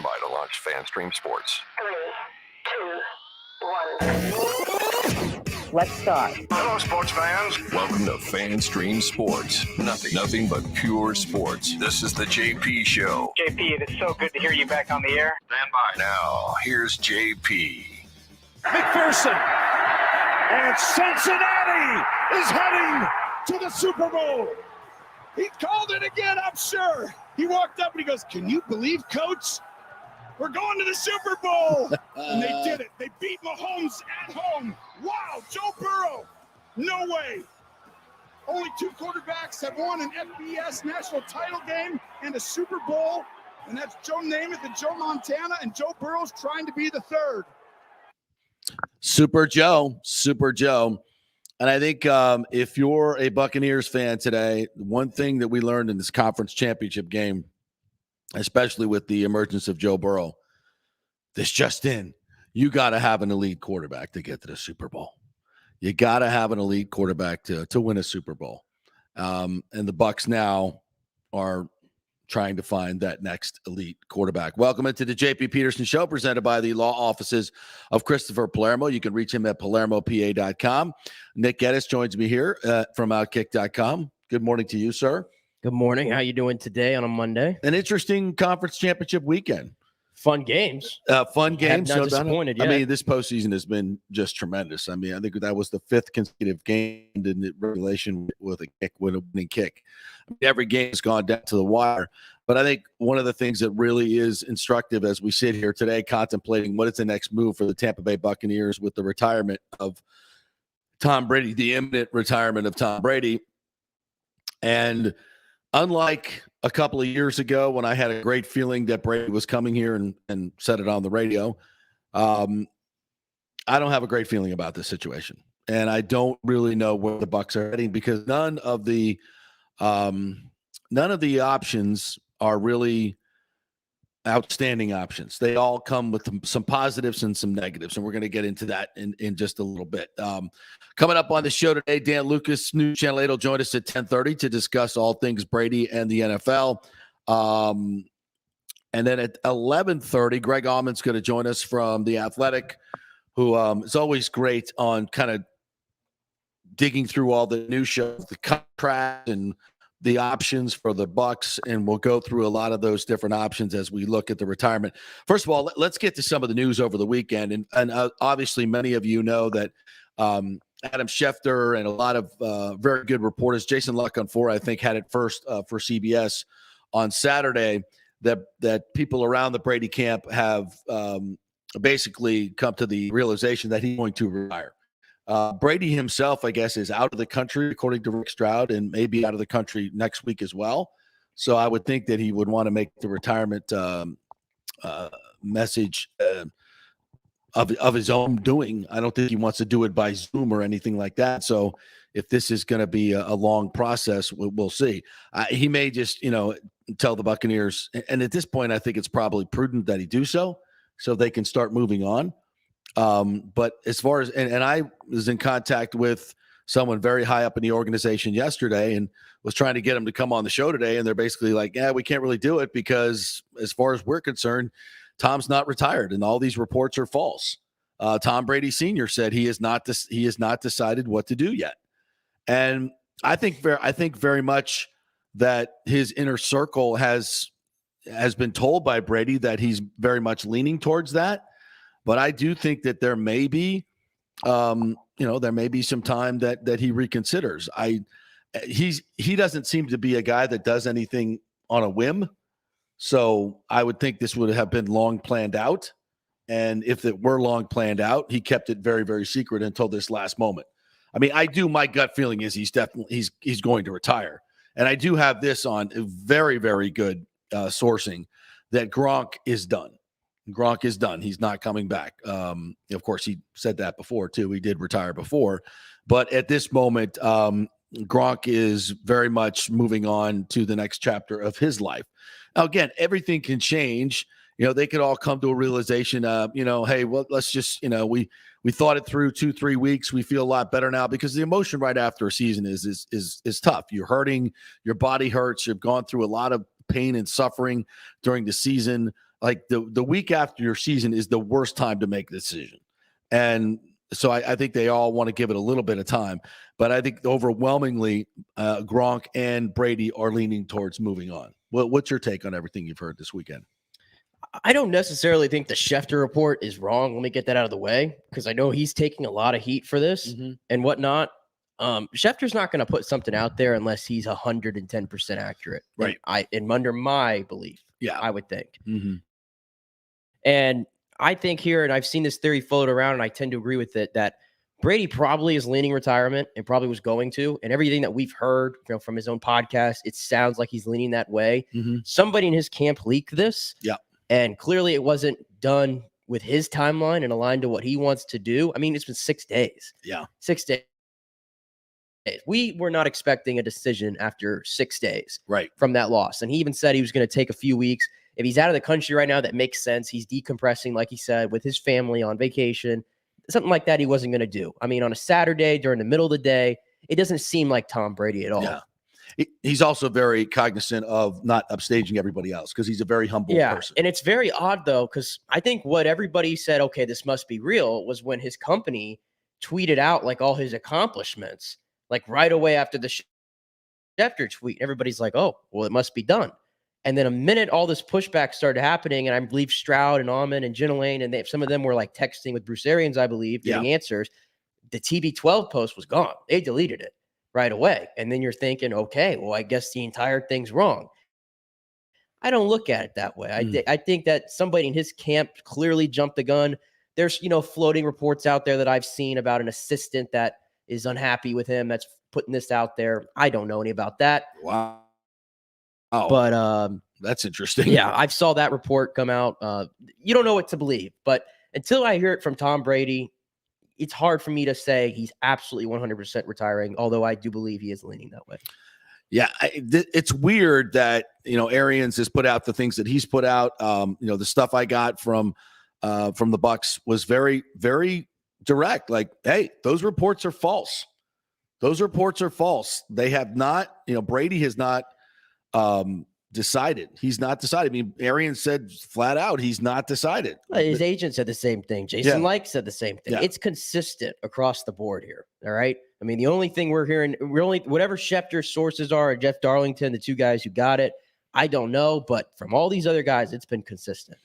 by to launch FanStream Sports. 3, 2, 1. Let's start. Hello, sports fans. Welcome to FanStream Sports. Nothing but pure sports. This is the JP Show. JP, it is so good to hear you back on the air. Stand by. Now, here's JP. McPherson. And Cincinnati is heading to the Super Bowl. He called it again, I'm sure. He walked up and he goes, "Can you believe, Coach? We're going to the Super Bowl." And they did it. They beat Mahomes at home. Wow, Joe Burrow. No way. Only 2 quarterbacks have won an FBS national title game and a Super Bowl. And that's Joe Namath and Joe Montana. And Joe Burrow's trying to be the third. Super Joe. And I think if you're a Buccaneers fan today, one thing that we learned in this conference championship game, especially with the emergence of Joe Burrow, this just in, you got to have an elite quarterback to get to the Super Bowl. You got to have an elite quarterback to win a Super Bowl. And the Bucs now are trying to find that next elite quarterback. Welcome into the JP Peterson Show, presented by the law offices of Christopher Palermo. You can reach him at palermopa.com. Nick Geddes joins me here from Outkick.com. Good morning to you, sir. Good morning. How you doing today on a Monday? An interesting conference championship weekend. Fun games. Fun games. Not disappointed yet. I mean, this postseason has been just tremendous. I mean, I think that was the 5th consecutive game in the regulation with a winning kick. I mean, every game has gone down to the wire. But I think one of the things that really is instructive as we sit here today contemplating what is the next move for the Tampa Bay Buccaneers with the retirement of Tom Brady, the imminent retirement of Tom Brady. And unlike a couple of years ago when I had a great feeling that Brady was coming here and said it on the radio, I don't have a great feeling about this situation. And I don't really know where the Bucs are heading because none of the options are really outstanding options. They all come with some positives and some negatives, and we're going to get into that in just a little bit. Coming up on the show today, Dan Lucas, News Channel 8 will join us at 10:30 to discuss all things Brady and the NFL. And then at 11:30, Greg Auman's going to join us from The Athletic, who is always great on kind of digging through all the new shows, the contract and the options for the Bucs, and we'll go through a lot of those different options as we look at the retirement. First of all, let's get to some of the news over the weekend, and obviously many of you know that Adam Schefter and a lot of very good reporters, Jason Luck on 4, I think, had it first for CBS on Saturday, that people around the Brady camp have basically come to the realization that he's going to retire. Brady himself, I guess, is out of the country, according to Rick Stroud, and maybe out of the country next week as well. So I would think that he would want to make the retirement message of his own doing. I don't think he wants to do it by Zoom or anything like that. So if this is going to be a long process, we'll see. He may just, tell the Buccaneers, and at this point, I think it's probably prudent that he do so they can start moving on. But as far as, and I was in contact with someone very high up in the organization yesterday and was trying to get him to come on the show today. And they're basically like, yeah, we can't really do it because as far as we're concerned, Tom's not retired and all these reports are false. Tom Brady Sr. said he has not decided what to do yet. And I think very much that his inner circle has been told by Brady that he's very much leaning towards that. But I do think that there may be, there may be some time that he reconsiders. He doesn't seem to be a guy that does anything on a whim. So I would think this would have been long planned out. And if it were long planned out, he kept it very, very secret until this last moment. I mean, my gut feeling is he's going to retire. And I do have this on very, very good sourcing that Gronk is done. Gronk is done. He's not coming back. Of course, he said that before, too. He did retire before. But at this moment, Gronk is very much moving on to the next chapter of his life. Now, again, everything can change. They could all come to a realization, hey, well, let's just, we thought it through 2-3 weeks. We feel a lot better now because the emotion right after a season is tough. You're hurting. Your body hurts. You've gone through a lot of pain and suffering during the season. like the week after your season is the worst time to make a decision. And so I think they all want to give it a little bit of time. But I think overwhelmingly Gronk and Brady are leaning towards moving on. What's your take on everything you've heard this weekend? I don't necessarily think the Schefter report is wrong. Let me get that out of the way, because I know he's taking a lot of heat for this and whatnot. Schefter's not going to put something out there unless he's 110% accurate. Right. And under my belief, I would think. And I think here, and I've seen this theory float around, and I tend to agree with it, that Brady probably is leaning retirement and probably was going to. And everything that we've heard from his own podcast, it sounds like he's leaning that way. Somebody in his camp leaked this. Yeah. And clearly it wasn't done with his timeline and aligned to what he wants to do. I mean, it's been 6 days. Yeah. 6 days. We were not expecting a decision after 6 days from that loss. And he even said he was going to take a few weeks. If he's out of the country right now, that makes sense. He's decompressing, like he said, with his family on vacation. Something like that he wasn't going to do. I mean, on a Saturday during the middle of the day, it doesn't seem like Tom Brady at all. Yeah. He's also very cognizant of not upstaging everybody else because he's a very humble person. And it's very odd, though, because I think what everybody said, okay, this must be real, was when his company tweeted out like all his accomplishments, like right away after the Schefter tweet. Everybody's like, oh, well, it must be done. And then a minute all this pushback started happening, and I believe Stroud and Auman and Ginelane, and some of them were like texting with Bruce Arians, I believe, getting answers. The TB12 post was gone. They deleted it right away. And then you're thinking, okay, well, I guess the entire thing's wrong. I don't look at it that way. I think that somebody in his camp clearly jumped the gun. There's, floating reports out there that I've seen about an assistant that is unhappy with him that's putting this out there. I don't know any about that. Wow. But that's interesting. Yeah, I saw that report come out. You don't know what to believe, but until I hear it from Tom Brady, it's hard for me to say he's absolutely 100% retiring, although I do believe he is leaning that way. Yeah, it's weird that, Arians has put out the things that he's put out. The stuff I got from the Bucs was very, very direct. Like, hey, those reports are false. Those reports are false. They have not, Brady has not decided. He's not decided. I mean, Arians said flat out he's not decided. His agent said the same thing. Jason Licht said the same thing. It's consistent across the board here. All right. I mean, the only thing we're hearing, whatever Schefter's sources are, or Jeff Darlington, the two guys who got it, I don't know. But from all these other guys, it's been consistent.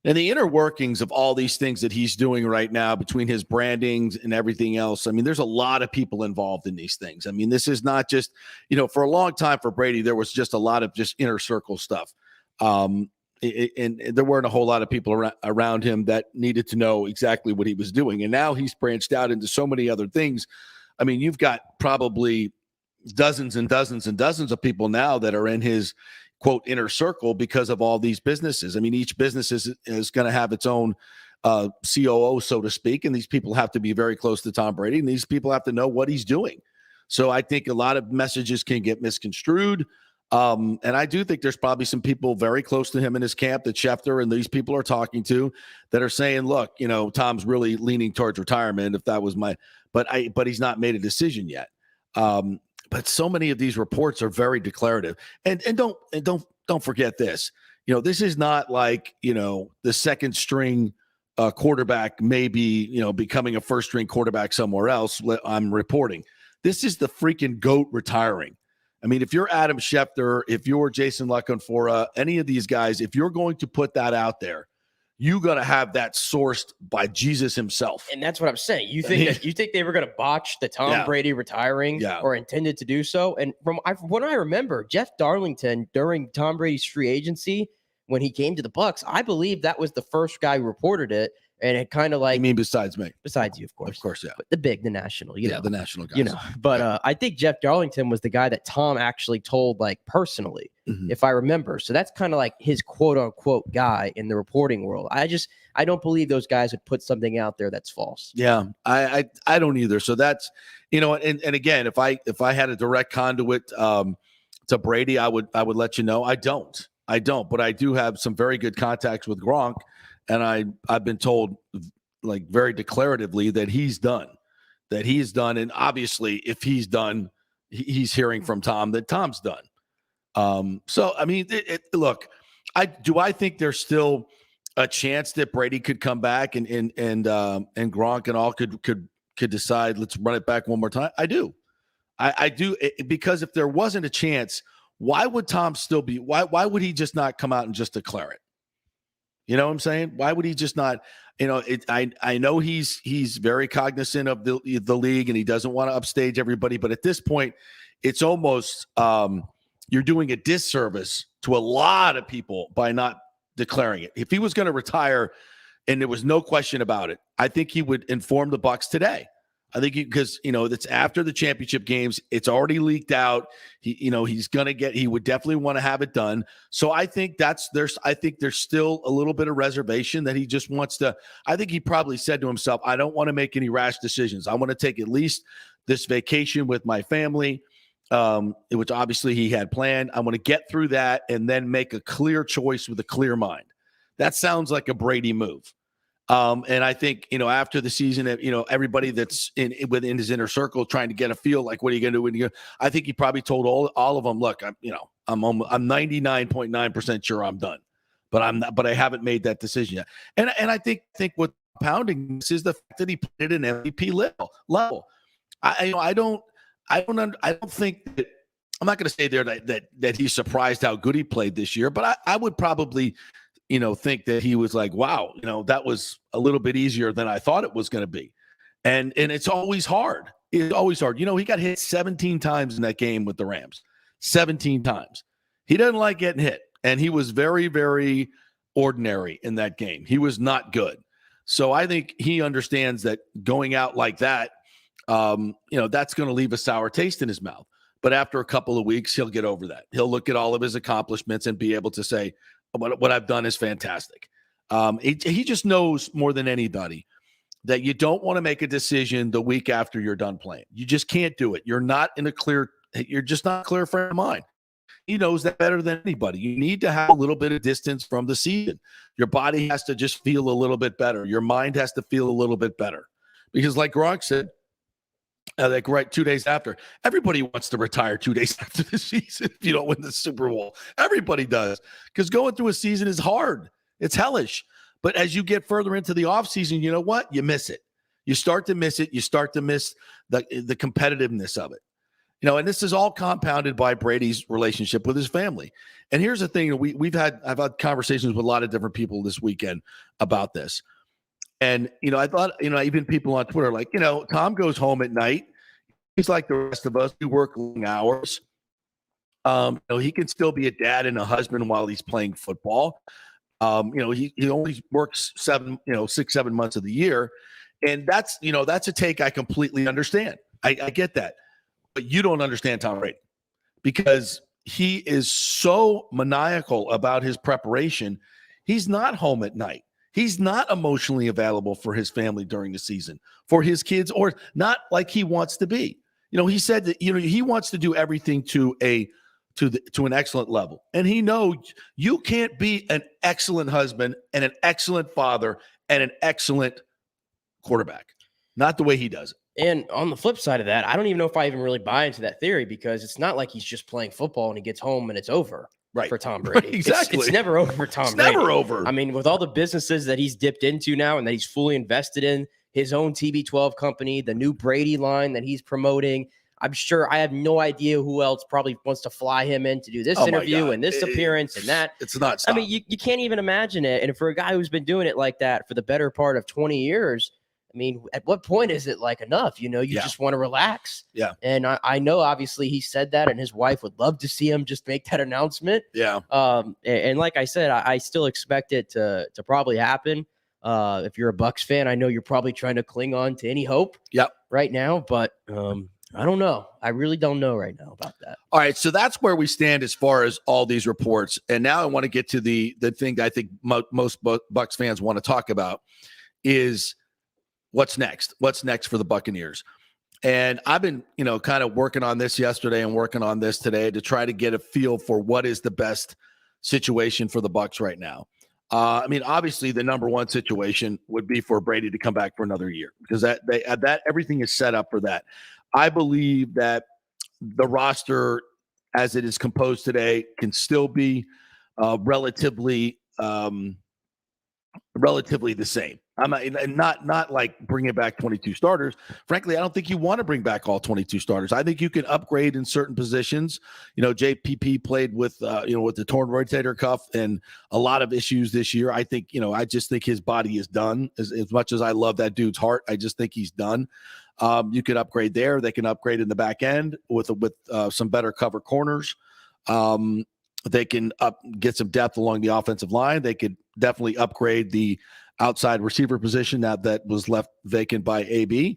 And the inner workings of all these things that he's doing right now between his brandings and everything else. I mean, there's a lot of people involved in these things. I mean, this is not just, for a long time for Brady, there was just a lot of just inner circle stuff. And there weren't a whole lot of people around him that needed to know exactly what he was doing. And now he's branched out into so many other things. I mean, you've got probably dozens and dozens and dozens of people now that are in his quote inner circle because of all these businesses. I mean, each business is going to have its own COO, so to speak, and these people have to be very close to Tom Brady, and these people have to know what he's doing. So I think a lot of messages can get misconstrued, and I do think there's probably some people very close to him in his camp that Schefter and these people are talking to that are saying, look, Tom's really leaning towards retirement. If that was but he's not made a decision yet. But so many of these reports are very declarative, and don't forget this. This is not like the second string quarterback maybe becoming a first string quarterback somewhere else. I'm reporting this is the freaking GOAT retiring. I mean, if you're Adam Schefter, if you're Jason La Canfora, any of these guys, if you're going to put that out there, you got to have that sourced by Jesus himself. And that's what I'm saying. You think they were going to botch the Tom Brady retiring or intended to do so? And from what I remember, Jeff Darlington during Tom Brady's free agency, when he came to the Bucs, I believe that was the first guy who reported it. And it kind of like, you mean besides me? Besides you, of course. Of course, yeah. But the national, the national guys. But I think Jeff Darlington was the guy that Tom actually told like personally, if I remember. So that's kind of like his quote unquote guy in the reporting world. I don't believe those guys would put something out there that's false. Yeah, I don't either. So that's, and again, if I had a direct conduit to Brady, I would let you know. I don't, but I do have some very good contacts with Gronk. And I've been told like very declaratively that he's done. And obviously if he's done, he's hearing from Tom that Tom's done. So, I mean, look, I think there's still a chance that Brady could come back and Gronk and all could decide, let's run it back one more time. I do. I do, because if there wasn't a chance, why would Tom still be? Why would he just not come out and just declare it? You know what I'm saying? Why would he just not? I know he's very cognizant of the league and he doesn't want to upstage everybody, but at this point, it's almost you're doing a disservice to a lot of people by not declaring it. If he was going to retire, and there was no question about it, I think he would inform the Bucs today. I think because that's after the championship games. It's already leaked out. He would definitely want to have it done. So I think there's still a little bit of reservation that he just wants to. I think he probably said to himself, I don't want to make any rash decisions. I want to take at least this vacation with my family, which obviously he had planned. I want to get through that and then make a clear choice with a clear mind. That sounds like a Brady move. And I think, after the season, everybody that's within his inner circle trying to get a feel like, what are you going to do? I think he probably told all of them, look, I'm 99.9% sure I'm done, but I haven't made that decision yet. And I think what pounding this is the fact that he played at an MVP level. I don't think that, I'm not going to say there that he's surprised how good he played this year, but I would probably think that he was like, wow, that was a little bit easier than I thought it was going to be. And it's always hard. It's always hard. He got hit 17 times in that game with the Rams, 17 times. He doesn't like getting hit. And he was very, very ordinary in that game. He was not good. So I think he understands that going out like that, that's going to leave a sour taste in his mouth. But after a couple of weeks, he'll get over that. He'll look at all of his accomplishments and be able to say, what I've done is fantastic. He just knows more than anybody that you don't want to make a decision the week after you're done playing. You just can't do it. You're just not clear frame of mind. He knows that better than anybody. You need to have a little bit of distance from the season. Your body has to just feel a little bit better. Your mind has to feel a little bit better. Because like Gronk said, 2 days after, everybody wants to retire 2 days after the season if you don't win the Super Bowl. Everybody does, because going through a season is hard. It's hellish. But as you get further into the offseason, you know what? You miss it. You start to miss it. You start to miss the competitiveness of it. And this is all compounded by Brady's relationship with his family. And here's the thing: I've had conversations with a lot of different people this weekend about this. And, I thought, even people on Twitter, like, Tom goes home at night. He's like the rest of us. We work long hours. He can still be a dad and a husband while he's playing football. He only works 6-7 months of the year. And that's a take I completely understand. I get that. But you don't understand Tom Brady, because he is so maniacal about his preparation. He's not home at night. He's not emotionally available for his family during the season, for his kids, or not like he wants to be. He said that, he wants to do everything to an excellent level. And he knows you can't be an excellent husband and an excellent father and an excellent quarterback. Not the way he does it. And on the flip side of that, I don't even know if I even really buy into that theory, because it's not like he's just playing football and he gets home and it's over. Right. For Tom Brady. Exactly. It's never over for Tom Brady. Never over. I mean, with all the businesses that he's dipped into now and that he's fully invested in, his own TB12 company, the new Brady line that he's promoting, I'm sure, I have no idea who else probably wants to fly him in to do this interview and this appearance and that. It's not. I mean, you can't even imagine it. And for a guy who's been doing it like that for the better part of 20 years, I mean, at what point is it like enough? You just want to relax. Yeah. And I know obviously he said that, and his wife would love to see him just make that announcement. Yeah. And like I said, I still expect it to probably happen. If you're a Bucs fan, I know you're probably trying to cling on to any hope right now, but I don't know. I really don't know right now about that. All right. So that's where we stand as far as all these reports. And now I want to get to the thing that I think most Bucs fans want to talk about is what's next. What's next for the Buccaneers? And I've been, kind of working on this yesterday and working on this today to try to get a feel for what is the best situation for the Bucs right now. I mean, obviously, the number one situation would be for Brady to come back for another year, because that everything is set up for that. I believe that the roster, as it is composed today, can still be relatively the same. I'm not like bringing back 22 starters. Frankly, I don't think you want to bring back all 22 starters. I think you can upgrade in certain positions. JPP played with with the torn rotator cuff and a lot of issues this year. I think, I just think his body is done. As much as I love that dude's heart, I just think he's done. You could upgrade there. They can upgrade in the back end with some better cover corners. They can get some depth along the offensive line. They could definitely upgrade the outside receiver position that was left vacant by AB.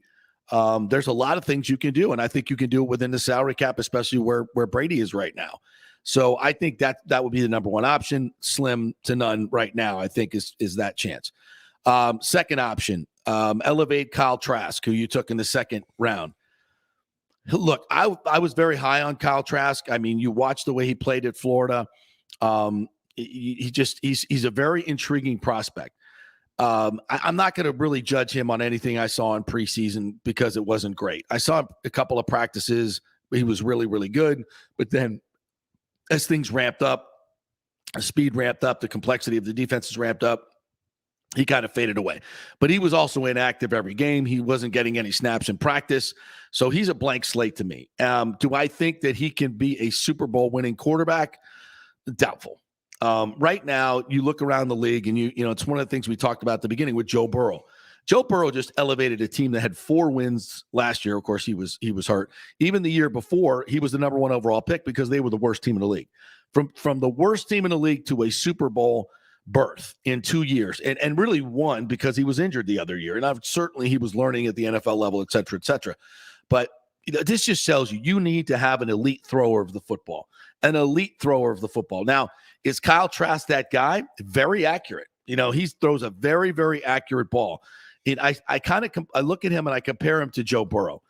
There's a lot of things you can do, and I think you can do it within the salary cap, especially where Brady is right now. So I think that would be the number one option. Slim to none right now, I think, is that chance. Second option, elevate Kyle Trask, who you took in the second round. Look, I was very high on Kyle Trask. I mean, you watch the way he played at Florida. He's a very intriguing prospect. I'm not going to really judge him on anything I saw in preseason because it wasn't great. I saw a couple of practices. He was really, really good. But then as things ramped up, the speed ramped up, the complexity of the defenses ramped up, he kind of faded away. But he was also inactive every game. He wasn't getting any snaps in practice. So he's a blank slate to me. Do I think that he can be a Super Bowl winning quarterback? Doubtful. Right now, you look around the league, and it's one of the things we talked about at the beginning with Joe Burrow. Joe Burrow just elevated a team that had 4 wins last year. Of course, he was hurt. Even the year before, he was the number 1 overall pick because they were the worst team in the league. From the worst team in the league to a Super Bowl berth in 2 years, and really won because he was injured the other year. And certainly he was learning at the NFL level, et cetera, et cetera. But this just tells you need to have an elite thrower of the football. Now, is Kyle Trask that guy? Very accurate. He throws a very, very accurate ball. And I look at him and I compare him to Joe Burrow.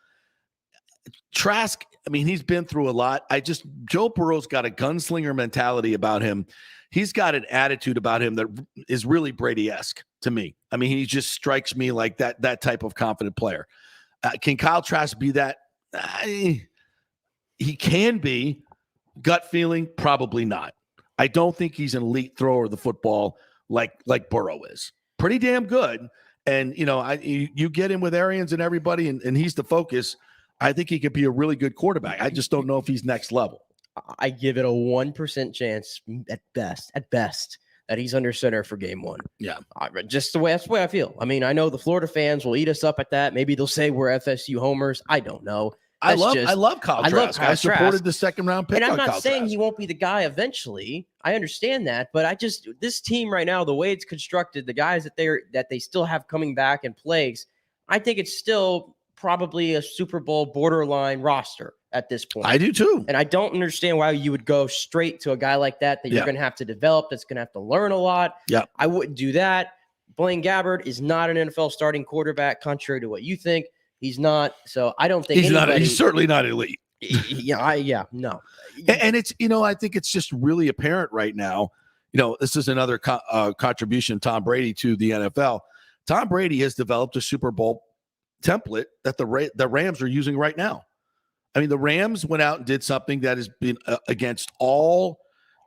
Trask, I mean, he's been through a lot. Joe Burrow's got a gunslinger mentality about him. He's got an attitude about him that is really Brady-esque to me. I mean, he just strikes me like that type of confident player. Can Kyle Trask be that? He can be. Gut feeling, probably not. I don't think he's an elite thrower of the football like Burrow is. Pretty damn good. And, you get him with Arians and everybody, and he's the focus. I think he could be a really good quarterback. I just don't know if he's next level. I give it a 1% chance at best, that he's under center for game 1. Yeah. That's the way I feel. I mean, I know the Florida fans will eat us up at that. Maybe they'll say we're FSU homers. I don't know. I love Kyle Trask. I supported the second round pick. And I'm not Kyle saying Trask. he won't be the guy eventually. I understand that, but this team right now, the way it's constructed, the guys that they still have coming back and plays, I think it's still probably a Super Bowl borderline roster at this point. I do too. And I don't understand why you would go straight to a guy like that you're going to have to develop, that's going to have to learn a lot. Yeah. I wouldn't do that. Blaine Gabbert is not an NFL starting quarterback, contrary to what you think. He's not. So I don't think he's certainly not elite. No. And it's, I think it's just really apparent right now. This is another contribution Tom Brady to the NFL. Tom Brady has developed a Super Bowl template that the Rams are using right now. I mean, the Rams went out and did something that has been against all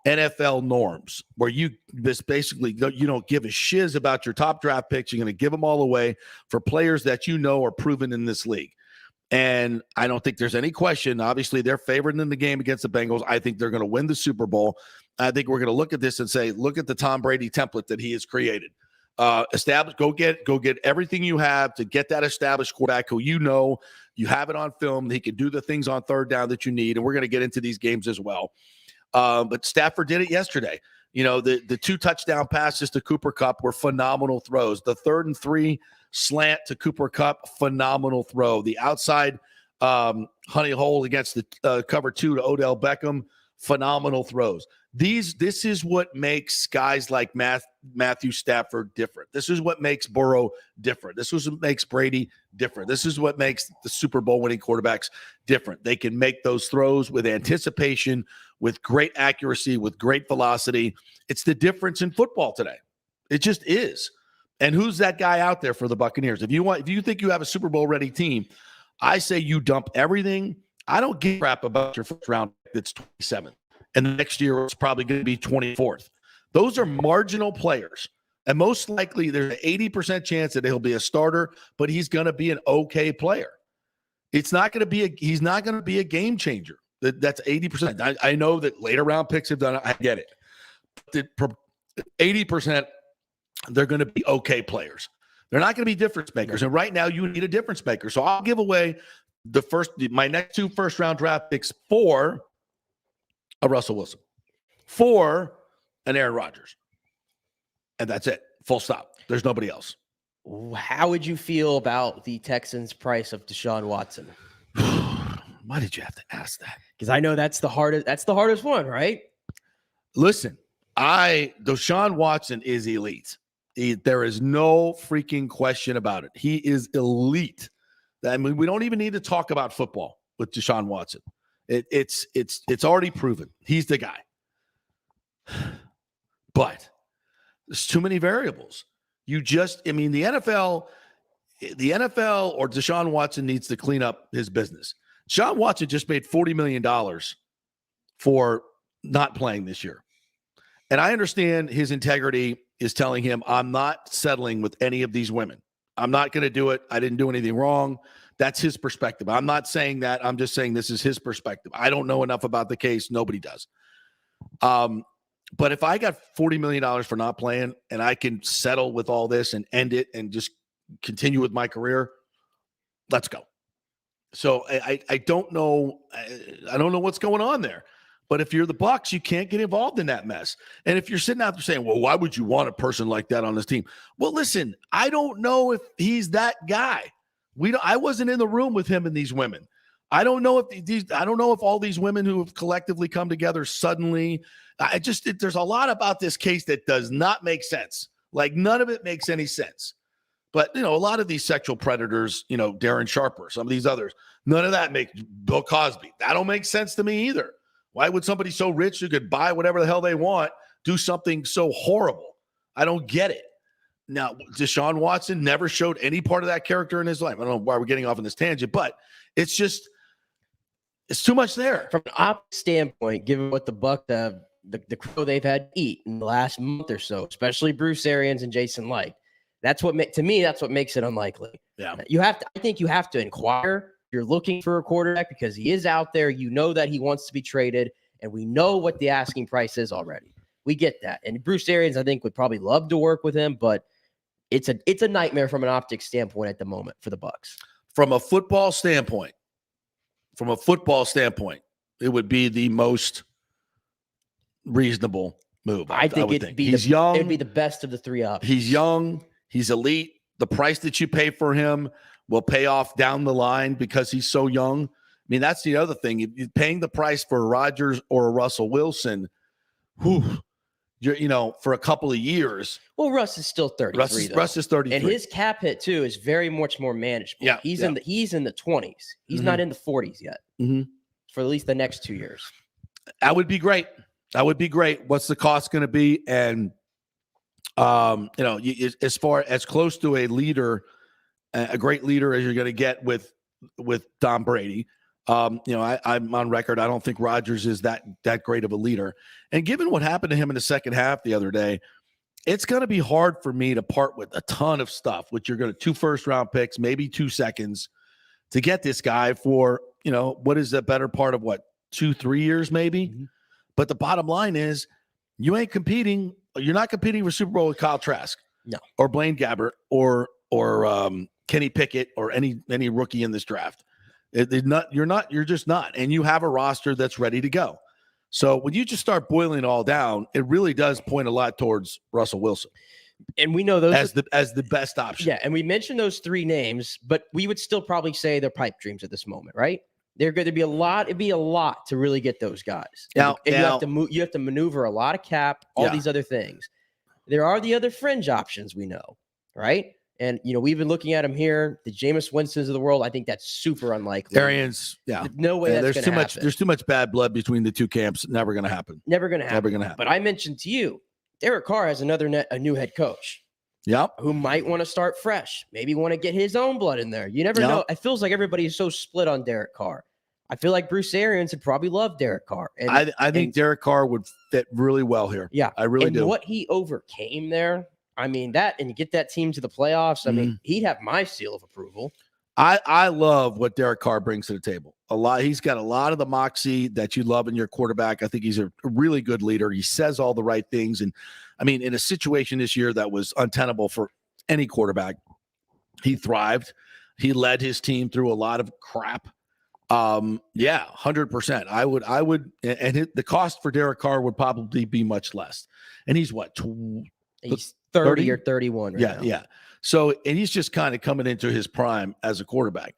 NFL norms, where you don't give a shiz about your top draft picks. You're going to give them all away for players that are proven in this league. And I don't think there's any question. Obviously, they're favored in the game against the Bengals. I think they're going to win the Super Bowl. I think we're going to look at this and say, look at the Tom Brady template that he has created. Go get everything you have to get that established quarterback who you have it on film. He can do the things on third down that you need. And we're going to get into these games as well. But Stafford did it yesterday. The 2 touchdown passes to Cooper Kupp were phenomenal throws. The 3rd and 3 slant to Cooper Kupp, phenomenal throw. The outside honey hole against the cover 2 to Odell Beckham, phenomenal throws. This is what makes guys like Matthew Stafford different. This is what makes Burrow different. This is what makes Brady different. This is what makes the Super Bowl winning quarterbacks different. They can make those throws with anticipation, with great accuracy, with great velocity. It's the difference in football today. It just is. And who's that guy out there for the Buccaneers? If you think you have a Super Bowl ready team, I say you dump everything. I don't give a crap about your first round that's 27th. And the next year it's probably going to be 24th. Those are marginal players. And most likely there's an 80% chance that he'll be a starter, but he's going to be an okay player. He's not going to be a game changer. That's 80%. I know that later round picks have done it. I get it. But 80%, they're going to be okay players. They're not going to be difference makers. And right now you need a difference maker. So I'll give away my next 2 first-round draft picks for a Russell Wilson, for an Aaron Rodgers. And that's it. Full stop. There's nobody else. How would you feel about the Texans' price of Deshaun Watson? Why did you have to ask that? Because I know that's the hardest one, right? Listen, Deshaun Watson is elite. There is no freaking question about it. He is elite. I mean, we don't even need to talk about football with Deshaun Watson. It's already proven. He's the guy. But there's too many variables. The NFL or Deshaun Watson needs to clean up his business. Deshaun Watson just made $40 million for not playing this year. And I understand his integrity is telling him, I'm not settling with any of these women. I'm not going to do it. I didn't do anything wrong. That's his perspective. I'm not saying that. I'm just saying this is his perspective. I don't know enough about the case. Nobody does. But if I got $40 million for not playing and I can settle with all this and end it and just continue with my career, let's go. So I don't know. I don't know what's going on there. But if you're the Bucs, you can't get involved in that mess. And if you're sitting out there saying, well, why would you want a person like that on this team? Well, listen, I don't know if he's that guy. I wasn't in the room with him and these women. I don't know if all these women who have collectively come together suddenly, there's a lot about this case that does not make sense. Like none of it makes any sense. But, a lot of these sexual predators, Darren Sharper, some of these others, none of that makes Bill Cosby. That don't make sense to me either. Why would somebody so rich who could buy whatever the hell they want do something so horrible? I don't get it. Now, Deshaun Watson never showed any part of that character in his life. I don't know why we're getting off on this tangent, but it's too much there. From an optics standpoint, given what the Bucs have, the crow they've had to eat in the last month or so, especially Bruce Arians and Jason Licht, that's what makes it unlikely. Yeah, I think you have to inquire. You're looking for a quarterback because he is out there. You know that he wants to be traded, and we know what the asking price is already. We get that. And Bruce Arians, I think, would probably love to work with him, but it's a nightmare from an optics standpoint at the moment for the Bucs. From a football standpoint, it would be the most reasonable move. I think he's young. It'd be the best of the three options. He's young. He's elite. The price that you pay for him will pay off down the line because he's so young. I mean, that's the other thing. You're paying the price for a Rodgers or a Russell Wilson, for a couple of years. Well, Russ is still 33. Russ is 33. And his cap hit, too, is very much more manageable. Yeah, he's in the 20s. He's not in the 40s yet for at least the next 2 years. That would be great. What's the cost going to be? And, as far as close to a leader, a great leader as you're going to get with Tom Brady. I'm on record. I don't think Rodgers is that great of a leader. And given what happened to him in the second half the other day, it's going to be hard for me to part with a ton of stuff, which you're going to 2 first-round picks, maybe 2 seconds to get this guy for, what is the better part of 2-3 years maybe? Mm-hmm. But the bottom line is you ain't competing. You're not competing for Super Bowl with Kyle Trask. No. Or Blaine Gabbert or Kenny Pickett or any rookie in this draft. You're just not. And you have a roster that's ready to go. So when you just start boiling it all down, it really does point a lot towards Russell Wilson. And we know those as the best option. Yeah, and we mentioned those 3 names, but we would still probably say they're pipe dreams at this moment, right? They're going to be a lot. It'd be a lot to really get those guys. And you have to maneuver a lot of cap, all these other things. There are the other fringe options we know, right? And, we've been looking at them here. The Jameis Winstons of the world, I think that's super unlikely. Arians, yeah. No way that's going to happen. There's too much bad blood between the 2 camps. Never going to happen. Never going to happen. But I mentioned to you, Derek Carr has a new head coach. Yep. Who might want to start fresh. Maybe want to get his own blood in there. You never know. It feels like everybody is so split on Derek Carr. I feel like Bruce Arians would probably love Derek Carr. And I think Derek Carr would fit really well here. Yeah, I really do. What he overcame there, I mean, that and get that team to the playoffs. I mean, he'd have my seal of approval. I love what Derek Carr brings to the table. He's got a lot of the moxie that you love in your quarterback. I think he's a really good leader. He says all the right things. And I mean, in a situation this year that was untenable for any quarterback, he thrived. He led his team through a lot of crap. 100%. I would, and the cost for Derek Carr would probably be much less. And he's what? He's 30 or 31 right now. Yeah. So, and he's just kind of coming into his prime as a quarterback.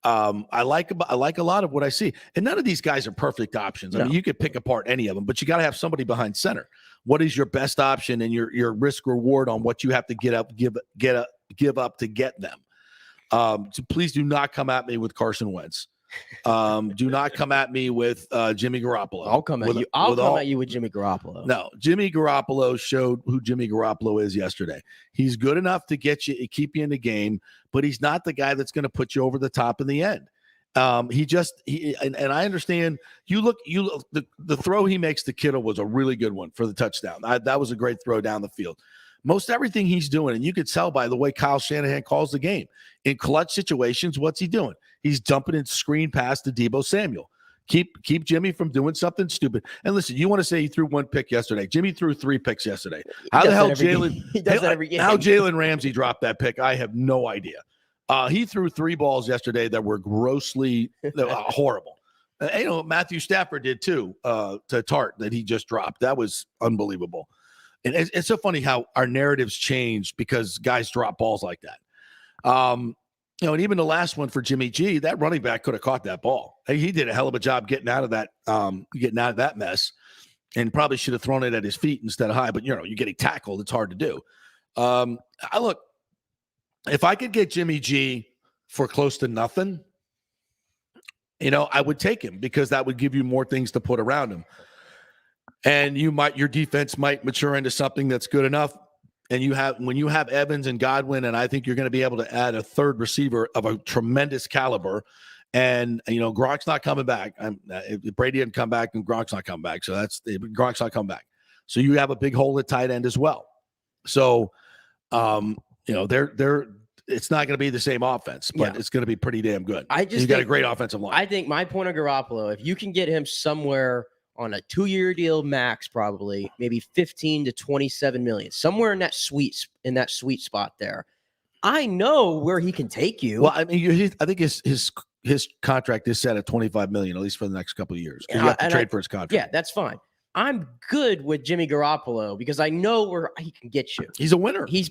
I like a lot of what I see. And none of these guys are perfect options. I mean, you could pick apart any of them, but you got to have somebody behind center. What is your best option and your risk reward on what you have to give up to get them? So please do not come at me with Carson Wentz. Do not come at me with Jimmy Garoppolo. I'll come at you. I'll come at you with Jimmy Garoppolo. No, Jimmy Garoppolo showed who Jimmy Garoppolo is yesterday. He's good enough to keep you in the game, but he's not the guy that's going to put you over the top in the end. And I understand. You look. The throw he makes to Kittle was a really good one for the touchdown. That was a great throw down the field. Most everything he's doing, and you could tell by the way Kyle Shanahan calls the game. In clutch situations, what's he doing? He's dumping in screen pass to Deebo Samuel. Keep Jimmy from doing something stupid. And listen, you want to say he threw one pick yesterday. Jimmy threw 3 picks yesterday. How the hell Jalen Ramsey dropped that pick? I have no idea. He threw 3 balls yesterday that were grossly horrible. Matthew Stafford did too to Tart that he just dropped. That was unbelievable. And it's so funny how our narratives change because guys drop balls like that. And even the last one for Jimmy G, that running back could have caught that ball. He did a hell of a job getting out of that mess, and probably should have thrown it at his feet instead of high. But you're getting tackled; it's hard to do. If I could get Jimmy G for close to nothing, I would take him because that would give you more things to put around him. And your defense might mature into something that's good enough. And when you have Evans and Godwin, and I think you're going to be able to add a third receiver of a tremendous caliber. And Gronk's not coming back. If Brady didn't come back, and Gronk's not coming back. So Gronk's not coming back. So you have a big hole at tight end as well. So it's not going to be the same offense, but it's going to be pretty damn good. You got a great offensive line. I think my point of Garoppolo, if you can get him somewhere on a 2-year deal max, probably maybe 15 to 27 million, somewhere in that sweet spot there. I know where he can take you. Well, I mean, I think his contract is set at 25 million, at least for the next couple of years. You have to trade for his contract. Yeah, that's fine. I'm good with Jimmy Garoppolo because I know where he can get you. He's a winner. He's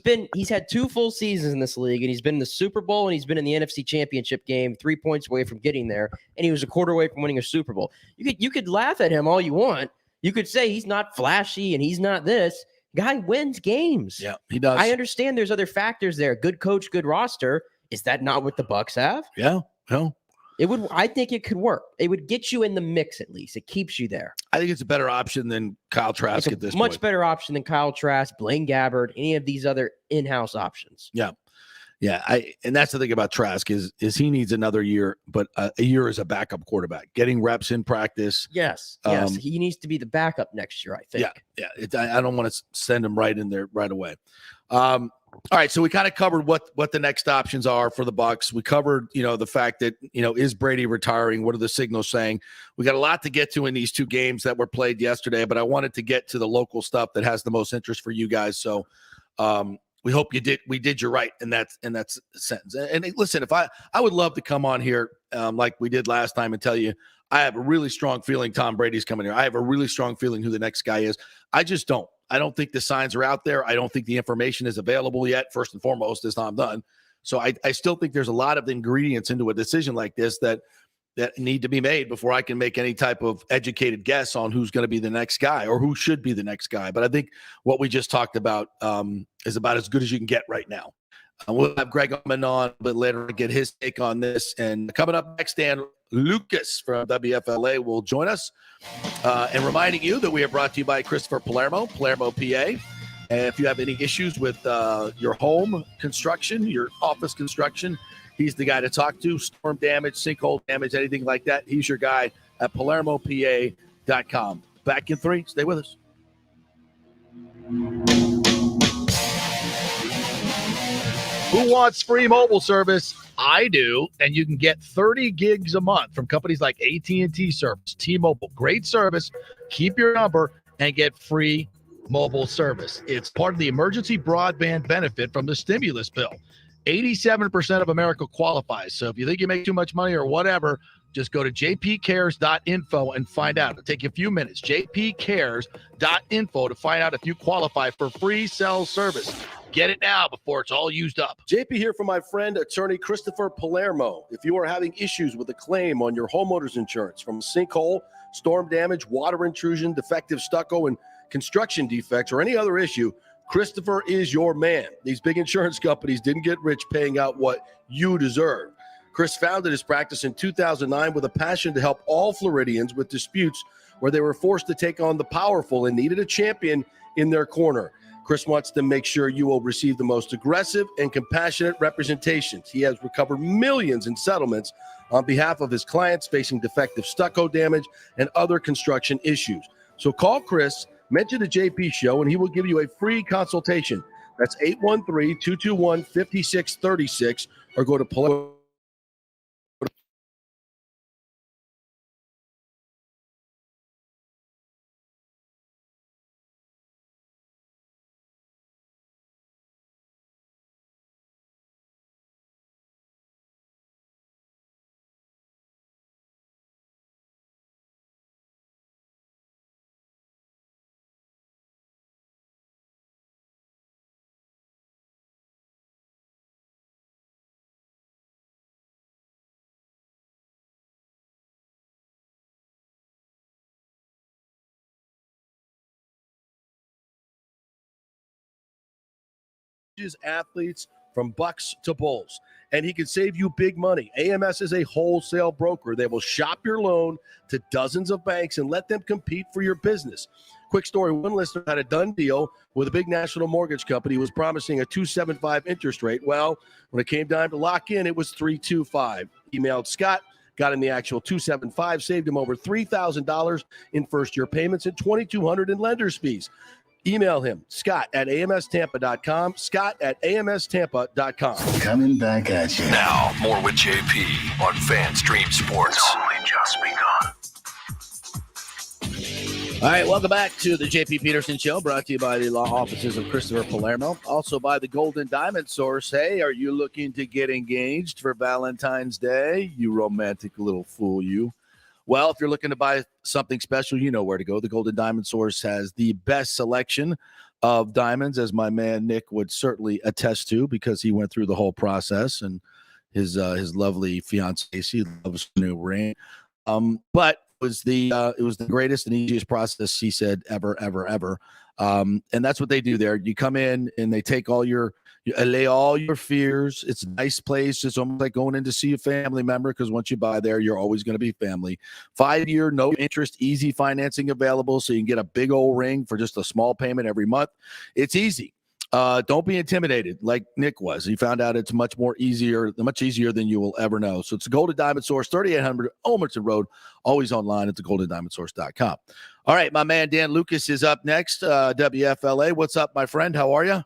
had 2 full seasons in this league, and he's been in the Super Bowl, and he's been in the NFC Championship game, 3 points away from getting there, and he was a quarter away from winning a Super Bowl. You could laugh at him all you want. You could say he's not flashy and he's not this. Guy wins games. Yeah, he does. I understand there's other factors there. Good coach, good roster. Is that not what the Bucs have? Yeah, no. I think it could work. It would get you in the mix at least. It keeps you there. I think it's a better option than Kyle Trask at this point. Much better option than Kyle Trask, Blaine Gabbert, any of these other in-house options. Yeah. Yeah. And that's the thing about Trask is he needs another year, but a year as a backup quarterback, getting reps in practice. Yes. He needs to be the backup next year, I think. Yeah. I don't want to send him right in there right away. All right, so we kind of covered what the next options are for the Bucs. We covered, the fact that, is Brady retiring? What are the signals saying? We got a lot to get to in these 2 games that were played yesterday, but I wanted to get to the local stuff that has the most interest for you guys. So we hope we did you right in that sentence. And listen, if I would love to come on here like we did last time and tell you I have a really strong feeling Tom Brady's coming here. I have a really strong feeling who the next guy is. I just don't. I don't think the signs are out there. I don't think the information is available yet, first and foremost, as Tom done. So I still think there's a lot of ingredients into a decision like this that need to be made before I can make any type of educated guess on who's going to be the next guy or who should be the next guy. But I think what we just talked about is about as good as you can get right now. We'll have Greg Auman on a bit later to get his take on this. And coming up next, Dan Lucas from WFLA will join us. And reminding you that we are brought to you by Christopher Palermo, PA. And if you have any issues with your home construction, your office construction, He's the guy to talk to. Storm damage, sinkhole damage, anything like that. He's your guy at PalermoPA.com. Back in 3. Stay with us. Who wants free mobile service? I do, and you can get 30 gigs a month from companies like AT&T Service, T-Mobile. Great service. Keep your number and get free mobile service. It's part of the emergency broadband benefit from the stimulus bill. 87% of America qualifies. So if you think you make too much money or whatever, just go to jpcares.info and find out. It'll take you a few minutes. jpcares.info to find out if you qualify for free cell service. Get it now before it's all used up. JP here for my friend, attorney Christopher Palermo. If you are having issues with a claim on your homeowner's insurance from sinkhole, storm damage, water intrusion, defective stucco, and construction defects, or any other issue, Christopher is your man. These big insurance companies didn't get rich paying out what you deserve. Chris founded his practice in 2009 with a passion to help all Floridians with disputes where they were forced to take on the powerful and needed a champion in their corner. Chris wants to make sure you will receive the most aggressive and compassionate representations. He has recovered millions in settlements on behalf of his clients facing defective stucco damage and other construction issues. So call Chris, mention the JP Show, and he will give you a free consultation. That's 813-221-5636, or go to Palermo. Athletes from Bucks to Bulls, and he can save you big money. AMS is a wholesale broker. They will shop your loan to dozens of banks and let them compete for your business. Quick story, one listener had a done deal with a big national mortgage company, was promising a 2.75 interest rate. Well, when it came time to lock in, it was 3.25. Emailed Scott, got him the actual 2.75, saved him over $3,000 in first-year payments and $2,200 in lender's fees. Email him, scott@amstampa.com, scott@amstampa.com. Coming back at you. Now, more with JP on FanStream Sports. It's only just begun. All right, welcome back to the JP Peterson Show, brought to you by the law offices of Christopher Palermo, also by the Golden Diamond Source. Hey, are you looking to get engaged for Valentine's Day? You romantic little fool, you. Well, if you're looking to buy something special, you know where to go. The Golden Diamond Source has the best selection of diamonds, as my man Nick would certainly attest to, because he went through the whole process, and his lovely fiancée, she loves the new ring. But it was the greatest and easiest process, he said, ever. And that's what they do there. You come in and they take you allay all your fears. It's a nice place. It's almost like going in to see a family member, because once you buy there, you're always going to be family. 5-year, no interest, easy financing available, so you can get a big old ring for just a small payment every month. It's easy. Don't be intimidated like Nick was. He found out it's much easier than you will ever know. So it's the Golden Diamond Source, 3800 Olmerton Road, always online at thegoldendiamondsource.com. All right, my man Dan Lucas is up next, WFLA. What's up, my friend? How are you?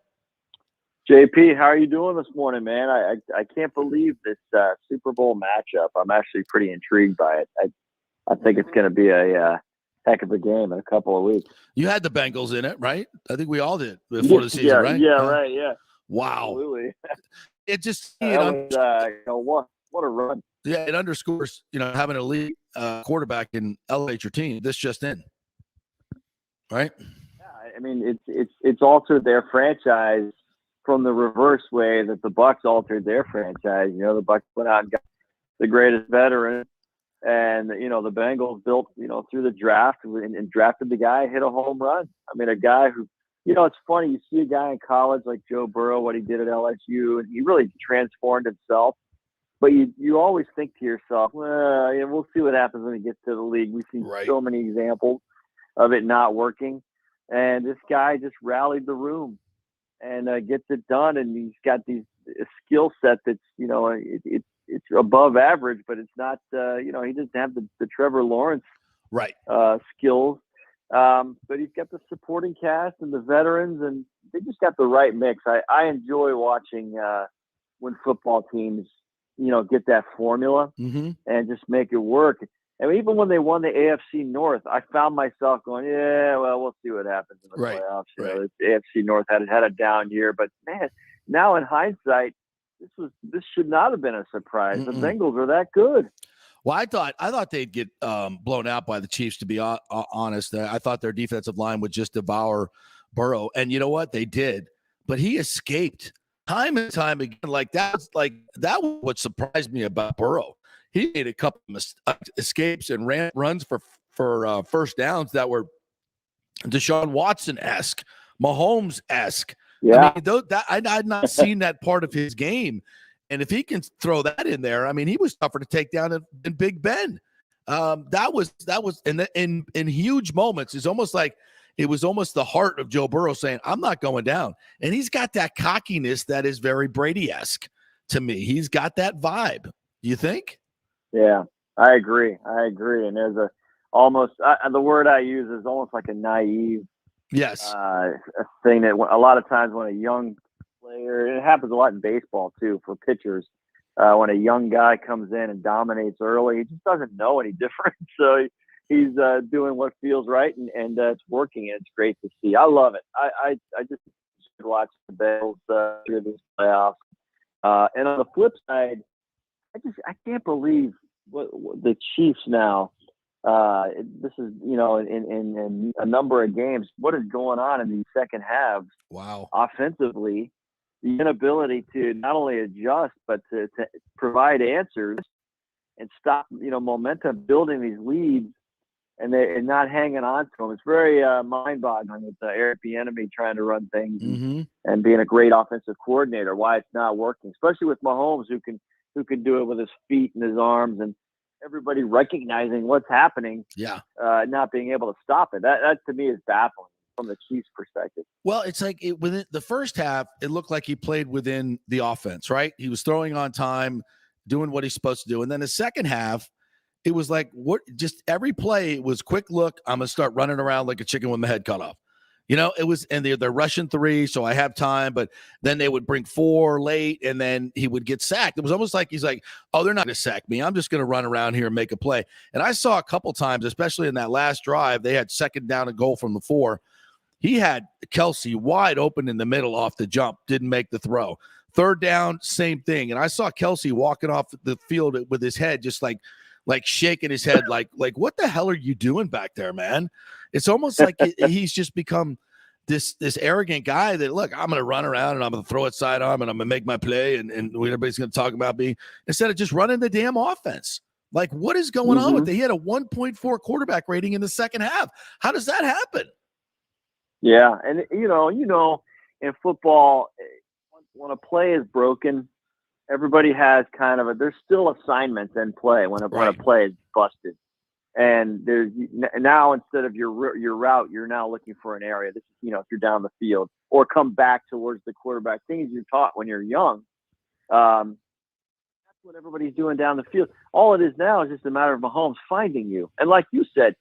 JP, how are you doing this morning, man? I can't believe this Super Bowl matchup. I'm actually pretty intrigued by it. I think it's going to be a heck of a game in a couple of weeks. You had the Bengals in it, right? I think we all did before the season, right? Yeah, right. Yeah. Wow. Absolutely. It just what a run. Yeah, it underscores having an elite quarterback and elevate your team. This just in, right? Yeah, I mean it's altered their franchise from the reverse way that the Bucs altered their franchise. The Bucs went out and got the greatest veteran, and the Bengals built through the draft and drafted the guy, hit a home run. I mean, a guy who it's funny, you see a guy in college like Joe Burrow, what he did at LSU, and he really transformed himself. But you always think to yourself, well, we'll see what happens when he gets to the league. We've seen so many examples of it not working, and this guy just rallied the room and gets it done, and he's got a skill set that's it's it's above average, but it's not. He doesn't have the Trevor Lawrence Right. skills. But he's got the supporting cast and the veterans, and they just got the right mix. I enjoy watching when football teams, get that formula and just make it work. And even when they won the AFC North, I found myself going, yeah, well, we'll see what happens in the playoffs. The AFC North had a down year, but man, now in hindsight, this should not have been a surprise. The Bengals are that good. Well, I thought they'd get blown out by the Chiefs, to be honest. I thought their defensive line would just devour Burrow. And you know what? They did. But he escaped time and time again. That was what surprised me about Burrow. He made a couple of escapes and runs for first downs that were Deshaun Watson-esque, Mahomes-esque. Yeah. I mean, I had not seen that part of his game. And if he can throw that in there, I mean, he was tougher to take down than Big Ben. That was in huge moments. It's almost like it was almost the heart of Joe Burrow saying, I'm not going down. And he's got that cockiness that is very Brady-esque to me. He's got that vibe. Do you think? Yeah, I agree. And there's the word I use is almost like a naive a thing that a lot of times when a young player, and it happens a lot in baseball too for pitchers, when a young guy comes in and dominates early, he just doesn't know any different. So he's doing what feels right, and it's working. And it's great to see. I love it. I just watch the Bengals through this playoffs. And on the flip side, I can't believe what the Chiefs now. This is, in a number of games, what is going on in these second halves? Wow. Offensively, the inability to not only adjust, but to provide answers and stop, momentum building these leads and not hanging on to them. It's very mind-boggling with Eric Bieniemy trying to run things and being a great offensive coordinator, why it's not working, especially with Mahomes, who can do it with his feet and his arms, and everybody recognizing what's happening, not being able to stop it. That to me is baffling from the Chiefs' perspective. Well, it's like within the first half, it looked like he played within the offense, right? He was throwing on time, doing what he's supposed to do. And then the second half, it was like just every play was quick look. I'm going to start running around like a chicken with my head cut off. It was, and they're rushing 3, so I have time, but then they would bring 4 late, and then he would get sacked. It was almost like he's like, oh, they're not going to sack me. I'm just going to run around here and make a play. And I saw a couple times, especially in that last drive, they had second down and goal from the 4. He had Kelsey wide open in the middle off the jump, didn't make the throw. Third down, same thing. And I saw Kelsey walking off the field with his head just like shaking his head, like what the hell are you doing back there, man? It's almost like he's just become this arrogant guy that, look, I'm going to run around and I'm going to throw it sidearm and I'm going to make my play and everybody's going to talk about me instead of just running the damn offense. Like, what is going on with it? He had a 1.4 quarterback rating in the second half. How does that happen? Yeah, and in football, when a play is broken, everybody has kind of there's still assignments in play when a play is busted. And there's now, instead of your route, you're now looking for an area. This is, if you're down the field or come back towards the quarterback, things you're taught when you're young. That's what everybody's doing down the field. All it is now is just a matter of Mahomes finding you. And like you said,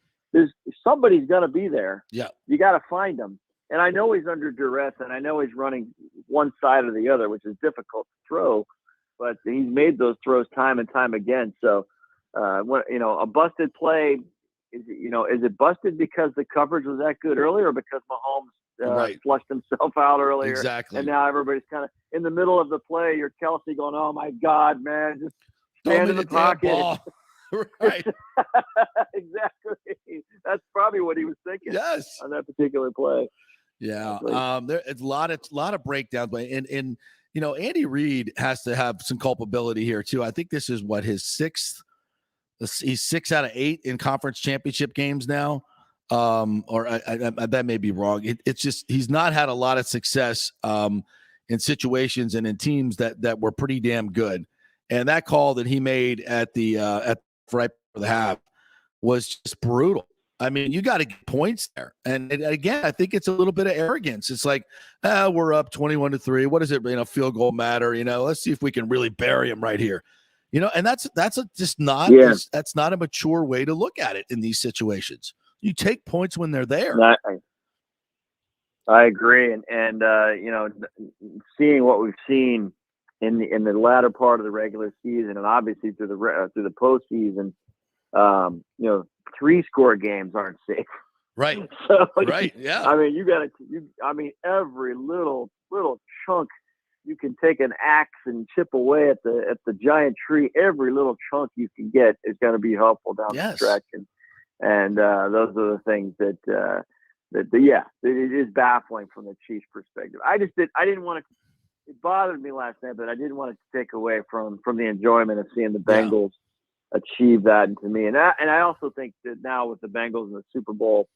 somebody's going to be there. Yeah. You got to find them. And I know he's under duress, and I know he's running one side or the other, which is difficult to throw, but he's made those throws time and time again. So, a busted play, is it busted because the coverage was that good earlier, or because Mahomes flushed himself out earlier? Exactly. And now everybody's kind of in the middle of the play. You're Kelsey going, "Oh my God, man, just stand in the pocket." Right. Exactly. That's probably what he was thinking. Yes. On that particular play. Yeah. It's a lot of breakdowns, and Andy Reid has to have some culpability here too. I think this is his 6th. He's 6 out of 8 in conference championship games now. Or that may be wrong. It's just he's not had a lot of success in situations and in teams that were pretty damn good. And that call that he made at right for the half was just brutal. I mean, you got to get points there. And again, I think it's a little bit of arrogance. It's like, we're up 21-3. What does it, field goal matter? Let's see if we can really bury him right here. And that's just not that's not a mature way to look at it in these situations. You take points when they're there. I agree, and seeing what we've seen in the latter part of the regular season, and obviously through the postseason, 3-score games aren't safe. Right. So, right. Yeah. I mean, every little chunk you can take an axe and chip away at the giant tree. Every little chunk you can get is going to be helpful down the stretch, and those are the things that it is baffling from the Chiefs' perspective. I didn't want to. It bothered me last night, but I didn't want it to take away from the enjoyment of seeing the Bengals achieve that. And to me, and I also think that now with the Bengals in the Super Bowl,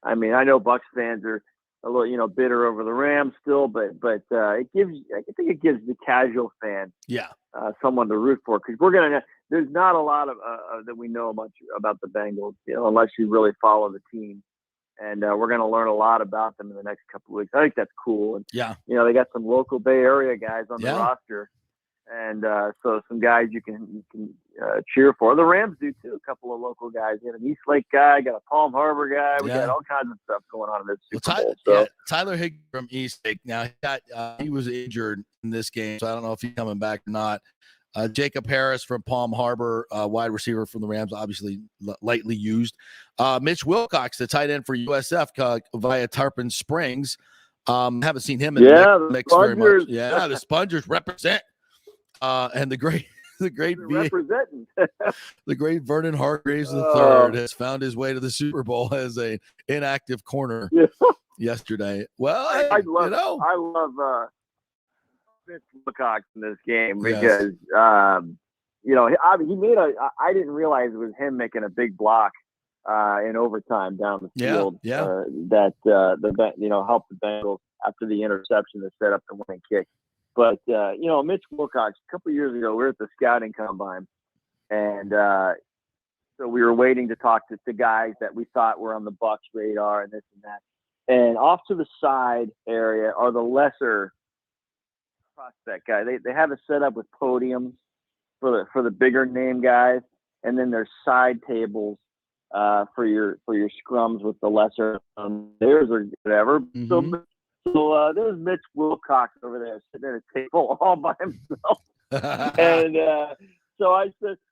I mean, I know Bucs fans are a little, bitter over the Rams still, but I think it gives the casual fan, someone to root for, because there's not a lot of that we know much about the Bengals, unless you really follow the team. And we're going to learn a lot about them in the next couple of weeks. I think that's cool. And, they got some local Bay Area guys on the roster. And so some guys you can cheer for. The Rams do, too. A couple of local guys. You got an Eastlake guy, got a Palm Harbor guy. We got all kinds of stuff going on in this Super Bowl. So. Tyler Higbee from Eastlake. Now, he was injured in this game, so I don't know if he's coming back or not. Jacob Harris from Palm Harbor, wide receiver from the Rams, obviously lightly used. Mitch Wilcox, the tight end for USF via Tarpon Springs. Haven't seen him in the mix very much. Yeah, the Spongers represent. And the great the great Vernon Hargraves III has found his way to the Super Bowl as a inactive corner yesterday. Well, I love Mitch Wilcox in this game because he made I didn't realize it was him making a big block in overtime down the field that helped the Bengals after the interception that set up the winning kick. But Mitch Wilcox, a couple of years ago, we were at the scouting combine, and so we were waiting to talk to guys that we thought were on the Bucs radar and this and that. And off to the side area are the lesser prospect guy. They have it set up with podiums for the bigger name guys, and then there's side tables for your scrums with the lesser players or whatever. Mm-hmm. So there's Mitch Wilcox over there sitting at a table all by himself, and so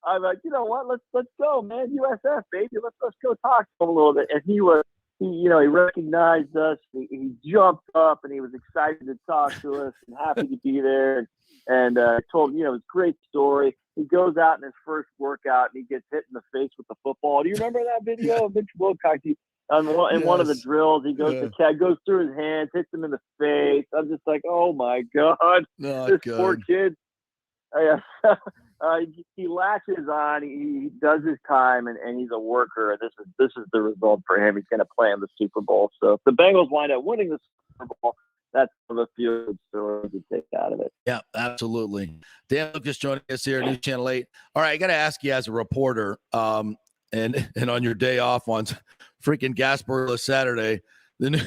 I'm like, you know what? Let's go, man. USF, baby. Let's go talk to him a little bit. And he recognized us. He jumped up and he was excited to talk to us and happy to be there. And told it's a great story. He goes out in his first workout and he gets hit in the face with the football. Do you remember that video of Mitch Wilcox? One of the drills, he goes goes through his hands, hits him in the face. I'm just like, oh my God, this poor kid. He latches on. He does his time, and he's a worker. This is the result for him. He's going to play in the Super Bowl. So if the Bengals wind up winning the Super Bowl, that's one of the few good stories to take out of it. Yeah, absolutely. Dan Lucas joining us here, News Channel 8. All right, I got to ask you as a reporter, and on your day off on freaking Gasparilla Saturday, I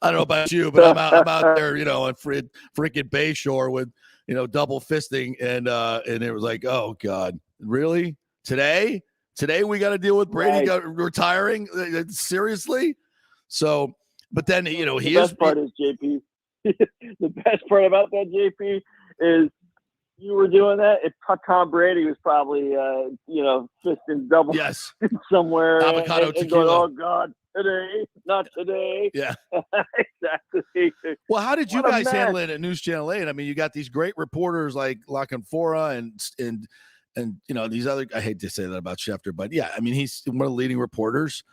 don't know about you, but I'm out there, on freaking Bayshore with, double fisting, and it was like, oh God, really? Today we got to deal with Brady retiring? Seriously? So, but then the best part is JP. The best part about that, JP, is you were doing that. Tom Brady was probably fisting double somewhere, avocado and tequila. Going, oh God. Today, not today. Yeah, exactly. Well, how did you guys handle it at News Channel 8? I mean, you got these great reporters like La Canfora and these other. I hate to say that about Schefter, but yeah, I mean, he's one of the leading reporters.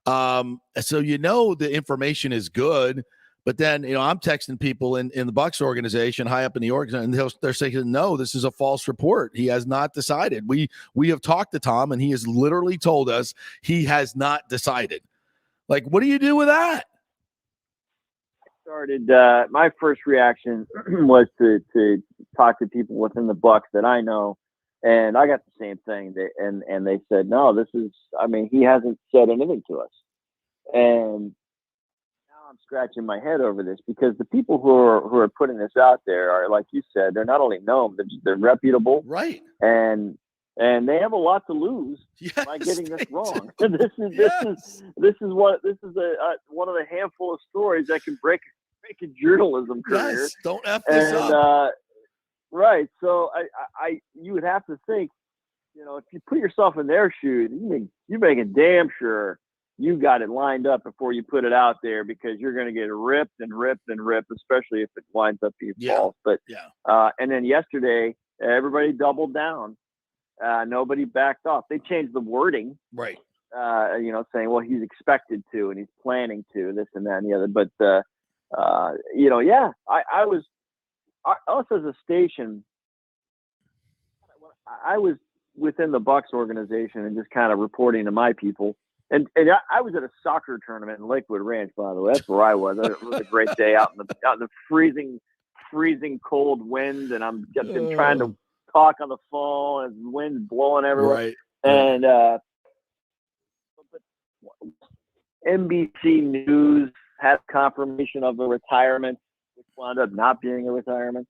So the information is good, but then I'm texting people in the Bucs organization, high up in the organization, and they're saying, no, this is a false report. He has not decided. We have talked to Tom, and he has literally told us he has not decided. Like, what do you do with that? My first reaction was to talk to people within the Bucs that I know, and I got the same thing. And they said, no, he hasn't said anything to us. And now I'm scratching my head over this because the people who are putting this out there are, like you said, they're not only known, they're reputable, right? And they have a lot to lose by getting this wrong. This is one of the handful of stories that can break a journalism career. Yes, don't F this up. Right. So you would have to think, if you put yourself in their shoes, you make a damn sure you got it lined up before you put it out there, because you're going to get ripped and ripped and ripped, especially if it winds up being false. But and then yesterday, everybody doubled down. Nobody backed off. They changed the wording, right? Saying, well, he's expected to and he's planning to, this and that and the other. But us as a station, I was within the Bucs organization and just kind of reporting to my people. And I was at a soccer tournament in Lakewood Ranch, by the way. That's where I was. It was a great day out in the freezing cold wind, and I'm just trying to talk on the phone, and the wind's blowing everywhere. Right. And NBC News had confirmation of the retirement, which wound up not being a retirement.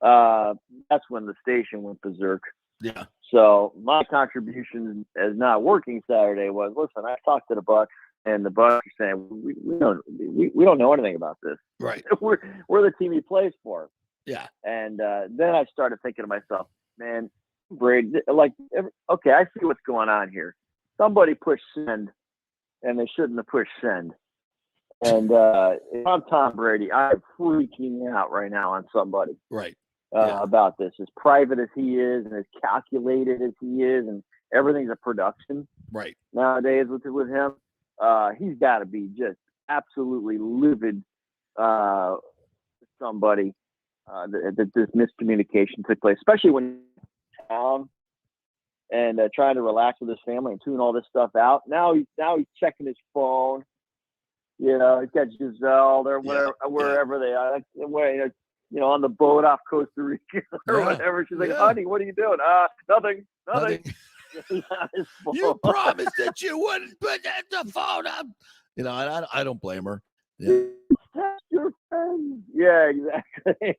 That's when the station went berserk. Yeah. So my contribution as not working Saturday was, listen, I talked to the Bucs, and the Bucs are saying we don't know anything about this. Right. We're the team he plays for. Yeah. And then I started thinking to myself, man, Brady, okay, I see what's going on here. Somebody pushed send, and they shouldn't have pushed send. And if I'm Tom Brady, I'm freaking out right now on somebody. Right. About this, as private as he is and as calculated as he is, and everything's a production right nowadays with him. He's got to be just absolutely livid with somebody that this miscommunication took place, especially when town and trying to relax with his family and tune all this stuff out. Now he's checking his phone. He's got Giselle there, wherever they are. On the boat off Costa Rica or whatever. She's like, honey, what are you doing? Nothing. You promised that you wouldn't put the phone up. I don't blame her. Yeah. Your friend. Yeah, exactly.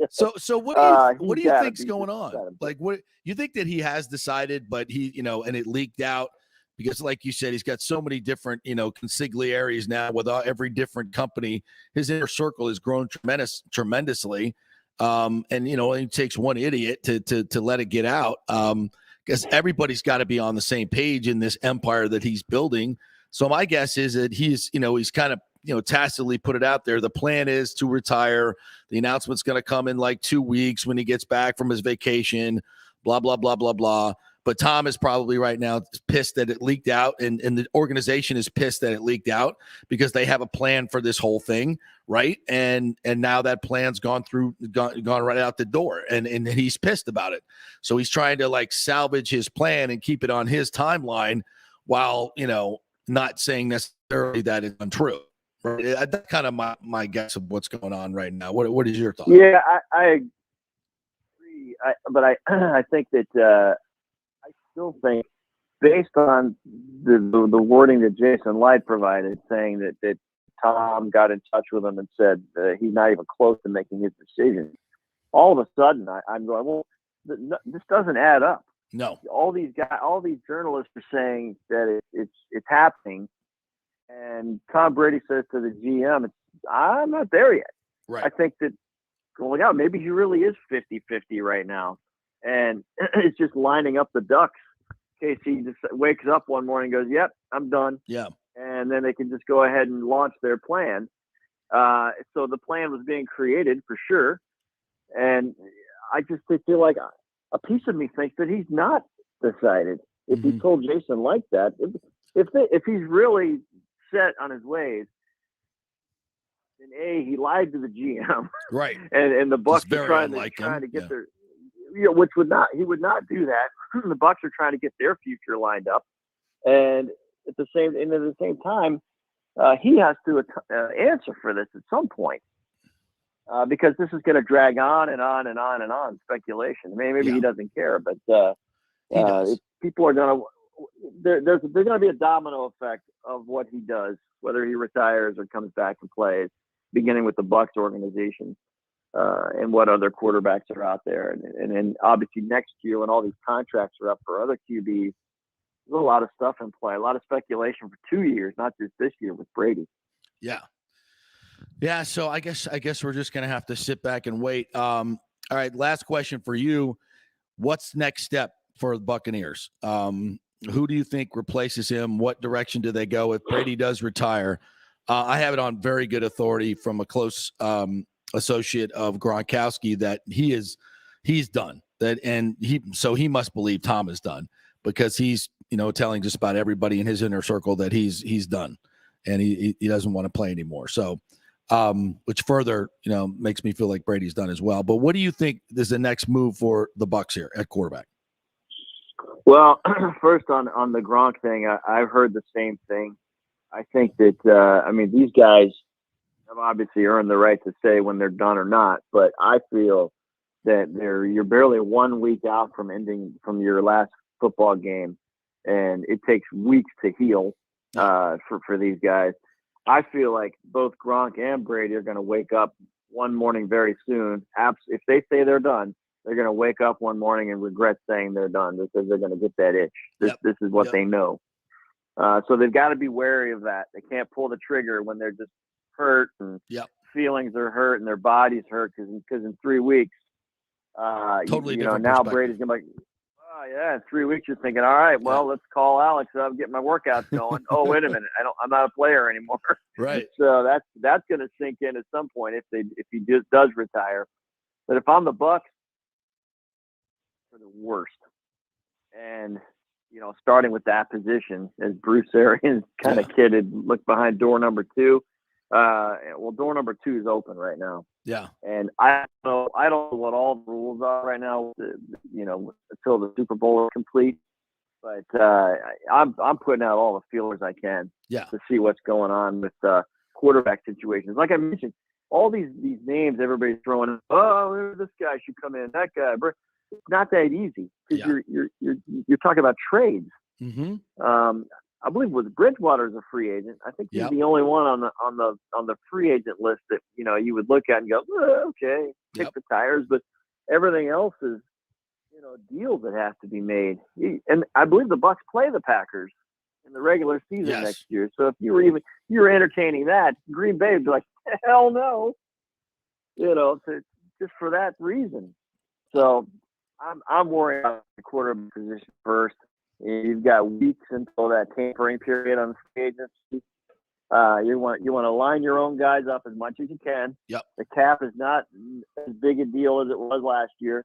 So what do you think's going on? Like, what you think that he has decided, but he, and it leaked out? Because like you said, he's got so many different, consigliaries now with every different company. His inner circle has grown tremendously. And, it takes one idiot to let it get out. Because everybody's got to be on the same page in this empire that he's building. So my guess is that he's kind of, tacitly put it out there. The plan is to retire. The announcement's going to come in like 2 weeks when he gets back from his vacation, blah, blah, blah, blah, blah. But Tom is probably right now pissed that it leaked out, and the organization is pissed that it leaked out because they have a plan for this whole thing, right? And now that plan's gone right out the door, and he's pissed about it. So he's trying to salvage his plan and keep it on his timeline while not saying necessarily that it's untrue. Right? That's kind of my guess of what's going on right now. What is your thought? Yeah, I agree, but I think that. I still think, based on the wording that Jason Light provided, saying that Tom got in touch with him and said he's not even close to making his decision, all of a sudden I'm going, well, this doesn't add up. No. All these journalists are saying that it's happening, and Tom Brady says to the GM, I'm not there yet. Right. I think that going out, maybe he really is 50-50 right now. And it's just lining up the ducks in case he just wakes up one morning and goes, yep, I'm done. Yeah. And then they can just go ahead and launch their plan. So the plan was being created for sure. And I just feel like a piece of me thinks that he's not decided. If he told Jason like that, if he's really set on his ways, then he lied to the GM. Right. And the Bucs are trying to get their – which he would not do that. The Bucs are trying to get their future lined up, and at the same time, he has to answer for this at some point, because this is going to drag on and on and on and on. Speculation. Maybe he doesn't care, but he does. people are going to there's going to be a domino effect of what he does, whether he retires or comes back and plays, beginning with the Bucs organization and what other quarterbacks are out there. And then obviously next year when all these contracts are up for other QBs, there's a lot of stuff in play, a lot of speculation for 2 years, not just this year with Brady. Yeah. Yeah. So I guess we're just going to have to sit back and wait. All right. Last question for you. What's next step for the Buccaneers? Who do you think replaces him? What direction do they go if Brady does retire? I have it on very good authority from a close associate of Gronkowski that he's done that. And he must believe Tom is done because he's, telling just about everybody in his inner circle that he's done and he doesn't want to play anymore. So, which further, makes me feel like Brady's done as well. But what do you think is the next move for the Bucs here at quarterback? Well, first on the Gronk thing, I've heard the same thing. I think that, these guys have obviously earned the right to say when they're done or not, but I feel that you're barely 1 week out from your last football game, and it takes weeks to heal for these guys. I feel like both Gronk and Brady are going to wake up one morning very soon. If they say they're done, they're going to wake up one morning and regret saying they're done because they're going to get that itch. This is what they know. So they've got to be wary of that. They can't pull the trigger when they're just hurt and feelings are hurt and their body's hurt because in 3 weeks, totally now Brady's going to be like, oh yeah, in 3 weeks you're thinking, all right, well, let's call Alex up, get my workouts going. Oh, wait a minute, I'm not a player anymore. Right. So that's going to sink in at some point if he just does retire. But if I'm the Bucs, for the worst. And, starting with that position, as Bruce Arians kind of kidded, look behind door number 2. Door number 2 is open right now. Yeah. And I don't know what all the rules are right now, until the Super Bowl is complete. But I'm putting out all the feelers I can to see what's going on with quarterback situations. Like I mentioned, all these names everybody's throwing in, oh, this guy should come in, that guy. It's not that easy because you're talking about trades. Mm-hmm. I believe with Bridgewater is a free agent. I think he's the only one on the free agent list that you would look at and go, okay, kick the tires. But everything else is deals that have to be made. And I believe the Bucs play the Packers in the regular season next year. So if you were entertaining that, Green Bay would be like, hell no, just for that reason. So I'm worried about the quarterback position first. You've got weeks until that tampering period on free agency. You want to line your own guys up as much as you can. Yep. The cap is not as big a deal as it was last year,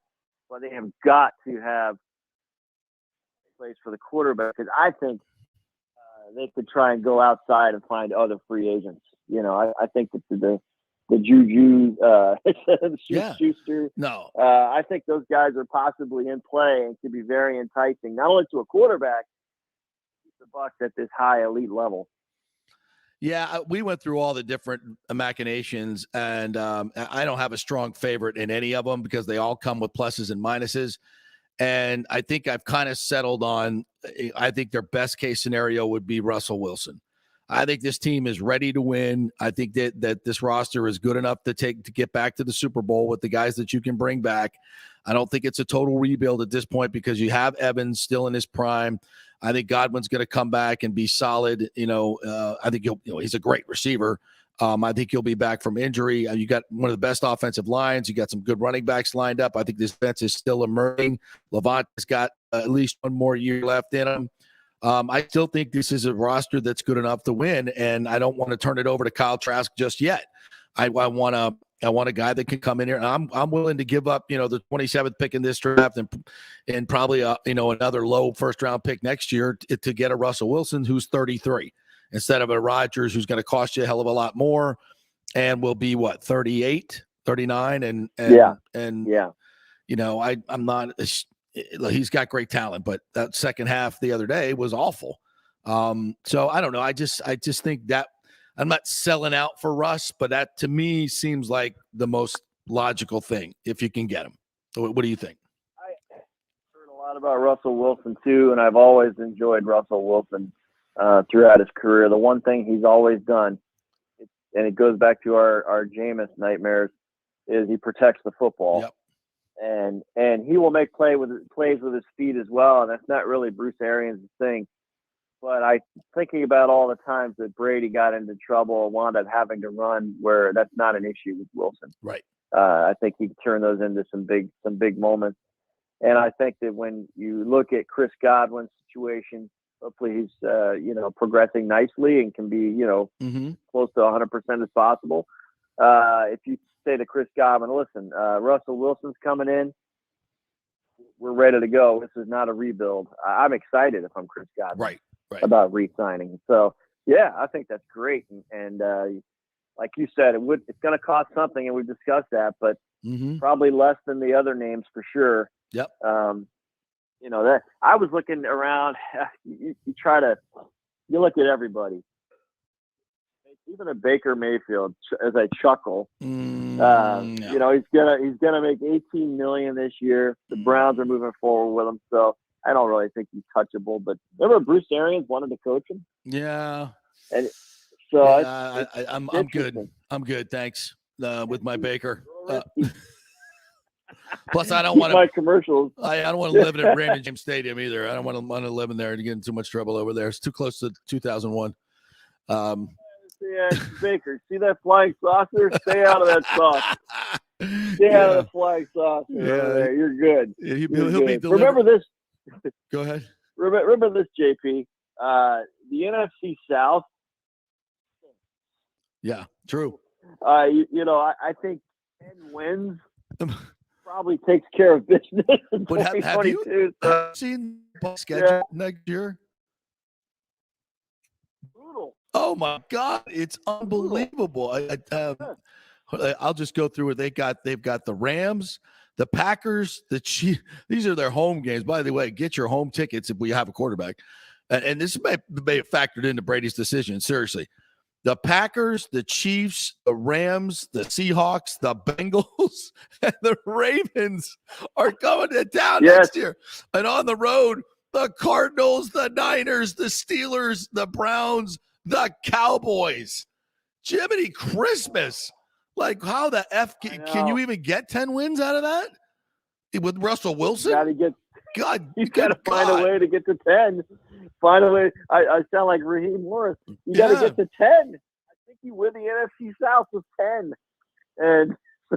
but they have got to have a place for the quarterback because I think they could try and go outside and find other free agents. I think that the Juju, Schuster. No. I think those guys are possibly in play and could be very enticing, not only to a quarterback, but the Bucs at this high elite level. Yeah, we went through all the different machinations, and I don't have a strong favorite in any of them because they all come with pluses and minuses. And I think I've kind of settled on, I think their best case scenario would be Russell Wilson. I think this team is ready to win. I think that this roster is good enough to get back to the Super Bowl with the guys that you can bring back. I don't think it's a total rebuild at this point because you have Evans still in his prime. I think Godwin's going to come back and be solid. I think he's a great receiver. I think he'll be back from injury. You got one of the best offensive lines. You got some good running backs lined up. I think this defense is still emerging. Levant has got at least one more year left in him. I still think this is a roster that's good enough to win, and I don't want to turn it over to Kyle Trask just yet. I want a guy that can come in here, and I'm willing to give up, the 27th pick in this draft and probably another low first round pick next year to get a Russell Wilson who's 33 instead of a Rodgers who's going to cost you a hell of a lot more and will be 38, 39, and I'm not. He's got great talent, but that second half the other day was awful. So I don't know. I just think that I'm not selling out for Russ, but that to me seems like the most logical thing if you can get him. So what do you think? I heard a lot about Russell Wilson too, and I've always enjoyed Russell Wilson throughout his career. The one thing he's always done, and it goes back to our Jameis nightmares, is he protects the football. Yep. And he will make plays with his feet as well, and that's not really Bruce Arians' thing. But thinking about all the times that Brady got into trouble and wound up having to run, where that's not an issue with Wilson. Right. I think he can turn those into some big moments. And I think that when you look at Chris Godwin's situation, hopefully he's progressing nicely and can be close to 100% as possible. If you say to Chris Godwin, listen, Russell Wilson's coming in, we're ready to go. This is not a rebuild. I'm excited if I'm Chris Godwin. Right. About re-signing. So yeah, I think that's great. And like you said, it's going to cost something, and we've discussed that, but probably less than the other names for sure. Yep. That I was looking around. You look at everybody, even a Baker Mayfield, as I chuckle. He's gonna make $18 million this year. The Browns are moving forward with him, so I don't really think he's touchable. But remember, Bruce Arians wanted to coach him. Yeah. And so I'm good. I'm good. Thanks. With my Baker. Plus, I don't want my commercials. I don't want to live at Raymond James Stadium either. I don't want to live in there and get in too much trouble over there. It's too close to 2001. Yeah, Baker, see that flying saucer? Stay out of that saucer. Stay out of the flying saucer. Yeah, there. You're good. He'll good. be Remember this. Go ahead. Remember this, JP. The NFC South. Yeah, true. I think 10 wins probably takes care of business in But have you seen the schedule next year? Brutal. Oh my God, it's unbelievable. I'll just go through it. They've got the Rams, the Packers, the Chiefs. These are their home games. By the way, get your home tickets if we have a quarterback. And this may have factored into Brady's decision. Seriously. The Packers, the Chiefs, the Rams, the Seahawks, the Bengals, and the Ravens are coming to town next year. And on the road, the Cardinals, the Niners, the Steelers, the Browns, the Cowboys. Jiminy Christmas. Like, how the F can you even get 10 wins out of that? With Russell Wilson? You got to find a way to get to 10. Find a way. I sound like Raheem Morris. You got to get to 10. I think you win the NFC South with 10. And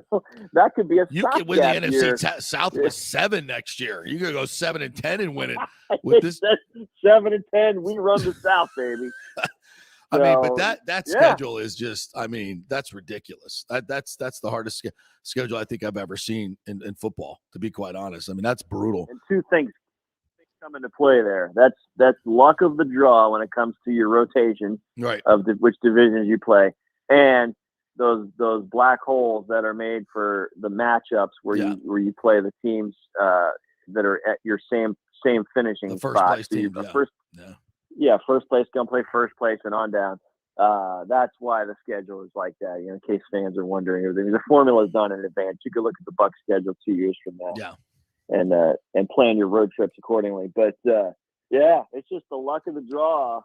so that could be a You could win the NFC South with 7 next year. You could go 7-10 and win it. With this 7-10, we run the South, baby. But that schedule is just, that's ridiculous. That's the hardest schedule I think I've ever seen in football, to be quite honest. That's brutal. And two things come into play there. That's luck of the draw when it comes to your rotation, right? Of which divisions you play, and those black holes that are made for the matchups where you play the teams that are at your same finishing the first spot. place team. First place gonna play first place and on down. That's why the schedule is like that. In case fans are wondering everything. The formula is done in advance. You can look at the Bucs schedule 2 years from now. Yeah. And plan your road trips accordingly. But it's just the luck of the draw.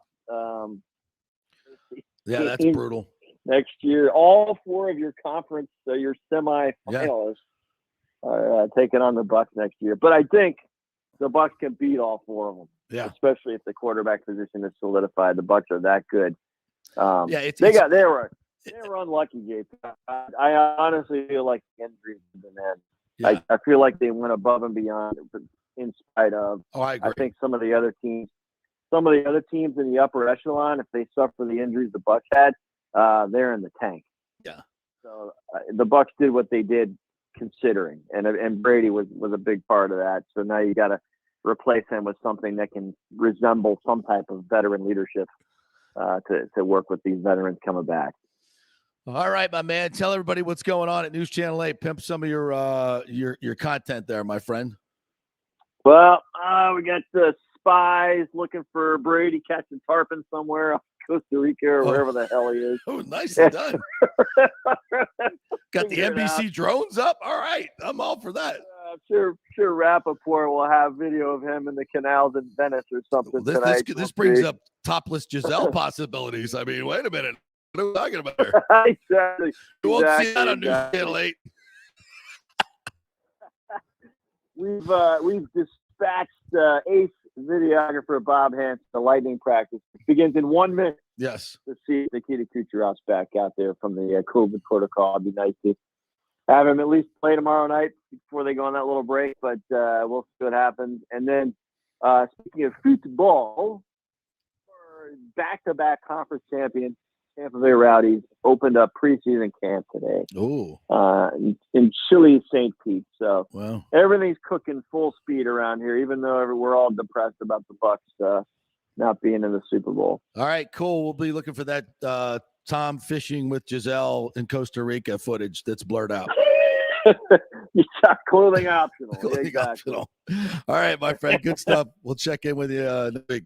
That's brutal. Next year, all 4 of your conference, your semifinalists, are taking on the Bucs next year. But I think the Bucs can beat all 4 of them. Yeah. Especially if the quarterback position is solidified. The Bucs are that good. They were unlucky, JP. I honestly feel like the injuries have been in. Yeah. I feel like they went above and beyond in spite of. Oh, I agree. I think some of the other teams in the upper echelon, if they suffer the injuries the Bucs had, they're in the tank. Yeah. So the Bucs did what they did, considering, and Brady was a big part of that. So now you got to replace him with something that can resemble some type of veteran leadership to work with these veterans coming back. All right, my man. Tell everybody what's going on at News Channel 8. Pimp some of your content there, my friend. Well, we got the spies looking for Brady catching tarpon somewhere off Costa Rica or wherever the hell he is. Oh, nicely done. Got the NBC drones up. All right, I'm all for that. sure Rappaport will have video of him in the canals in Venice or something tonight. This brings up topless Giselle possibilities. I mean, wait a minute. What are we talking about here? Exactly. You won't see that on News Channel 8. We've dispatched ace videographer Bob Hansen to lightning practice. It begins in 1 minute. Yes. To see Nikita Kucherov's back out there from the COVID protocol. It'd be nice to have him at least play tomorrow night before they go on that little break, but we'll see what happens. And then speaking of football, back-to-back conference champions, Tampa Bay Rowdies, opened up preseason camp today. Ooh. In chilly St. Pete. So wow. Everything's cooking full speed around here, even though we're all depressed about the Bucs not being in the Super Bowl. All right, cool. We'll be looking for that Tom fishing with Giselle in Costa Rica footage that's blurred out. You got clothing optional. Clothing Exactly. optional. All right, my friend. Good stuff. We'll check in with you next week,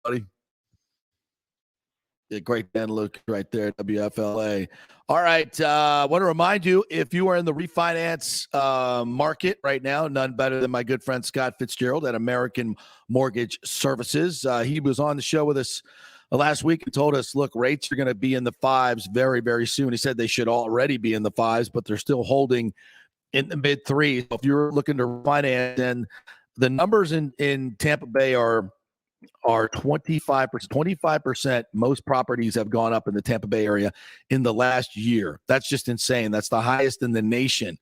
buddy. Yeah, great Dan Luke right there, WFLA. All right. I want to remind you, if you are in the refinance market right now, none better than my good friend Scott Fitzgerald at American Mortgage Services. He was on the show with us last week and told us, look, rates are going to be in the fives very, very soon. He said they should already be in the fives, but they're still holding in the mid threes. So if you're looking to refinance, and the numbers in Tampa Bay are 25%. Most properties have gone up in the Tampa Bay area in the last year. That's just insane. That's the highest in the nation.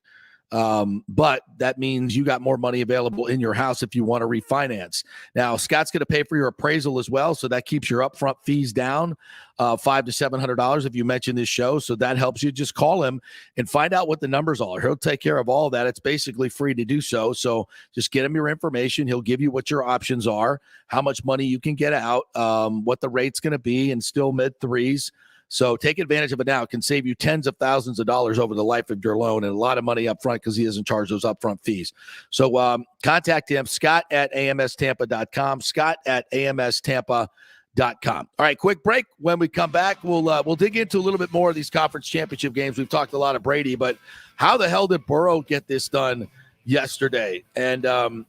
But that means you got more money available in your house if you want to refinance. Now, Scott's going to pay for your appraisal as well, so that keeps your upfront fees down $500 to $700 if you mention this show. So that helps you. Just call him and find out what the numbers are. He'll take care of all that. It's basically free to do so. So just get him your information. He'll give you what your options are, how much money you can get out, what the rate's going to be, and still mid threes. So take advantage of it now. It can save you tens of thousands of dollars over the life of your loan and a lot of money up front because he doesn't charge those upfront fees. So contact him, Scott at amstampa.com, Scott at amstampa.com. All right, quick break. When we come back, we'll dig into a little bit more of these conference championship games. We've talked a lot of Brady, but how the hell did Burrow get this done yesterday? And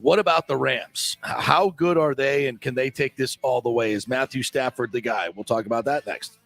what about the Rams? How good are they, and can they take this all the way? Is Matthew Stafford the guy? We'll talk about that next.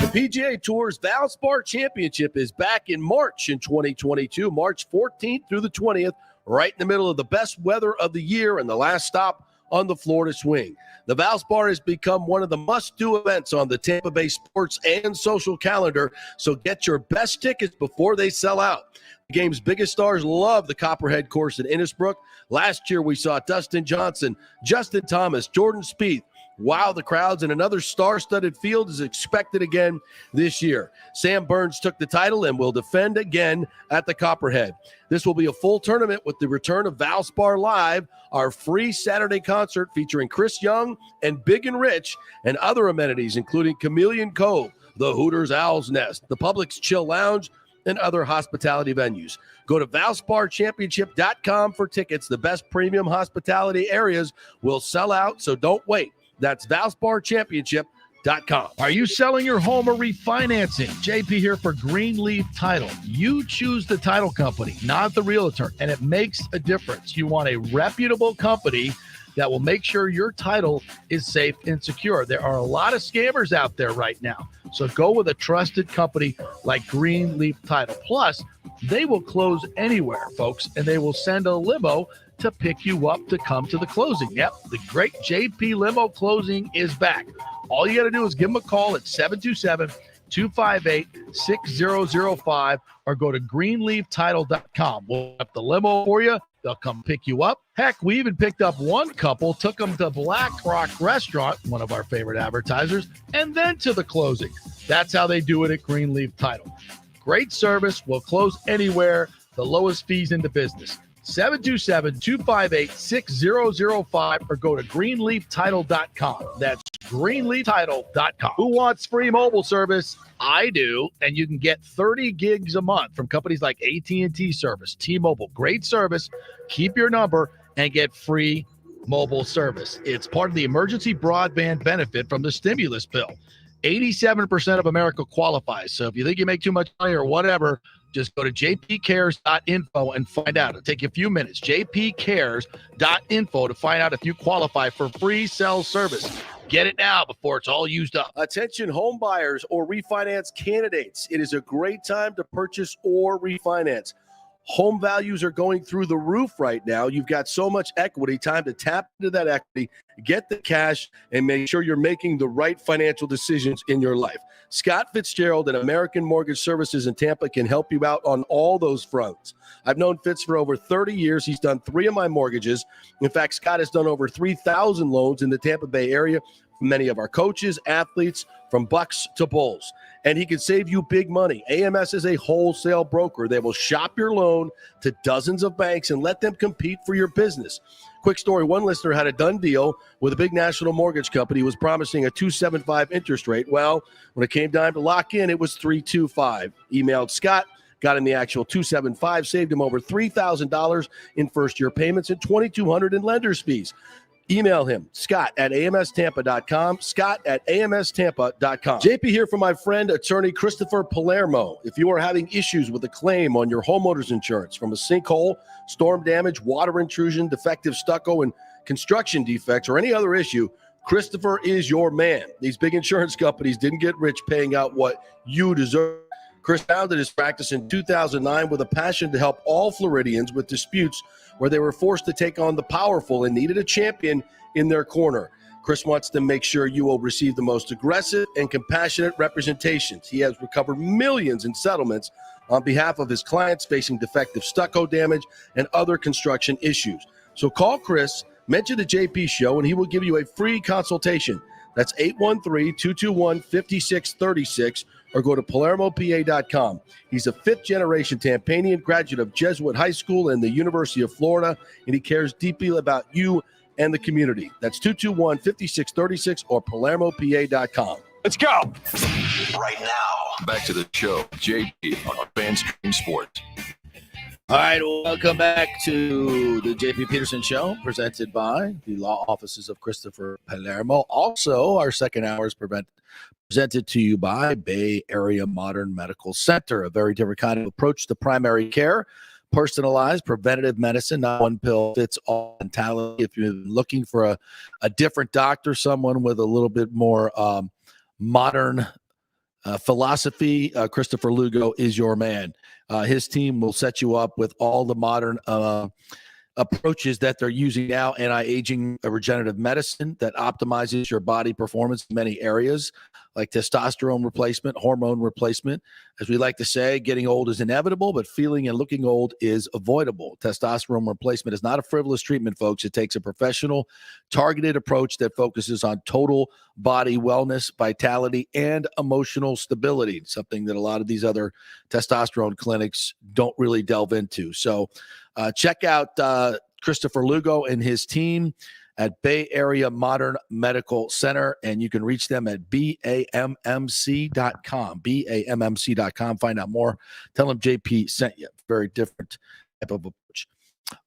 The PGA Tour's Valspar Championship is back in March in 2022, March 14th through the 20th, right in the middle of the best weather of the year and the last stop on the Florida swing. The Valspar has become one of the must-do events on the Tampa Bay sports and social calendar, so get your best tickets before they sell out. The game's biggest stars love the Copperhead course in Innisbrook. Last year, we saw Dustin Johnson, Justin Thomas, Jordan Spieth. Wow, the crowds, and another star-studded field is expected again this year. Sam Burns took the title and will defend again at the Copperhead. This will be a full tournament with the return of Valspar Live, our free Saturday concert featuring Chris Young and Big and Rich, and other amenities including Chameleon Cove, the Hooters Owl's Nest, the Publix Chill Lounge, and other hospitality venues. Go to ValsparChampionship.com for tickets. The best premium hospitality areas will sell out, so don't wait. That's ValsparChampionship.com. Are you selling your home or refinancing? JP here for Greenleaf Title. You choose the title company, not the realtor, and it makes a difference. You want a reputable company that will make sure your title is safe and secure. There are a lot of scammers out there right now, so go with a trusted company like Greenleaf Title. Plus, they will close anywhere, folks, and they will send a limo to pick you up to come to the closing. Yep, the great JP Limo Closing is back. All you got to do is give them a call at 727-258-6005 or go to greenleaftitle.com. We'll have the limo for you. They'll come pick you up. Heck, we even picked up one couple, took them to Black Rock Restaurant, one of our favorite advertisers, and then to the closing. That's how they do it at Greenleaf Title. Great service. We'll close anywhere. The lowest fees in the business. 727-258-6005 or go to greenleaftitle.com. That's greenleaftitle.com. Who wants free mobile service? I do. And you can get 30 gigs a month from companies like AT&T Service, T-Mobile. Great service. Keep your number and get free mobile service. It's part of the emergency broadband benefit from the stimulus bill. 87% of America qualifies. So if you think you make too much money or whatever, just go to jpcares.info and find out. It'll take you a few minutes. jpcares.info to find out if you qualify for free cell service. Get it now before it's all used up. Attention home buyers or refinance candidates. It is a great time to purchase or refinance. Home values are going through the roof right now. You've got so much equity. Time to tap into that equity, get the cash, and make sure you're making the right financial decisions in your life. Scott Fitzgerald and American Mortgage Services in Tampa can help you out on all those fronts. I've known Fitz for over 30 years. He's done 3 of my mortgages. In fact, Scott has done over 3,000 loans in the Tampa Bay area for many of our coaches, athletes, from Bucks to Bulls. And he can save you big money. AMS is a wholesale broker. They will shop your loan to dozens of banks and let them compete for your business. Quick story, one listener had a done deal with a big national mortgage company who was promising a 2.75 interest rate. Well, when it came time to lock in, it was 3.25. Emailed Scott, got him the actual 2.75, saved him over $3,000 in first-year payments and $2,200 in lender's fees. Email him, scott@amstampa.com, scott@amstampa.com. JP here for my friend, attorney Christopher Palermo. If you are having issues with a claim on your homeowner's insurance from a sinkhole, storm damage, water intrusion, defective stucco, and construction defects, or any other issue, Christopher is your man. These big insurance companies didn't get rich paying out what you deserve. Chris founded his practice in 2009 with a passion to help all Floridians with disputes where they were forced to take on the powerful and needed a champion in their corner. Chris wants to make sure you will receive the most aggressive and compassionate representations. He has recovered millions in settlements on behalf of his clients facing defective stucco damage and other construction issues. So call Chris, mention the JP Show, and he will give you a free consultation. That's 813-221-5636, or go to PalermoPA.com. He's a fifth-generation Tampanian, graduate of Jesuit High School and the University of Florida, and he cares deeply about you and the community. That's 221-5636 or PalermoPA.com. Let's go. Right now, back to the show. JP on FanStream Sports. All right, welcome back to the JP Peterson Show, presented by the law offices of Christopher Palermo. Also, our second hour is presented to you by Bay Area Modern Medical Center, a very different kind of approach to primary care, personalized preventative medicine, not one pill fits all mentality. If you're looking for a different doctor, someone with a little bit more modern philosophy, Christopher Lugo is your man. His team will set you up with all the modern approaches that they're using now, anti-aging regenerative medicine that optimizes your body performance in many areas, like testosterone replacement, hormone replacement. As we like to say, getting old is inevitable, but feeling and looking old is avoidable. Testosterone replacement is not a frivolous treatment, folks. It takes a professional, targeted approach that focuses on total body wellness, vitality, and emotional stability, something that a lot of these other testosterone clinics don't really delve into. So check out Christopher Lugo and his team at Bay Area Modern Medical Center, and you can reach them at BAMMC.com, BAMMC.com. Find out more. Tell them JP sent you. Very different type of approach.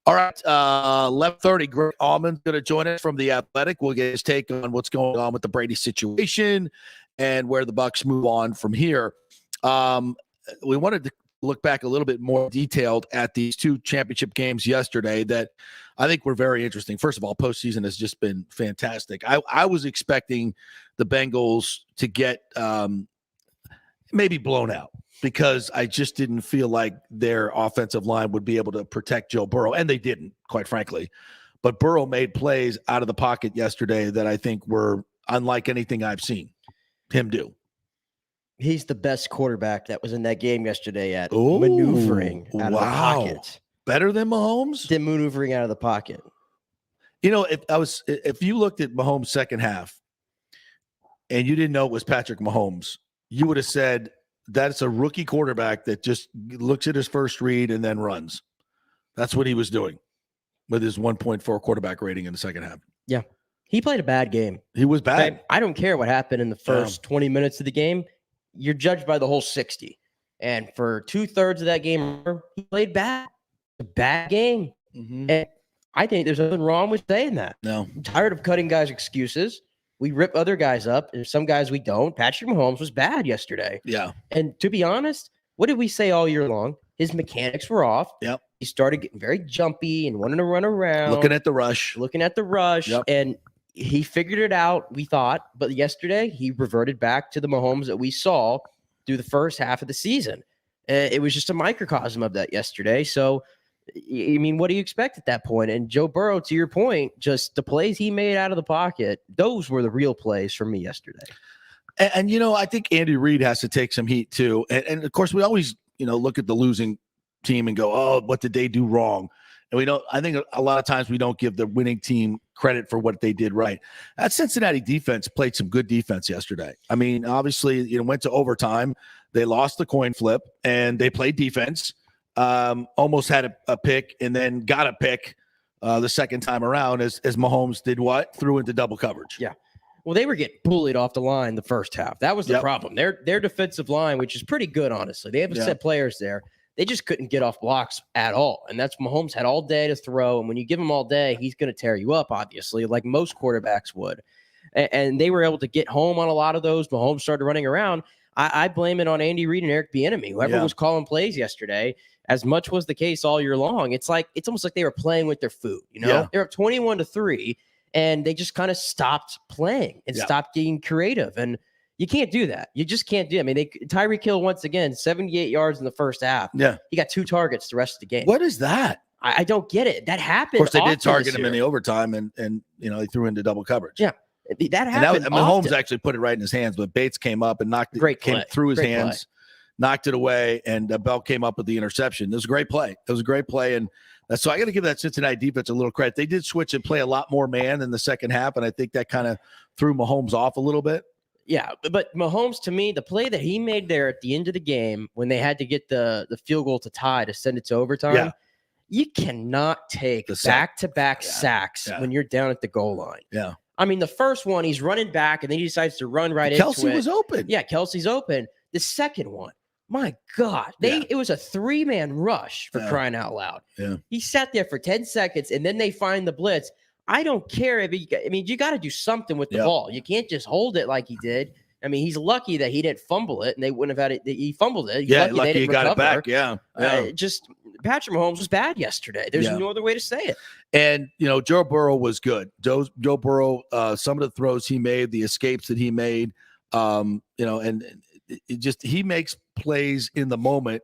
All right, 11:30, Greg Auman's going to join us from The Athletic. We'll get his take on what's going on with the Brady situation and where the Bucs move on from here. We wanted to look back a little bit more detailed at these two championship games yesterday that I think were very interesting. First of all, postseason has just been fantastic. I was expecting the Bengals to get maybe blown out because I just didn't feel like their offensive line would be able to protect Joe Burrow, and they didn't, quite frankly. But Burrow made plays out of the pocket yesterday that I think were unlike anything I've seen him do. He's the best quarterback that was in that game yesterday at maneuvering out of the pocket. Better than Mahomes? Than maneuvering out of the pocket. You know, if you looked at Mahomes' second half and you didn't know it was Patrick Mahomes, you would have said that's a rookie quarterback that just looks at his first read and then runs. That's what he was doing with his 1.4 quarterback rating in the second half. Yeah. He played a bad game. He was bad. I don't care what happened in the first 20 minutes of the game. You're judged by the whole 60. And for 2/3 of that game, he played bad. A bad game. Mm-hmm. And I think there's nothing wrong with saying that. No. I'm tired of cutting guys' excuses. We rip other guys up, and some guys we don't. Patrick Mahomes was bad yesterday. Yeah. And to be honest, what did we say all year long? His mechanics were off. Yep. He started getting very jumpy and wanting to run around. Looking at the rush. Yep. And he figured it out, we thought. But yesterday, he reverted back to the Mahomes that we saw through the first half of the season. It was just a microcosm of that yesterday. So, I mean, what do you expect at that point? And Joe Burrow, to your point, just the plays he made out of the pocket, those were the real plays for me yesterday. And I think Andy Reid has to take some heat too. And of course, we always, look at the losing team and go, oh, what did they do wrong? And I think a lot of times we don't give the winning team credit for what they did right. That Cincinnati defense played some good defense yesterday. I mean, obviously, went to overtime. They lost the coin flip and they played defense. Almost had a pick and then got a pick the second time around as Mahomes did what? Threw into double coverage. Yeah. Well, they were getting bullied off the line the first half. That was the problem. Their defensive line, which is pretty good, honestly. They have set players there. They just couldn't get off blocks at all. And that's Mahomes had all day to throw. And when you give him all day, he's going to tear you up, obviously, like most quarterbacks would. And they were able to get home on a lot of those. Mahomes started running around. I blame it on Andy Reid and Eric Bieniemy. Whoever was calling plays yesterday, as much was the case all year long. It's almost like they were playing with their food. They're up 21-3, and they just kind of stopped playing and stopped getting creative. And you can't do that. You just can't do it. I mean, Tyreek Hill, once again, 78 yards in the first half. Yeah. He got 2 targets the rest of the game. What is that? I don't get it. That happened. Of course, they did target him in the overtime, and they threw into double coverage. Yeah. That happened. And Mahomes actually put it right in his hands, but Bates came up and knocked it, came through his hands, knocked it away, and Bell came up with the interception. It was a great play. And so I got to give that Cincinnati defense a little credit. They did switch and play a lot more man in the second half, and I think that kind of threw Mahomes off a little bit. Yeah, but Mahomes, to me, the play that he made there at the end of the game when they had to get the field goal to tie to send it to overtime, you cannot take back-to-back sacks when you're down at the goal line. Yeah. I mean, the first one, he's running back, and then he decides to run right into it. Kelsey was open. Yeah, Kelsey's open. The second one, my God, it was a 3-man rush for crying out loud. Yeah. He sat there for 10 seconds, and then they find the blitz. I don't care if you got to do something with the ball. You can't just hold it like he did. I mean, he's lucky that he didn't fumble it, and they wouldn't have had it. He fumbled it. He's lucky he got it back. Yeah. Just Patrick Mahomes was bad yesterday. There's no other way to say it. And, Joe Burrow was good. Joe Burrow, some of the throws he made, the escapes that he made, and he makes plays in the moment.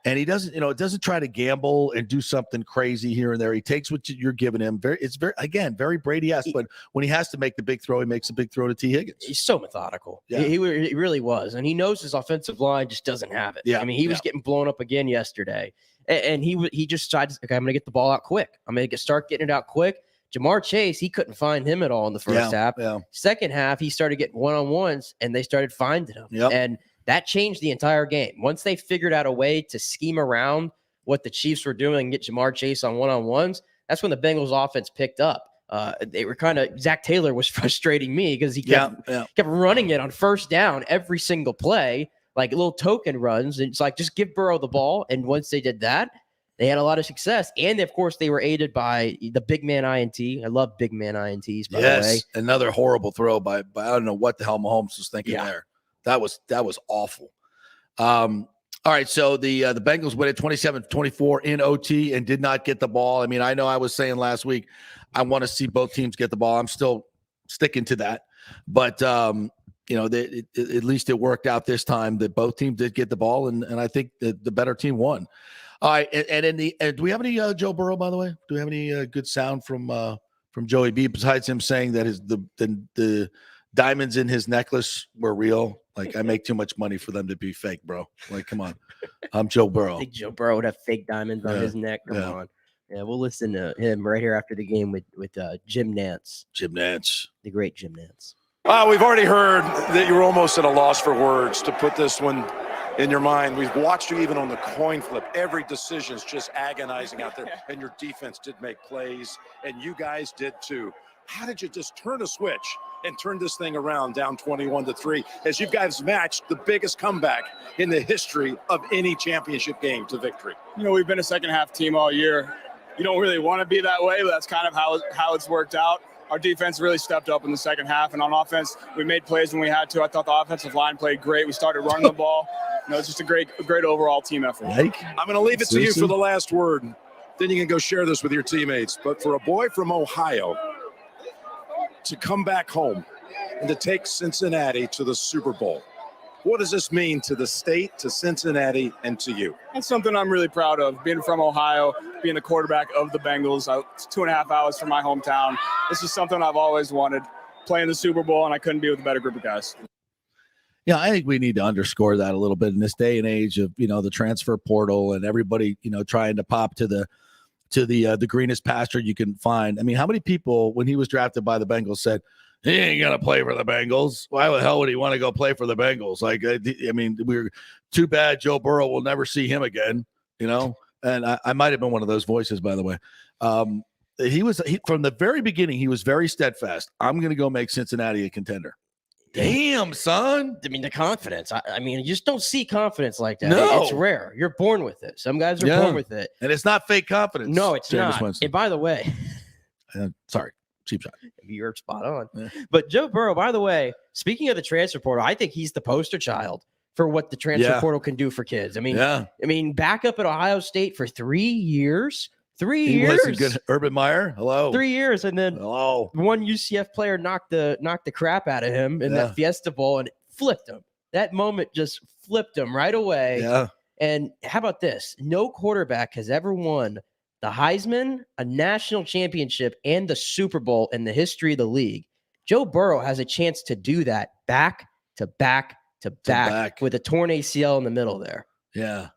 And he doesn't, doesn't try to gamble and do something crazy here and there. He takes what you're giving him. Very Brady-esque. But when he has to make the big throw, he makes a big throw to T. Higgins. He's so methodical. Yeah. He really was. And he knows his offensive line just doesn't have it. Yeah. I mean, he was getting blown up again yesterday. And he just decided, okay, I'm going to get the ball out quick. I'm going to start getting it out quick. Jamar Chase, he couldn't find him at all in the first half. Yeah. Second half, he started getting one-on-ones, and they started finding him. Yep. And that changed the entire game. Once they figured out a way to scheme around what the Chiefs were doing and get Jamar Chase on one-on-ones, that's when the Bengals offense picked up. They were Zach Taylor was frustrating me because he kept running it on first down every single play, like little token runs. And it's like, just give Burrow the ball. And once they did that, they had a lot of success. And, of course, they were aided by the big man INT. I love big man INTs, by the way. Another horrible throw by I don't know what the hell Mahomes was thinking there. That was awful. All right, so the Bengals win it 27-24 in OT and did not get the ball. I mean, I know I was saying last week I want to see both teams get the ball. I'm still sticking to that. But, at least it worked out this time that both teams did get the ball, and I think that the better team won. All right, and do we have any Joe Burrow, by the way? Do we have any good sound from Joey B besides him saying that the diamonds in his necklace were real? Like, I make too much money for them to be fake, bro. Like, come on. I'm Joe Burrow. I think Joe Burrow would have fake diamonds on his neck. Come on. Yeah, we'll listen to him right here after the game with Jim Nantz. Jim Nantz. The great Jim Nantz. We've already heard that you were almost at a loss for words to put this one in your mind. We've watched you even on the coin flip. Every decision's just agonizing out there, and your defense did make plays, and you guys did too. How did you just turn a switch and turn this thing around down 21-3 as you guys matched the biggest comeback in the history of any championship game to victory? We've been a second half team all year. You don't really want to be that way, but that's kind of how it's worked out. our defense really stepped up in the second half, and on offense, we made plays when we had to. I thought the offensive line played great. We started running the ball. It's just a great overall team effort. I'm going to leave it to you for the last word. Then you can go share this with your teammates. But for a boy from Ohio to come back home and to take Cincinnati to the Super Bowl, what does this mean to the state, to Cincinnati, and to you? That's something I'm really proud of. Being from Ohio, being the quarterback of the Bengals, it's 2.5 hours from my hometown. This is something I've always wanted, playing the Super Bowl, and I couldn't be with a better group of guys. Yeah, I think we need to underscore that a little bit in this day and age of, the transfer portal and everybody, trying to pop to the greenest pasture you can find. I mean, how many people, when he was drafted by the Bengals, said, he ain't going to play for the Bengals? Why the hell would he want to go play for the Bengals? Like, I mean, we're too bad Joe Burrow will never see him again, And I might have been one of those voices, by the way. He from the very beginning, he was very steadfast. I'm going to go make Cincinnati a contender. Damn, son. I mean, the confidence. I mean, you just don't see confidence like that. No. It's rare. You're born with it. Some guys are born with it. And it's not fake confidence. No, it's Jameis not. Winston. And by the way, sorry, cheap shot. You're spot on. Yeah. But Joe Burrow, by the way, speaking of the transfer portal, I think he's the poster child for what the transfer portal can do for kids. I mean, back up at Ohio State for 3 years. 3 years. He wasn't good. Urban Meyer, hello. 3 years, and then one UCF player knocked the crap out of him in that Fiesta Bowl, and it flipped him. That moment just flipped him right away. Yeah. And how about this? No quarterback has ever won the Heisman, a national championship, and the Super Bowl in the history of the league. Joe Burrow has a chance to do that back to back to back with a torn ACL in the middle there. Yeah.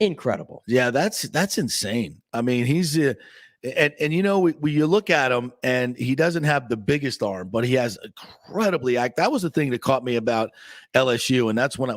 Incredible. Yeah, that's insane. I mean, he's you look at him and he doesn't have the biggest arm, but he has incredibly that was the thing that caught me about LSU, and that's when I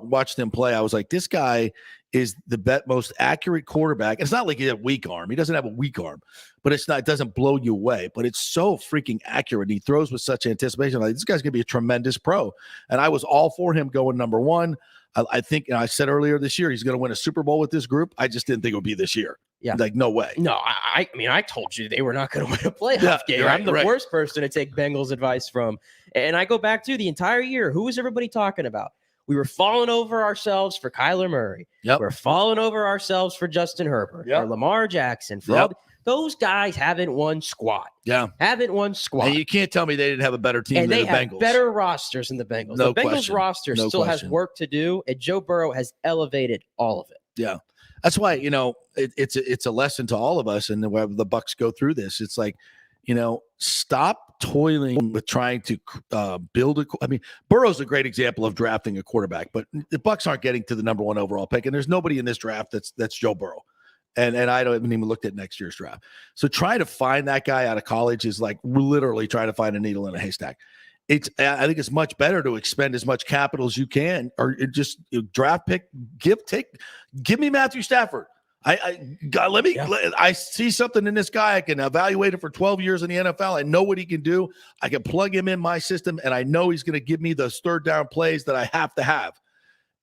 watched him play, I was like, this guy is the most accurate quarterback. It's not like he has a weak arm. He doesn't have a weak arm, but it doesn't blow you away, but it's so freaking accurate. He throws with such anticipation. Like, this guy's going to be a tremendous pro. And I was all for him going number one. I think, I said earlier this year, he's going to win a Super Bowl with this group. I just didn't think it would be this year. Yeah. Like, no way. No, I mean, I told you they were not going to win a playoff game. Right, I'm the worst person to take Bengals advice from. And I go back to the entire year. Who was everybody talking about? We were falling over ourselves for Kyler Murray. Yep. We're falling over ourselves for Justin Herbert, for Lamar Jackson. For all those guys haven't won squat. Yeah. Haven't won squat. And you can't tell me they didn't have a better team than the Bengals. And they have better rosters than the Bengals. No the Bengals question. roster No still question. has work to do, and Joe Burrow has elevated all of it. Yeah. That's why, it's a lesson to all of us. And when the Bucs go through this, it's like, stop toiling with trying to build Burrow's a great example of drafting a quarterback, but the Bucs aren't getting to the number one overall pick. And there's nobody in this draft that's Joe Burrow. And I haven't even looked at next year's draft. So trying to find that guy out of college is like literally trying to find a needle in a haystack. I think it's much better to expend as much capital as you can, or just draft pick, give me Matthew Stafford. I see something in this guy. I can evaluate it for 12 years in the NFL. I know what he can do. I can plug him in my system, and I know he's going to give me those third down plays that I have to have.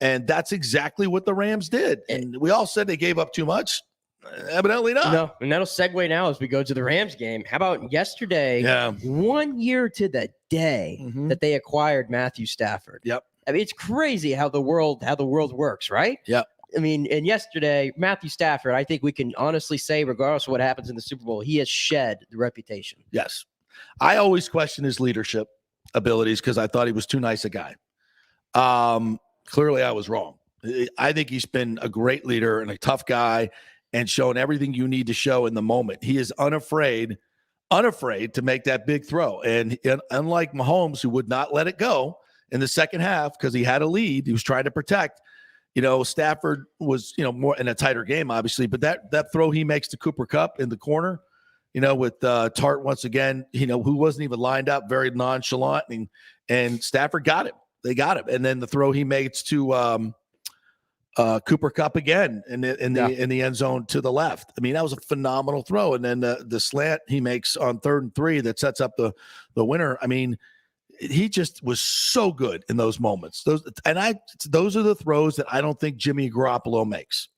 And that's exactly what the Rams did. And we all said they gave up too much. Evidently not. No, and that'll segue now as we go to the Rams game. How about yesterday? 1 year to the day that they acquired Matthew Stafford. Yep. I mean, it's crazy how the world works, right? Yep. I mean, and yesterday, Matthew Stafford, I think we can honestly say, regardless of what happens in the Super Bowl, he has shed the reputation. Yes. I always question his leadership abilities because I thought he was too nice a guy. Clearly, I was wrong. I think he's been a great leader and a tough guy and shown everything you need to show in the moment. He is unafraid to make that big throw. And unlike Mahomes, who would not let it go in the second half because he had a lead, he was trying to protect. Stafford was, more in a tighter game, obviously, but that throw he makes to Cooper Kupp in the corner, with Tart once again, who wasn't even lined up, very nonchalant, and Stafford got him. They got him. And then the throw he makes to Cooper Kupp again in the end zone to the left. I mean, that was a phenomenal throw. And then the slant he makes on 3rd and 3 that sets up the winner. I mean, he just was so good in those moments. Those are the throws that I don't think Jimmy Garoppolo makes.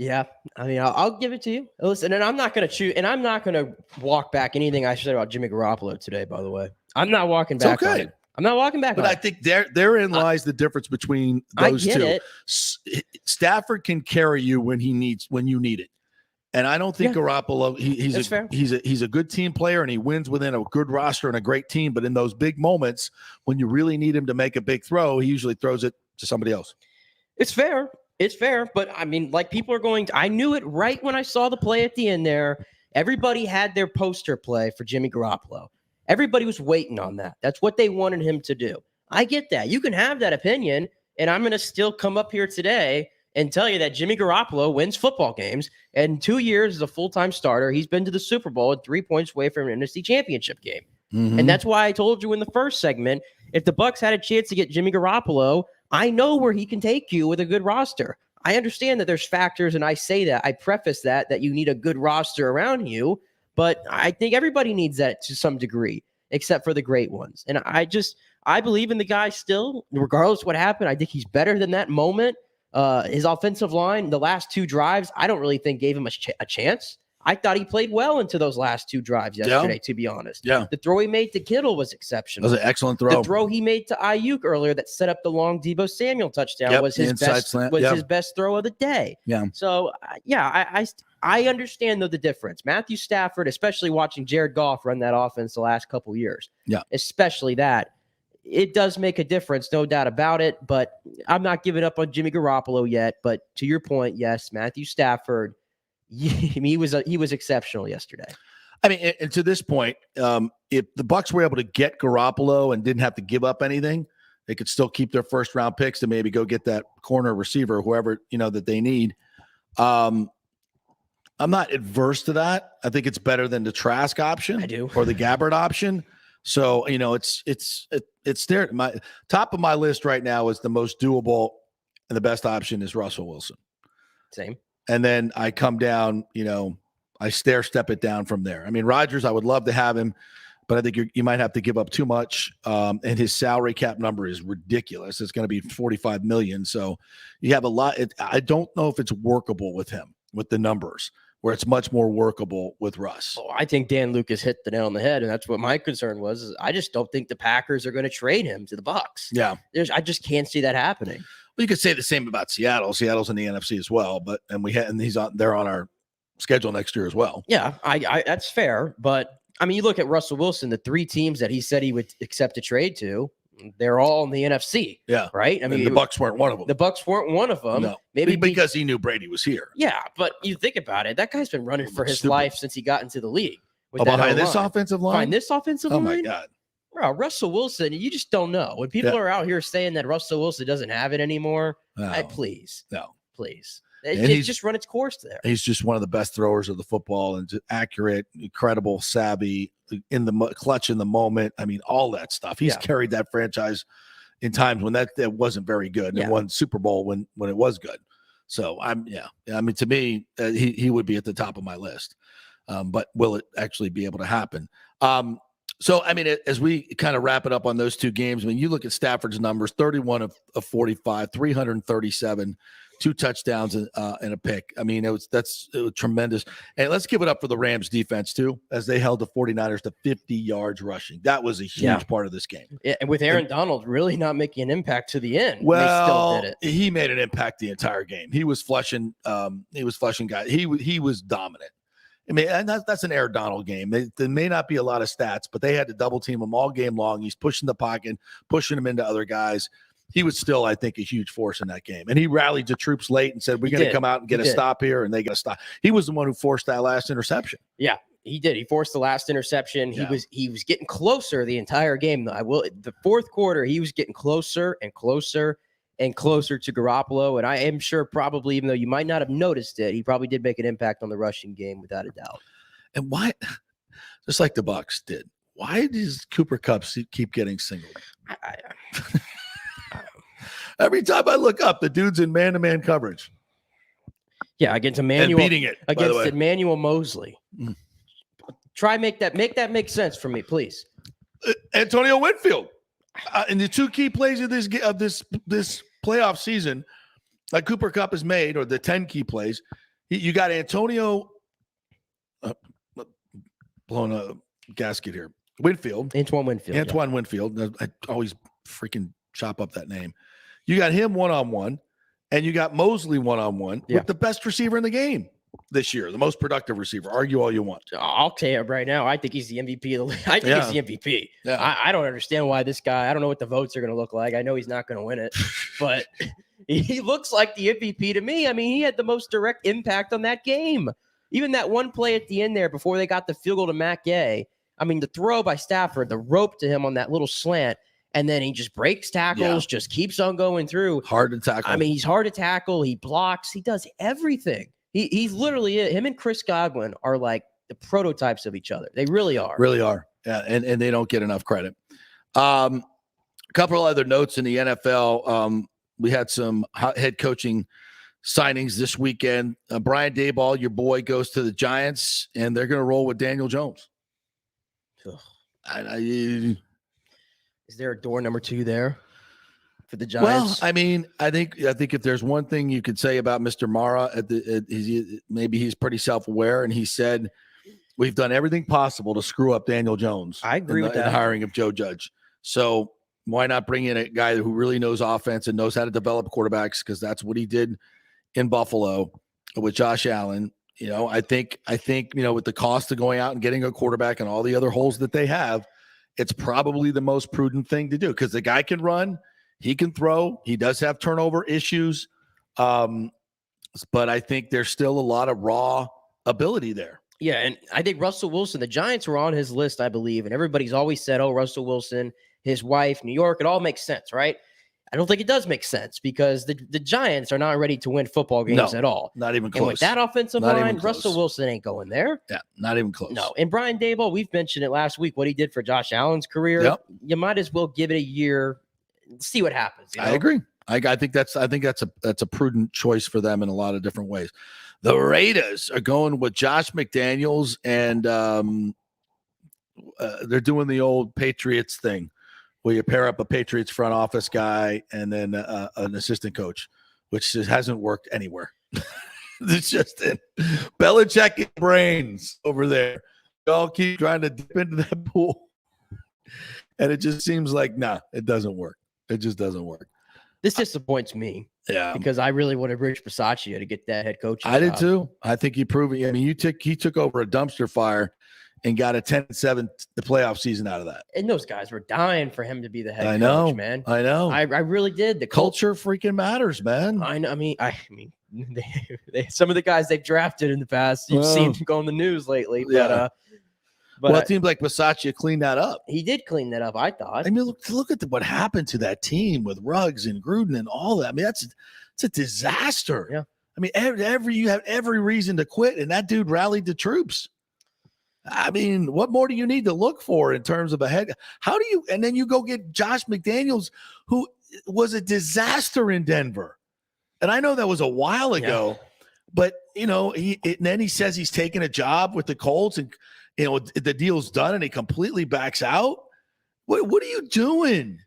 Yeah, I mean, I'll give it to you. Listen, and I'm not going to choose, and I'm not going to walk back anything I said about Jimmy Garoppolo today. By the way, I'm not walking back on it. I'm not walking back. But I think therein lies the difference between those two. It. Stafford can carry you when you need it, and I don't think Garoppolo. He's a good team player, and he wins within a good roster and a great team. But in those big moments, when you really need him to make a big throw, he usually throws it to somebody else. It's fair. It's fair, but I mean, like people are going to, I knew it right when I saw the play at the end there. Everybody had their poster play for Jimmy Garoppolo. Everybody was waiting on that. That's what they wanted him to do. I get that. You can have that opinion, and I'm going to still come up here today and tell you that Jimmy Garoppolo wins football games. And in 2 years as a full-time starter, he's been to the Super Bowl and 3 points away from an NFC championship game. Mm-hmm. And that's why I told you in the first segment, if the Bucs had a chance to get Jimmy Garoppolo, I know where he can take you with a good roster. I understand that there's factors, and I say that. I preface that you need a good roster around you, but I think everybody needs that to some degree, except for the great ones. And I believe in the guy still, regardless of what happened. I think he's better than that moment. His offensive line, the last 2 drives, I don't really think gave him a chance. I thought he played well into those last 2 drives yesterday, to be honest. Yeah. The throw he made to Kittle was exceptional. That was an excellent throw. The throw he made to Ayuk earlier that set up the long Deebo Samuel touchdown was his best throw of the day. Yeah. So, I understand, though, the difference. Matthew Stafford, especially watching Jared Goff run that offense the last couple years, especially that, it does make a difference, no doubt about it. But I'm not giving up on Jimmy Garoppolo yet. But to your point, yes, Matthew Stafford, he was exceptional yesterday. I mean, and to this point, if the Bucs were able to get Garoppolo and didn't have to give up anything, they could still keep their first round picks to maybe go get that corner receiver, whoever that they need. I'm not adverse to that. I think it's better than the Trask option. I do. Or the Gabbard option. So it's there. My top of my list right now is the most doable, and the best option is Russell Wilson. Same. And then I come down, I step it down from there. I mean, Rodgers, I would love to have him, but I think you might have to give up too much. And his salary cap number is ridiculous. It's going to be $45 million. So you have a lot. I don't know if it's workable with him, with the numbers, where it's much more workable with Russ. Oh, I think Dan Lucas hit the nail on the head, and that's what my concern was. Is I just don't think the Packers are going to trade him to the Bucs. Yeah. I just can't see that happening. Well, you could say the same about Seattle. Seattle's in the NFC as well, they're on our schedule next year as well. Yeah, I that's fair. But I mean, you look at Russell Wilson, the 3 teams that he said he would accept a trade to, they're all in the NFC. Yeah. Right? I mean, the Bucs weren't one of them. The Bucs weren't one of them. No. Maybe because he knew Brady was here. Yeah, but you think about it, that guy's been running for his life since he got into the league. Behind this offensive line? Behind this offensive line? Oh, my God. Bro, Russell Wilson, you just don't know. When people are out here saying that Russell Wilson doesn't have it anymore, please. It's just run its course there. He's just one of the best throwers of the football, and just accurate, incredible, savvy, in the clutch in the moment. I mean, all that stuff. He's carried that franchise in times when that wasn't very good, and won Super Bowl when it was good. So I mean, to me, he would be at the top of my list. But will it actually be able to happen? So, I mean, as we kind of wrap it up on those 2 games, I mean, you look at Stafford's numbers, 31 of 45, 337, 2 touchdowns and a pick. I mean, it was tremendous. And let's give it up for the Rams defense too, as they held the 49ers to 50 yards rushing. That was a huge part of this game. Yeah, and with Aaron Donald really not making an impact to the end. Well, they still did it. He made an impact the entire game. He was flushing guys. He was dominant. I mean, and that's an Aaron Donald game. There may not be a lot of stats, but they had to double team him all game long. He's pushing the pocket, pushing him into other guys. He was still, I think, a huge force in that game. And he rallied the troops late and said, we're going to come out and get a stop here, and they got to stop. He was the one who forced that last interception. Yeah, he did. He forced the last interception. Yeah. He was getting closer the entire game. The fourth quarter, he was getting closer and closer and closer to Garoppolo. And I am sure probably, even though you might not have noticed it, he probably did make an impact on the rushing game without a doubt. And why, just like the Bucs did, why does Cooper Kupp keep getting singled? Every time I look up, the dude's in man-to-man coverage. Yeah, against Emmanuel. And beating it, against Emmanuel Mosley. Try make that make sense for me, please. Antonio Winfield. In the 2 key plays of this playoff season that Cooper Kupp has made, or the 10 key plays, You got Antonio blowing a gasket here. Antoine Winfield. I always freaking chop up that name. You got him one-on-one, and you got Mosley one-on-one with the best receiver in the game this year, the most productive receiver. Argue all you want. I'll tell you right now, I think he's the MVP of the league. I think he's the MVP. Yeah. I don't understand why this guy, I don't know what the votes are going to look like. I know he's not going to win it, but he looks like the MVP to me. I mean, he had the most direct impact on that game. Even that one play at the end there before they got the field goal to Matt Gay. I mean, the throw by Stafford, the rope to him on that little slant, and then he just breaks tackles, just keeps on going through. Hard to tackle. I mean, he's hard to tackle. He blocks. He does everything. He's literally it. Him and Chris Godwin are like the prototypes of each other. They really are. Really are. Yeah, and they don't get enough credit. A couple other notes in the NFL. We had some head coaching signings this weekend. Brian Daboll, your boy, goes to the Giants, and they're going to roll with Daniel Jones. Is there a door number 2 there for the Giants? Well, I mean, I think if there's one thing you could say about Mr. Mara, maybe he's pretty self-aware, and he said we've done everything possible to screw up Daniel Jones. I agree with that. In the hiring of Joe Judge. So why not bring in a guy who really knows offense and knows how to develop quarterbacks? Because that's what he did in Buffalo with Josh Allen. You know, I think, with the cost of going out and getting a quarterback and all the other holes that they have, it's probably the most prudent thing to do because the guy can run, he can throw, he does have turnover issues. But I think there's still a lot of raw ability there. Yeah. And I think Russell Wilson, the Giants were on his list, I believe. And everybody's always said, oh, Russell Wilson, his wife, New York, it all makes sense, right? I don't think it does make sense because the Giants are not ready to win football games at all. Not even close. And with that offensive line, Russell Wilson ain't going there. Yeah, not even close. No. And Brian Daboll, we've mentioned it last week, what he did for Josh Allen's career. Yep. You might as well give it a year, see what happens. You know? I agree. I think that's a prudent choice for them in a lot of different ways. The Raiders are going with Josh McDaniels, and they're doing the old Patriots thing, where you pair up a Patriots front office guy and then an assistant coach, which just hasn't worked anywhere. It's just Belichick brains over there. They all keep trying to dip into that pool. And it just seems like, it doesn't work. It just doesn't work. This disappoints me. Yeah. Because I really wanted Rich Bisaccia to get that head coach. I did too. I think he proved it. I mean, he took over a dumpster fire and got a 10-7 the playoff season out of that. And those guys were dying for him to be the head coach, man. I know. I really did. The culture freaking matters, man. I know. I mean, they some of the guys they've drafted in the past, you've seen them go on the news lately. Yeah. But it seemed like Bisaccia cleaned that up. He did clean that up, I thought. I mean, look at what happened to that team with Ruggs and Gruden and all that. I mean, it's a disaster. Yeah. I mean, you have every reason to quit, and that dude rallied the troops. I mean, what more do you need to look for in terms of a head? And then you go get Josh McDaniels, who was a disaster in Denver. And I know that was a while ago, but then he says he's taking a job with the Colts and, the deal's done and he completely backs out. What are you doing?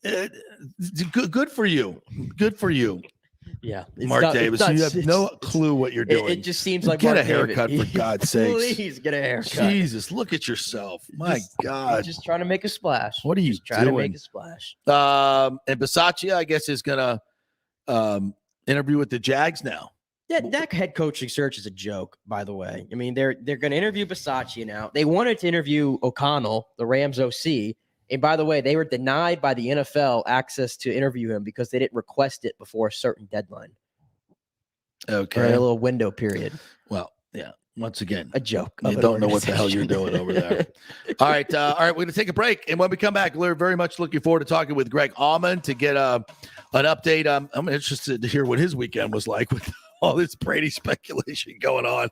Good for you. Good for you. Yeah, Mark Davis, you have no clue what you're doing. It just seems like get Mark a haircut David. for God's sakes. Please get a haircut. Jesus, look at yourself. My God, just trying to make a splash. What are you trying doing? to make a splash? And Bisaccia, I guess, is gonna interview with the Jags now. That head coaching search is a joke, by the way. I mean, they're going to interview Bisaccia now. They wanted to interview O'Connell, the Rams OC. And by the way, they were denied by the NFL access to interview him because they didn't request it before a certain dedeadline. Okay. Or a little window period. Well, yeah. Once again, a joke. You don't know what the hell you're doing over there. All right. We're going to take a break. And when we come back, we're very much looking forward to talking with Greg Auman to get an update. I'm interested to hear what his weekend was like with all this Brady speculation going on.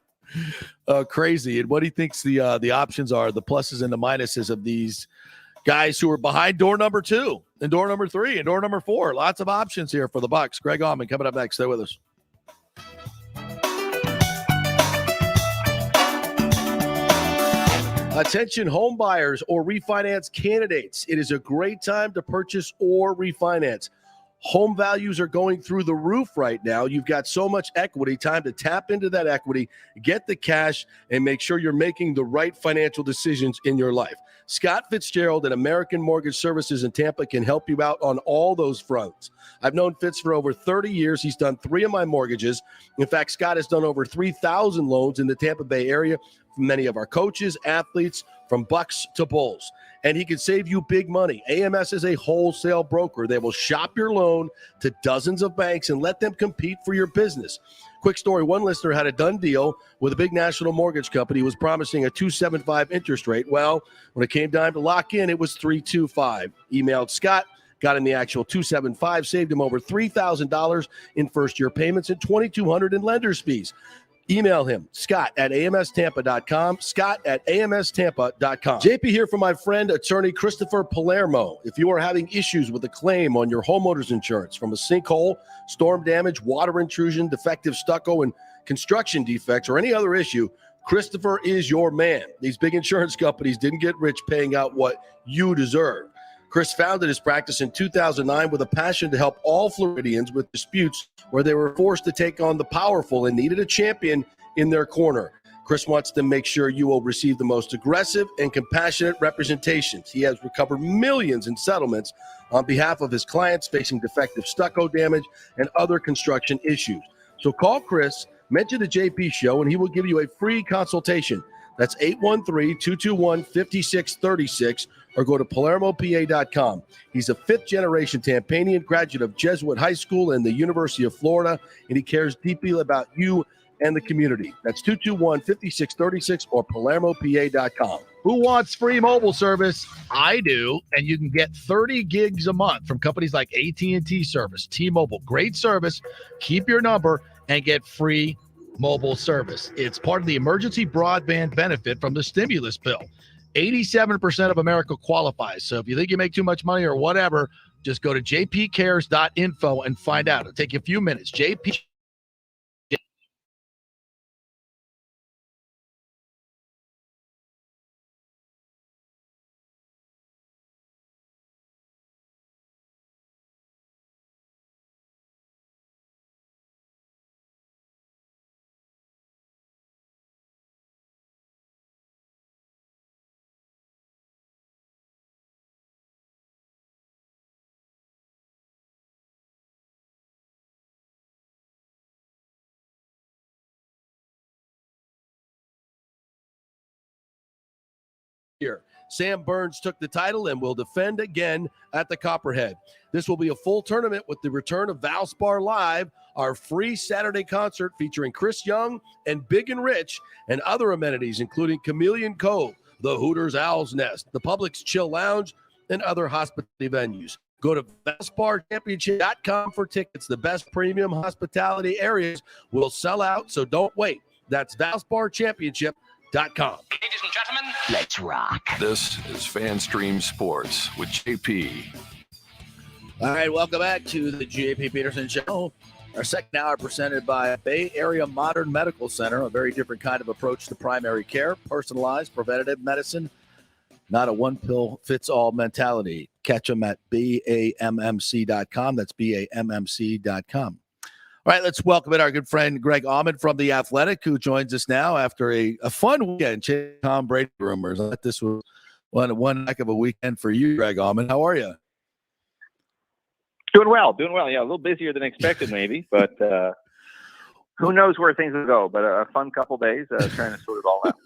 Crazy. And what he thinks the options are, the pluses and the minuses of these guys who are behind door number 2 and door number 3 and door number 4. Lots of options here for the Bucs. Greg Auman coming up next. Stay with us. Attention home buyers or refinance candidates. It is a great time to purchase or refinance. Home values are going through the roof right now. You've got so much equity, time to tap into that equity, get the cash, and make sure you're making the right financial decisions in your life. Scott Fitzgerald at American Mortgage Services in Tampa can help you out on all those fronts. I've known Fitz for over 30 years. He's done 3 of my mortgages. In fact, Scott has done over 3,000 loans in the Tampa Bay area for many of our coaches, athletes, from Bucks to Bulls. And he can save you big money. AMS is a wholesale broker. They will shop your loan to dozens of banks and let them compete for your business. Quick story, one listener had a done deal with a big national mortgage company, was promising a 2.75 interest rate. Well, when it came time to lock in, it was 3.25. Emailed Scott, got him the actual 2.75, saved him over $3,000 in first-year payments and $2,200 in lender's fees. Email him, scott@amstampa.com, scott@amstampa.com. JP here for my friend, attorney Christopher Palermo. If you are having issues with a claim on your homeowner's insurance from a sinkhole, storm damage, water intrusion, defective stucco, and construction defects, or any other issue, Christopher is your man. These big insurance companies didn't get rich paying out what you deserve. Chris founded his practice in 2009 with a passion to help all Floridians with disputes where they were forced to take on the powerful and needed a champion in their corner. Chris wants to make sure you will receive the most aggressive and compassionate representations. He has recovered millions in settlements on behalf of his clients facing defective stucco damage and other construction issues. So call Chris, mention the JP Show, and he will give you a free consultation. That's 813-221-5636, or go to PalermoPA.com. He's a fifth-generation Tampanian, graduate of Jesuit High School and the University of Florida, and he cares deeply about you and the community. That's 221-5636 or PalermoPA.com. Who wants free mobile service? I do, and you can get 30 gigs a month from companies like AT&T Service, T-Mobile. Great service. Keep your number and get free mobile service. It's part of the emergency broadband benefit from the stimulus bill. 87% of America qualifies. So if you think you make too much money or whatever, just go to jpcares.info and find out. It'll take you a few minutes. JP. Sam Burns took the title and will defend again at the Copperhead. This will be a full tournament with the return of Valspar Live, our free Saturday concert featuring Chris Young and Big and Rich, and other amenities including Chameleon Cove, the Hooters Owl's Nest, the Publix Chill Lounge, and other hospitality venues. Go to ValsparChampionship.com for tickets. The best premium hospitality areas will sell out, so don't wait. That's ValsparChampionship.com. Ladies and gentlemen, let's rock. This is FanStream Sports with JP. All right, welcome back to the JP Peterson Show. Our second hour presented by Bay Area Modern Medical Center, a very different kind of approach to primary care, personalized, preventative medicine, not a one-pill-fits-all mentality. Catch them at BAMMC.com. That's BAMMC.com. All right, let's welcome in our good friend Greg Auman from The Athletic, who joins us now after a fun weekend chasing Tom Brady rumors. I thought this was one heck of a weekend for you, Greg Auman. How are you? Doing well. Yeah, a little busier than expected, maybe, but who knows where things will go. But a fun couple days trying to sort it all out.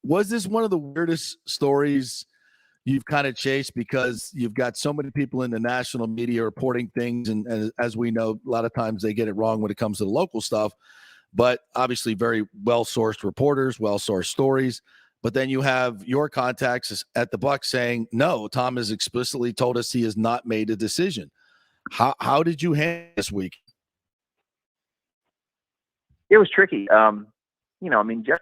Was this one of the weirdest stories you've kind of chased, because you've got so many people in the national media reporting things, and as we know, a lot of times they get it wrong when it comes to the local stuff, but obviously very well-sourced reporters, well-sourced stories. But then you have your contacts at the Bucs saying, no, Tom has explicitly told us he has not made a decision. How did you handle this week? It was tricky. Jeff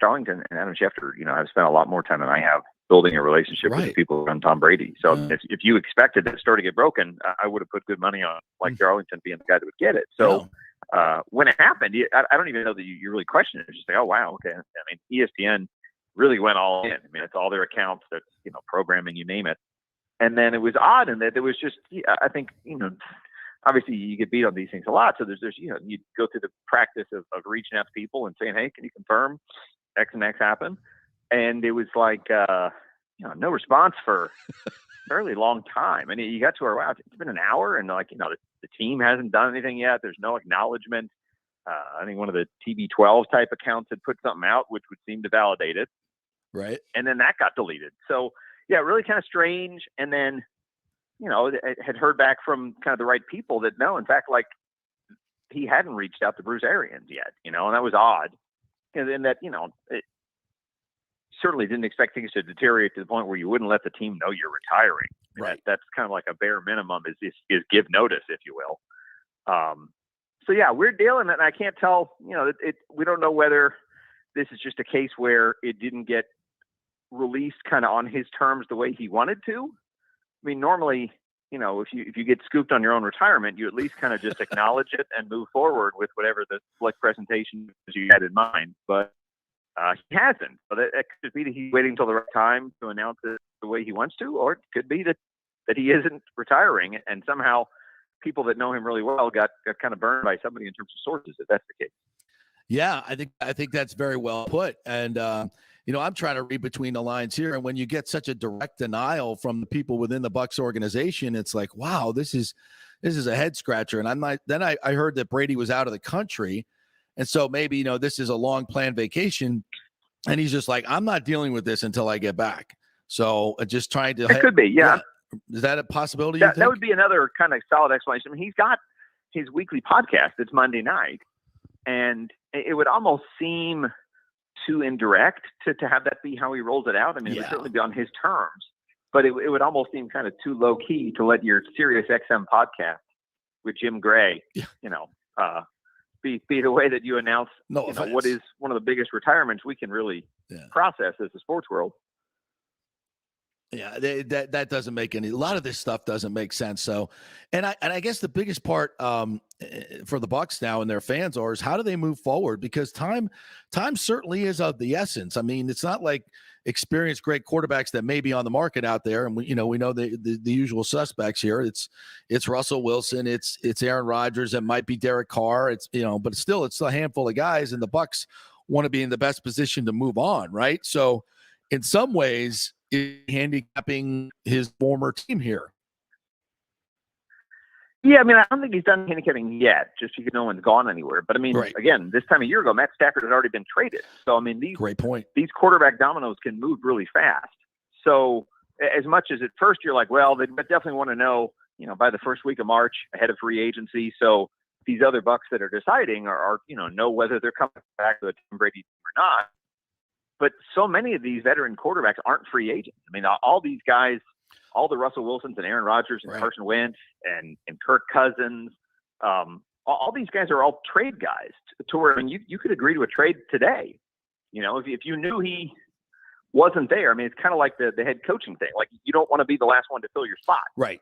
Darlington and Adam Schefter, have spent a lot more time than I have building a relationship with the people around Tom Brady. So if you expected the story to get broken, I would have put good money on Darlington being the guy that would get it. So when it happened, I don't even know that you really question it. It's just like, oh, wow, okay. I mean, ESPN really went all in. I mean, it's all their accounts, that programming, you name it. And then it was odd in that there was just, I think, obviously you get beat on these things a lot. So there's you go through the practice of reaching out to people and saying, hey, can you confirm X and X happened? And it was like, no response for a fairly long time. And you got to where, wow, it's been an hour and the team hasn't done anything yet. There's no acknowledgement. I think one of the TB12 type accounts had put something out, which would seem to validate it. Right. And then that got deleted. So yeah, really kind of strange. And then, had heard back from kind of the right people that no, in fact, like he hadn't reached out to Bruce Arians yet, and that was odd. And then that, it certainly didn't expect things to deteriorate to the point where you wouldn't let the team know you're retiring. Right. That's kind of like a bare minimum is give notice, if you will. So yeah, weird deal. And I can't tell, we don't know whether this is just a case where it didn't get released kind of on his terms the way he wanted to. I mean, normally, if you get scooped on your own retirement, you at least kind of just acknowledge it and move forward with whatever the slick presentation you had in mind. But he hasn't. So that could be that he's waiting until the right time to announce it the way he wants to, or it could be that he isn't retiring, and somehow people that know him really well got kind of burned by somebody in terms of sources, if that's the case. Yeah, I think that's very well put. And I'm trying to read between the lines here. And when you get such a direct denial from the people within the Bucs organization, it's like, wow, this is a head scratcher. And I heard that Brady was out of the country. And so maybe, this is a long planned vacation. And he's just like, I'm not dealing with this until I get back. So just trying to. It could be, yeah. Is that a possibility? That would be another kind of solid explanation. I mean, he's got his weekly podcast that's Monday night. And it would almost seem too indirect to have that be how he rolls it out. I mean, it would certainly be on his terms, but it would almost seem kind of too low key to let your Sirius XM podcast with Jim Gray, be the way that you announce what is one of the biggest retirements we can really process as a sports world. Yeah, that doesn't make a lot of this stuff doesn't make sense. So, and I guess the biggest part for the Bucs now and their fans is how do they move forward? Because time certainly is of the essence. I mean, it's not like experienced great quarterbacks that may be on the market out there, and we know the usual suspects here. It's Russell Wilson, it's Aaron Rodgers, it might be Derek Carr. It's but still it's a handful of guys, and the Bucs want to be in the best position to move on, right? So, in some ways, handicapping his former team here. Yeah, I mean, I don't think he's done handicapping yet, just because no one's gone anywhere. But I mean, again, this time a year ago, Matt Stafford had already been traded. So I mean, great point. These quarterback dominoes can move really fast. So as much as at first you're like, well, they definitely want to know, by the first week of March ahead of free agency. So these other Bucs that are deciding are know whether they're coming back to the Tom Brady team or not. But so many of these veteran quarterbacks aren't free agents. I mean, all these guys, all the Russell Wilsons and Aaron Rodgers and Carson Wentz and Kirk Cousins, all these guys are all trade guys to where you could agree to a trade today. If you knew he wasn't there, I mean, it's kind of like the head coaching thing. Like, you don't want to be the last one to fill your spot. Right.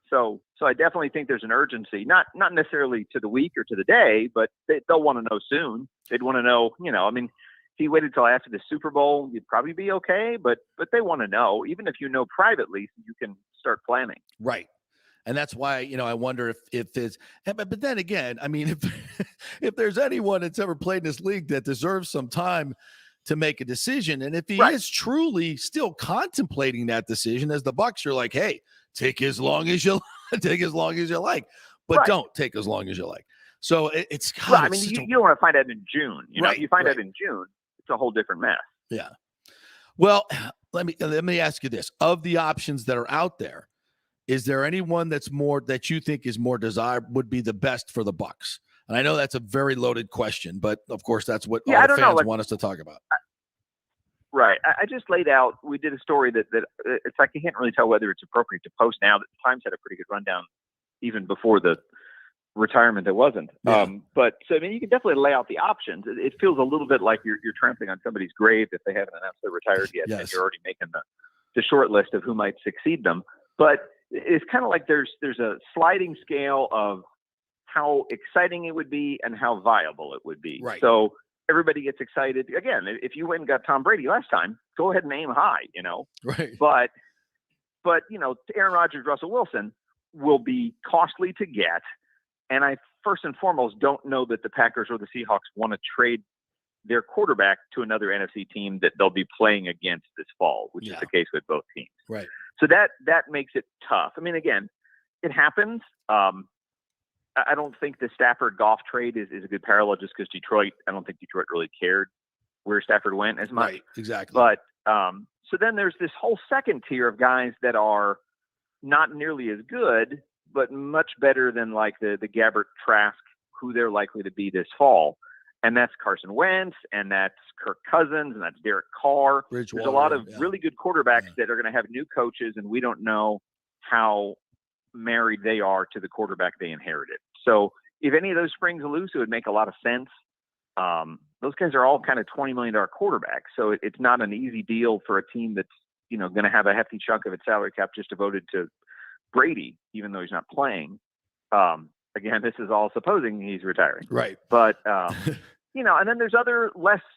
So I definitely think there's an urgency, not necessarily to the week or to the day, but they'll want to know soon. They'd want to know, I mean, if he waited till after the Super Bowl, you'd probably be okay. But they want to know, even if you know privately, you can start planning. Right. And that's why, I wonder if it's, but then again, I mean, if there's anyone that's ever played in this league that deserves some time to make a decision, and if he is truly still contemplating that decision as the Bucs, you're like, hey, take as long as you like, but don't take as long as you like. So it's God, I mean, you don't want to find out in June. You find out in June, it's a whole different mess. Yeah. Well, let me ask you this: of the options that are out there, is there anyone that you think is more desired, would be the best for the Bucs? And I know that's a very loaded question, but of course that's what all the fans want us to talk about. Right. I just laid out, we did a story that it's like, you can't really tell whether it's appropriate to post now. That Times had a pretty good rundown even before the retirement. There wasn't. Yeah. But so, I mean, you can definitely lay out the options. It feels a little bit like you're trampling on somebody's grave if they haven't announced they're retired yet. Yes. And you're already making the short list of who might succeed them. But it's kind of like there's a sliding scale of how exciting it would be and how viable it would be. Right. So everybody gets excited. Again, if you went and got Tom Brady last time, go ahead and aim high, Right. But Aaron Rodgers, Russell Wilson, will be costly to get. And I first and foremost don't know that the Packers or the Seahawks want to trade their quarterback to another NFC team that they'll be playing against this fall, which is the case with both teams. Right. So that makes it tough. I mean, again, it happens. I don't think the Stafford-Goff trade is a good parallel just because I don't think Detroit really cared where Stafford went as much. Right, exactly. But so then there's this whole second tier of guys that are not nearly as good, but much better than like the Gabbert Trask, who they're likely to be this fall. And that's Carson Wentz, and that's Kirk Cousins, and that's Derek Carr. There's a lot of really good quarterbacks that are going to have new coaches, and we don't know how married they are to the quarterback they inherited. So if any of those springs loose, it would make a lot of sense. Those guys are all kind of $20 million quarterbacks, so it's not an easy deal for a team that's going to have a hefty chunk of its salary cap just devoted to Brady, even though he's not playing. Again, this is all supposing he's retiring, right? But and then there's other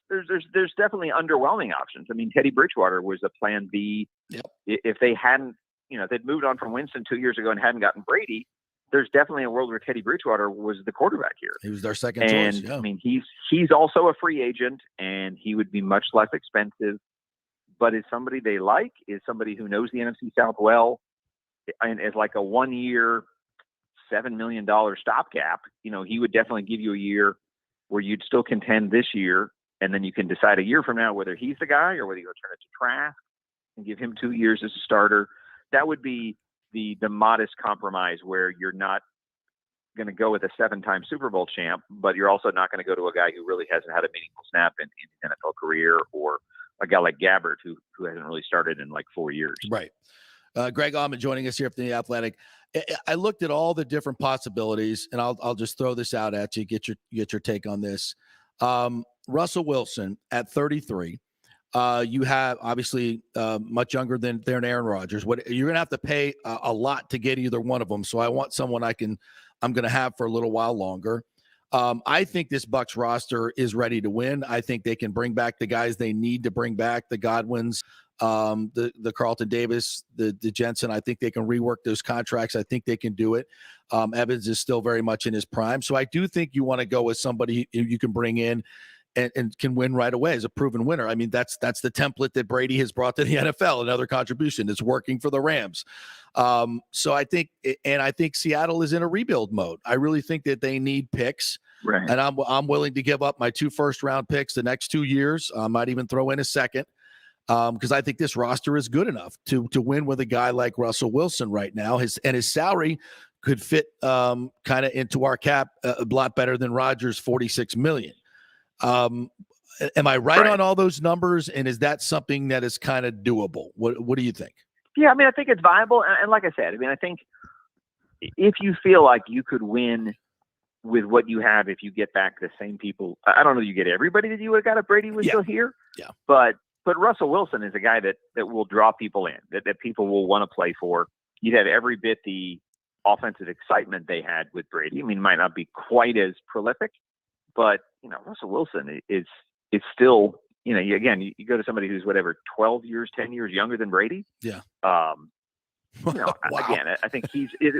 there's definitely underwhelming options. I mean, Teddy Bridgewater was a plan B. Yep. If they hadn't, if they'd moved on from Winston 2 years ago and hadn't gotten Brady, there's definitely a world where Teddy Bridgewater was the quarterback here. He was their second choice. Yeah. I mean, he's also a free agent, and he would be much less expensive, but is somebody they like, is somebody who knows the NFC South well, and is like a 1 year, $7 million stopgap. He would definitely give you a year where you'd still contend this year, and then you can decide a year from now whether he's the guy or whether you turn it to Trask and give him 2 years as a starter. That would be the modest compromise where you're not going to go with a 7-time Super Bowl champ, but you're also not going to go to a guy who really hasn't had a meaningful snap in his NFL career, or a guy like Gabbert who hasn't really started in like 4 years. Right. Greg Auman joining us here from The Athletic. I looked at all the different possibilities, and I'll just throw this out at you, get your take on this. Russell Wilson at 33. You have obviously much younger than Aaron Rodgers. You're going to have to pay a lot to get either one of them. So I want someone I'm going to have for a little while longer. I think this Bucs roster is ready to win. I think they can bring back the guys they need to bring back, the Godwins, the Carlton Davis, the Jensen. I think they can rework those contracts. I think they can do it. Evans is still very much in his prime. So I do think you want to go with somebody you can bring in and can win right away as a proven winner. I mean, that's the template that Brady has brought to the NFL, another contribution. It's working for the Rams. So I think Seattle is in a rebuild mode. I really think that they need picks. Right. And I'm willing to give up my 2 first-round picks the next 2 years. I might even throw in a second because I think this roster is good enough to win with a guy like Russell Wilson right now. His salary could fit kind of into our cap a lot better than Rodgers' $46 million. Am I right on all those numbers? And is that something that is kind of doable? What do you think? Yeah, I mean, I think it's viable. And like I said, I mean, I think if you feel like you could win with what you have, if you get back the same people, I don't know you get everybody that you would have got if Brady was still here. Yeah. But Russell Wilson is a guy that will draw people in, that people will want to play for. You'd have every bit the offensive excitement they had with Brady. I mean, it might not be quite as prolific, but Russell Wilson is still, you go to somebody who's 12 years, 10 years younger than Brady. Yeah. Wow. Again, I think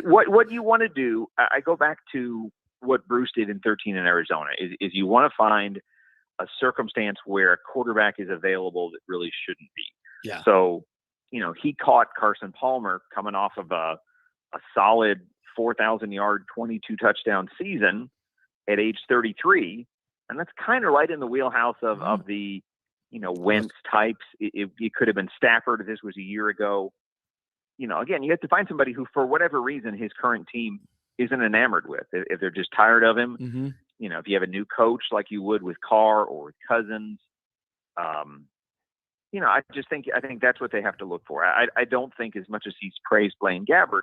what you want to do. I go back to what Bruce did in 13 in Arizona is you want to find a circumstance where a quarterback is available that really shouldn't be. Yeah. So, he caught Carson Palmer coming off of a solid 4,000 yard, 22 touchdown season at age 33. And that's kind of right in the wheelhouse of the, Wentz types. It could have been Stafford if this was a year ago. Again, you have to find somebody who, for whatever reason, his current team isn't enamored with. If they're just tired of him, mm-hmm. If you have a new coach like you would with Carr or with Cousins, I think that's what they have to look for. I don't think, as much as he's praised Blaine Gabbert,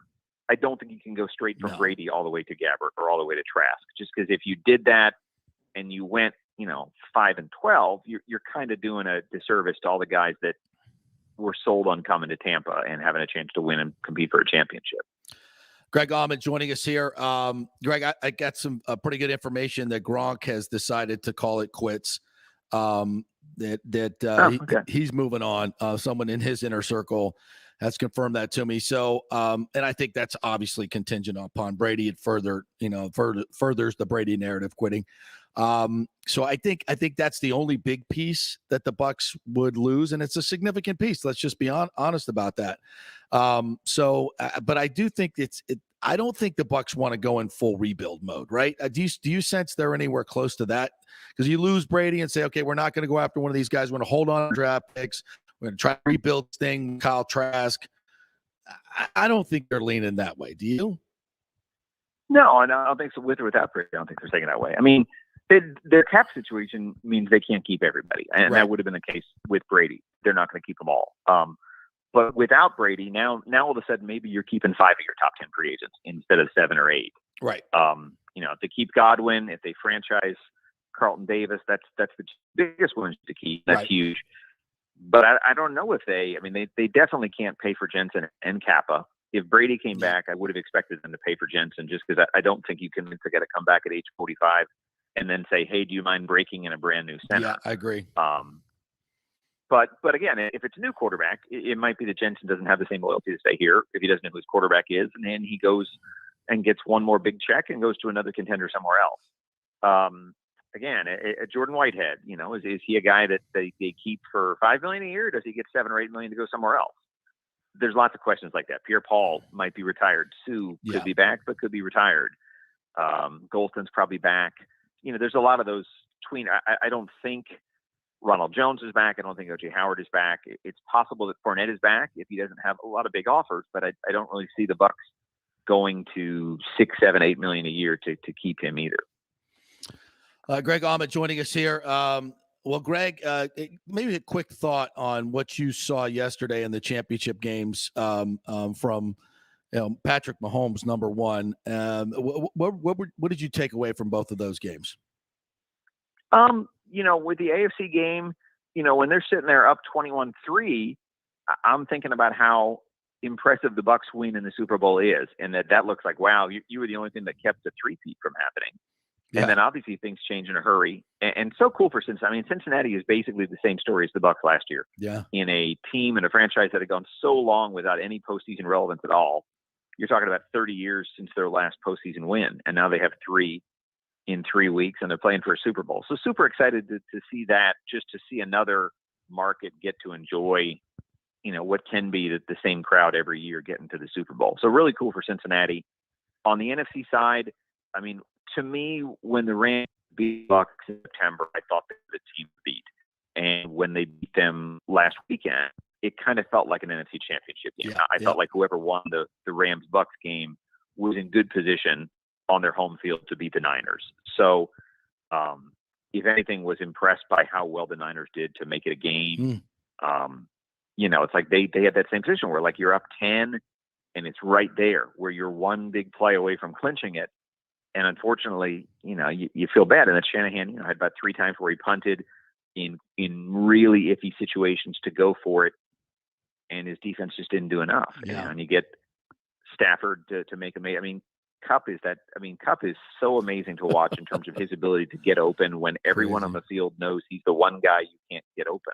I don't think you can go straight from Brady all the way to Gabbert or all the way to Trask. Just because if you did that and you went, 5-12, you're kind of doing a disservice to all the guys that were sold on coming to Tampa and having a chance to win and compete for a championship. Greg Auman joining us here. Greg, I got some pretty good information that Gronk has decided to call it quits. He's moving on. Someone in his inner circle has confirmed that to me. So, and I think that's obviously contingent upon Brady. It furthers the Brady narrative quitting. So I think that's the only big piece that the Bucs would lose, and it's a significant piece. Let's just be honest about that. But I do think I don't think the Bucs want to go in full rebuild mode, right? Do you sense they're anywhere close to that? Because you lose Brady and say, okay, we're not going to go after one of these guys. We're going to hold on to draft picks. We're going to try to rebuild this thing, Kyle Trask. I don't think they're leaning that way. Do you? No, I don't think so. With or without Brady, I don't think they're taking that way. I mean, their cap situation means they can't keep everybody, and that would have been the case with Brady. They're not going to keep them all. But without Brady, now all of a sudden maybe you're keeping 5 of your top 10 free agents instead of 7 or 8. Right. If they keep Godwin, if they franchise Carlton Davis, that's the biggest one to keep. That's huge. But I don't know if they definitely can't pay for Jensen and Kappa. If Brady came back, I would have expected them to pay for Jensen just because I don't think you can forget to come back at age 45 and then say, hey, do you mind breaking in a brand new center? Yeah, I agree. But again, if it's a new quarterback, it might be that Jensen doesn't have the same loyalty to stay here if he doesn't know who his quarterback is, and then he goes and gets one more big check and goes to another contender somewhere else. Again, a Jordan Whitehead, is he a guy that they keep for $5 million a year? Or does he get $7 or $8 million to go somewhere else? There's lots of questions like that. Pierre-Paul might be retired. Sue could be back, but could be retired. Golston's probably back. There's a lot of those between. I don't think Ronald Jones is back. I don't think O.J. Howard is back. It's possible that Fournette is back if he doesn't have a lot of big offers, but I don't really see the Bucs going to $6, $7, $8 million a year to keep him either. Greg Auman joining us here. Well, Greg, maybe a quick thought on what you saw yesterday in the championship games from Patrick Mahomes, number one. What did you take away from both of those games? With the AFC game, when they're sitting there up 21-3, I'm thinking about how impressive the Bucs win in the Super Bowl is, and that looks like, wow, you were the only thing that kept the three-peat from happening. Yeah. And then obviously things change in a hurry. And so cool for Cincinnati. Cincinnati is basically the same story as the Bucs last year. Yeah. In a team and a franchise that had gone so long without any postseason relevance at all. You're talking about 30 years since their last postseason win. And now they have 3 in 3 weeks, and they're playing for a Super Bowl. So super excited to see that, just to see another market get to enjoy, what can be the same crowd every year getting to the Super Bowl. So really cool for Cincinnati. On the NFC side, to me, when the Rams beat Bucs in September, I thought they were the team to beat. And when they beat them last weekend, it kind of felt like an NFC championship game. I felt like whoever won the Rams-Bucs game was in good position on their home field to beat the Niners. So, if anything, was impressed by how well the Niners did to make it a game. It's like they had that same position where, like, you're up 10 and it's right there where you're one big play away from clinching it. And unfortunately, you feel bad. And that Shanahan, had about 3 times where he punted in really iffy situations to go for it. And his defense just didn't do enough. Yeah. And you get Stafford to make a Kupp is so amazing to watch in terms of his ability to get open when everyone on the field knows he's the one guy you can't get open.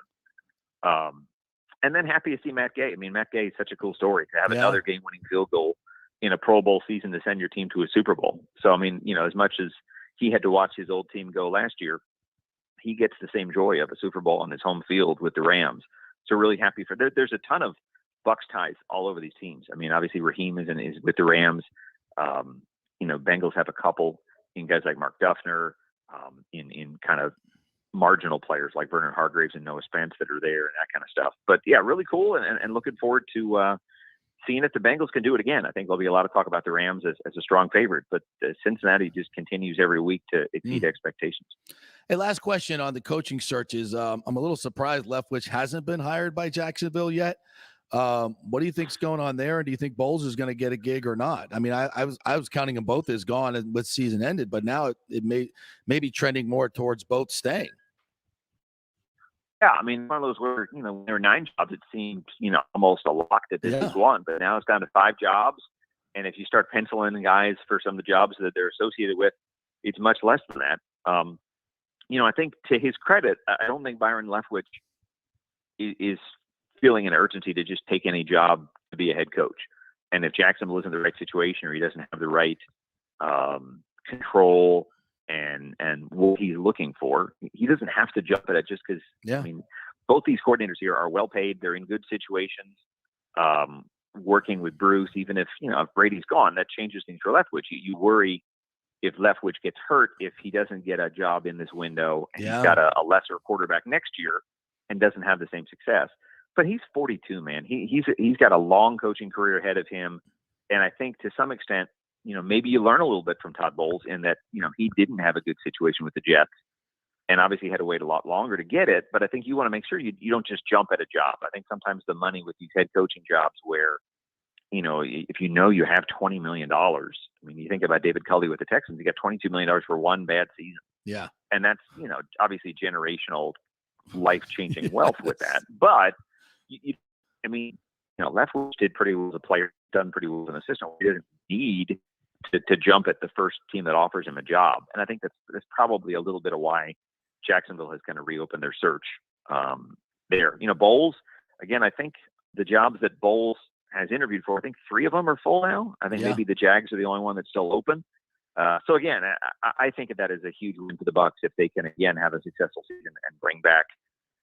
And then happy to see Matt Gay. Matt Gay is such a cool story to have another game-winning field goal in a Pro Bowl season to send your team to a Super Bowl. So, as much as he had to watch his old team go last year, he gets the same joy of a Super Bowl on his home field with the Rams. So really happy for there's a ton of Bucs ties all over these teams. Obviously Raheem is with the Rams. Bengals have a couple in guys like Mark Duffner, in kind of marginal players like Vernon Hargreaves and Noah Spence that are there and that kind of stuff. But yeah, really cool and looking forward to seeing if the Bengals can do it again. I think there'll be a lot of talk about the Rams as a strong favorite, but Cincinnati just continues every week to exceed expectations. Hey, last question on the coaching searches. I'm a little surprised Leftwich hasn't been hired by Jacksonville yet. What do you think's going on there? And do you think Bowles is going to get a gig or not? I was counting them both as gone with season ended, but now it may be trending more towards both staying. Yeah, one of those where, when there were 9 jobs, it seemed, almost a lock that this is one, but now it's down to 5 jobs. And if you start penciling in guys for some of the jobs that they're associated with, it's much less than that. I think to his credit, I don't think Byron Leftwich is feeling an urgency to just take any job be a head coach. And if Jacksonville isn't the right situation, or he doesn't have the right control and what he's looking for, he doesn't have to jump at it just because. I mean, both these coordinators here are well paid. They're in good situations. Working with Bruce, even if if Brady's gone, that changes things for Leftwich. You worry if Leftwich gets hurt, if he doesn't get a job in this window, and he's got a lesser quarterback next year and doesn't have the same success. But he's 42, man. He's got a long coaching career ahead of him, and I think to some extent, maybe you learn a little bit from Todd Bowles in that he didn't have a good situation with the Jets, and obviously had to wait a lot longer to get it. But I think you want to make sure you don't just jump at a job. I think sometimes the money with these head coaching jobs where, if you have $20 million, I mean, you think about David Culley with the Texans, he got $22 million for one bad season. Yeah. And that's, obviously generational life-changing wealth with that. But, Leftwich did pretty well as a player, done pretty well as an assistant. He doesn't need to jump at the first team that offers him a job. And I think that's probably a little bit of why Jacksonville has kind of reopened their search there. Bowles, again, I think the jobs that Bowles has interviewed for, I think 3 of them are full now. I think maybe the Jags are the only one that's still open. So again, I think of that as a huge win for the Bucs if they can again have a successful season and bring back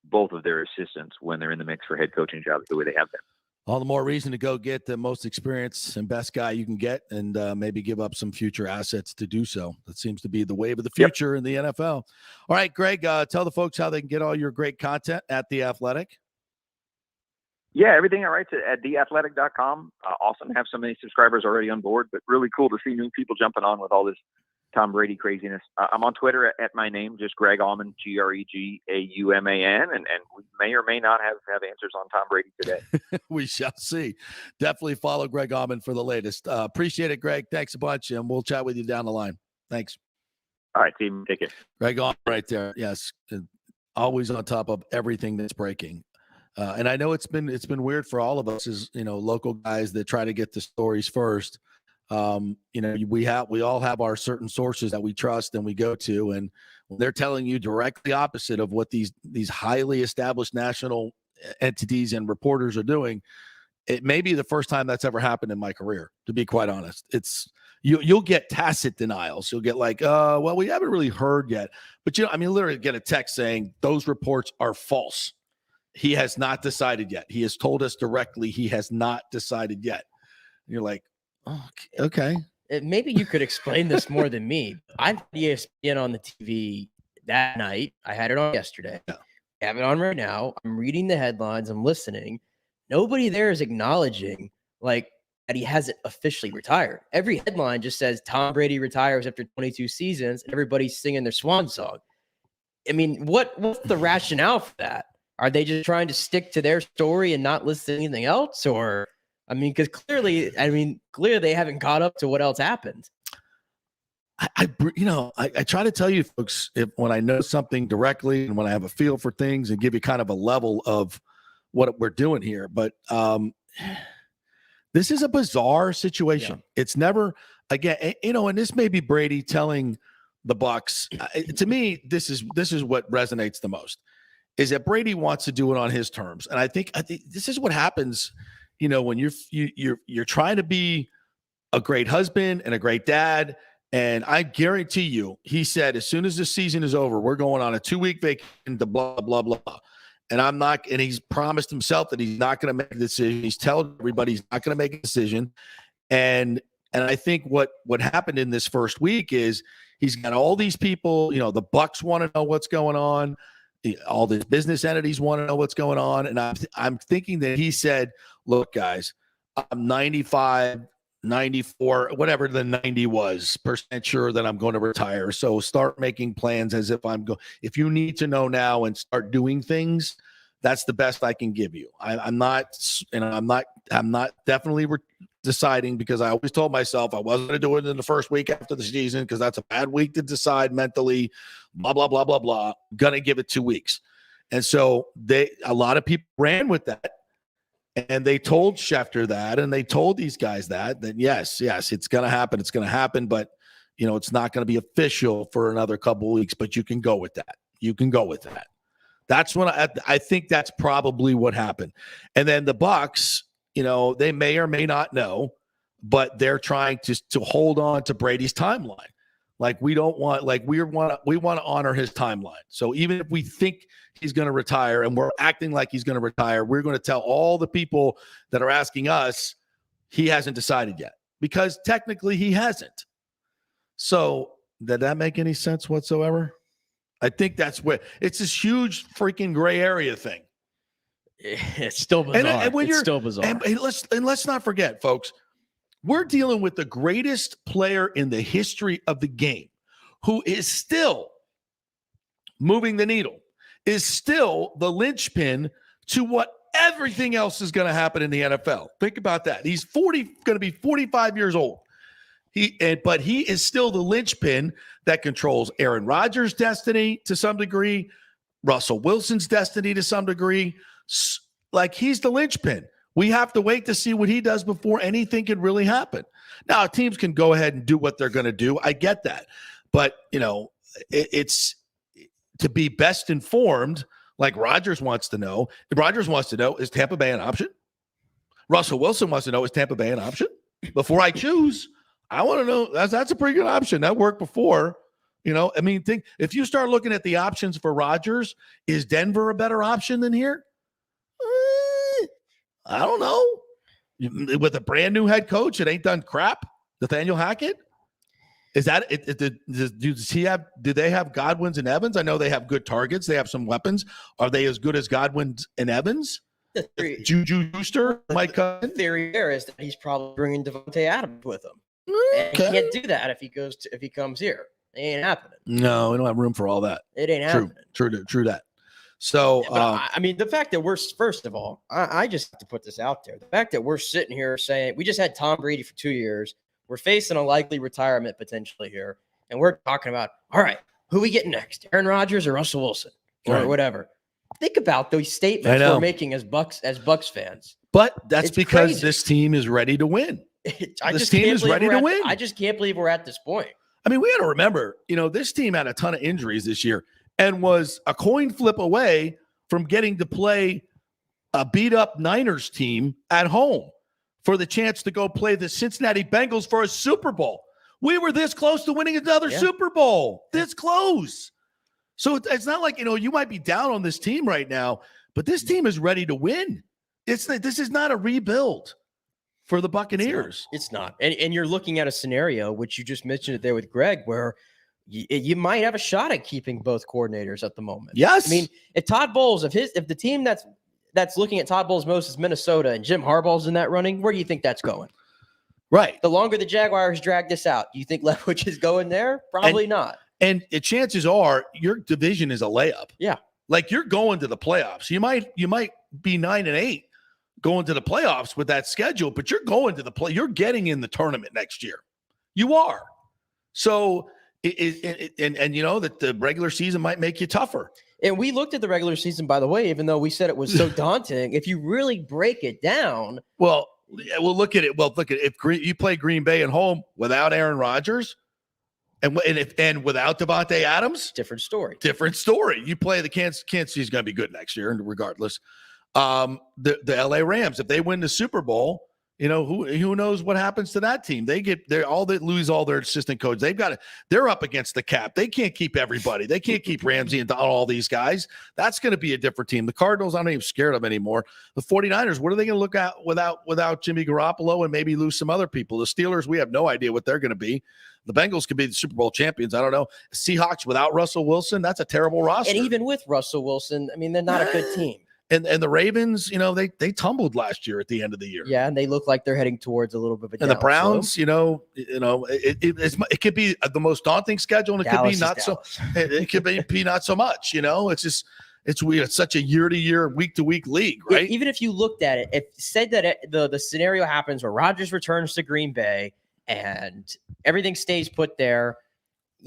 both of their assistants when they're in the mix for head coaching jobs the way they have been. All the more reason to go get the most experienced and best guy you can get, and maybe give up some future assets to do so. That seems to be the wave of the future in the NFL. All right, Greg, tell the folks how they can get all your great content at The Athletic. Yeah, everything I write at theathletic.com. Awesome to have so many subscribers already on board, but really cool to see new people jumping on with all this Tom Brady craziness. I'm on Twitter at my name, just Greg Auman, GregAuman, and we may or may not have answers on Tom Brady today. We shall see. Definitely follow Greg Auman for the latest. Appreciate it, Greg. Thanks a bunch, and we'll chat with you down the line. Thanks. All right, team. Take it. Greg Auman right there. Yes, always on top of everything that's breaking. And I know it's been weird for all of us as local guys that try to get the stories first. We all have our certain sources that we trust and we go to, and when they're telling you directly opposite of what these highly established national entities and reporters are doing, it may be the first time that's ever happened in my career, to be quite honest. It's you'll get tacit denials. You'll get like, well, we haven't really heard yet, but literally get a text saying those reports are false. He has not decided yet. He has told us directly he has not decided yet. And you're like, oh, okay. Maybe you could explain this more than me. I had ESPN on the TV that night. I had it on yesterday. Yeah. I have it on right now. I'm reading the headlines. I'm listening. Nobody there is acknowledging that he hasn't officially retired. Every headline just says Tom Brady retires after 22 seasons, and everybody's singing their swan song. I mean, what's the rationale for that? Are they just trying to stick to their story and not list anything else? Or, because clearly they haven't caught up to what else happened. I try to tell you folks when I know something directly and when I have a feel for things and give you kind of a level of what we're doing here. But this is a bizarre situation. Yeah. It's never, again, and this may be Brady telling the Bucs. To me, this is what resonates the most. Is that Brady wants to do it on his terms. And I think this is what happens, when you're trying to be a great husband and a great dad. And I guarantee you, he said, as soon as the season is over, we're going on a 2-week vacation to blah, blah, blah. And he's promised himself that he's not going to make a decision. He's telling everybody he's not going to make a decision. And I think what happened in this first week is he's got all these people, the Bucs want to know what's going on. All the business entities want to know what's going on. And I'm thinking that he said, look, guys, I'm 95, 94, whatever the 90 was % sure that I'm going to retire. So start making plans as if if you need to know now and start doing things, that's the best I can give you. I'm not definitely deciding, because I always told myself I wasn't going to do it in the first week after the season because that's a bad week to decide mentally, blah, blah, blah, blah, blah. Going to give it 2 weeks. And so a lot of people ran with that, and they told Schefter that, and they told these guys that yes, it's going to happen. It's going to happen, but it's not going to be official for another couple of weeks, but you can go with that. You can go with that. That's when I think that's probably what happened. And then the Bucs, they may or may not know, but they're trying to hold on to Brady's timeline. Like we want to honor his timeline. So even if we think he's going to retire and we're acting like he's going to retire, we're going to tell all the people that are asking us he hasn't decided yet, because technically he hasn't. So did that make any sense whatsoever? I think that's where it's this huge freaking gray area thing. It's still bizarre. It's still bizarre. And let's not forget, folks, we're dealing with the greatest player in the history of the game, who is still moving the needle, is still the linchpin to what everything else is going to happen in the NFL. Think about that. He's going to be 45 years old. But he is still the linchpin that controls Aaron Rodgers' destiny to some degree, Russell Wilson's destiny to some degree. Like, he's the linchpin. We have to wait to see what he does before anything can really happen. Now, teams can go ahead and do what they're going to do. I get that. But, it's to be best informed, like Rodgers wants to know. Rodgers wants to know, is Tampa Bay an option? Russell Wilson wants to know, is Tampa Bay an option? Before I choose, I want to know. That's a pretty good option. That worked before. Think if you start looking at the options for Rodgers, is Denver a better option than here? I don't know. With a brand new head coach, it ain't done crap. Nathaniel Hackett, is that it? Do they have Godwins and Evans? I know they have good targets. They have some weapons. Are they as good as Godwins and Evans? Juju Schuster, Mike Cullen? The theory there is that he's probably bringing Devontae Adams with him. And he can't do that if he comes here. It ain't happening. No, we don't have room for all that. It ain't happening. True that. So, the fact that we're, first of all, I just have to put this out there. The fact that we're sitting here saying we just had Tom Brady for 2 years, we're facing a likely retirement potentially here, and we're talking about, all right, who we getting next? Aaron Rodgers or Russell Wilson or whatever. Think about those statements we're making as Bucks fans. But that's because this team is ready to win. This team is ready to win. I just can't believe we're at this point. I mean, we got to remember, this team had a ton of injuries this year and was a coin flip away from getting to play a beat-up Niners team at home for the chance to go play the Cincinnati Bengals for a Super Bowl. We were this close to winning another Super Bowl. This close. So it's not like, you might be down on this team right now, but this team is ready to win. This is not a rebuild for the Buccaneers. It's not. And you're looking at a scenario, which you just mentioned it there with Greg, where you might have a shot at keeping both coordinators at the moment. Yes. I mean, if Todd Bowles, if the team that's looking at Todd Bowles most is Minnesota and Jim Harbaugh's in that running, where do you think that's going? Right. The longer the Jaguars drag this out, do you think Leftwich is going there? Probably not. And the chances are your division is a layup. Yeah. Like, you're going to the playoffs. You might be 9-8 going to the playoffs with that schedule, but you're going to you're getting in the tournament next year. You are. So that the regular season might make you tougher. And we looked at the regular season, by the way, even though we said it was so daunting. If you really break it down, look at it. If you play Green Bay at home without Aaron Rodgers and without Devontae Adams, different story. You play the Kansas City's going to be good next year, regardless. The LA Rams, if they win the Super Bowl, who knows what happens to that team? They lose all their assistant coaches. They're up against the cap. They can't keep everybody. They can't keep Ramsey and all these guys. That's going to be a different team. The Cardinals, I'm not even scared of anymore. The 49ers, what are they going to look at without Jimmy Garoppolo and maybe lose some other people? The Steelers, we have no idea what they're going to be. The Bengals could be the Super Bowl champions. I don't know. Seahawks without Russell Wilson, that's a terrible roster. And even with Russell Wilson, I mean, they're not a good team. And the Ravens, they tumbled last year at the end of the year. Yeah, and they look like they're heading towards a little bit of a And the Browns, it could be the most daunting schedule, and it could be not so. It could be not so much. It's just it's weird. It's such a year-to-year, week-to-week league, right? Even if you looked at it, if said that the scenario happens where Rodgers returns to Green Bay and everything stays put there,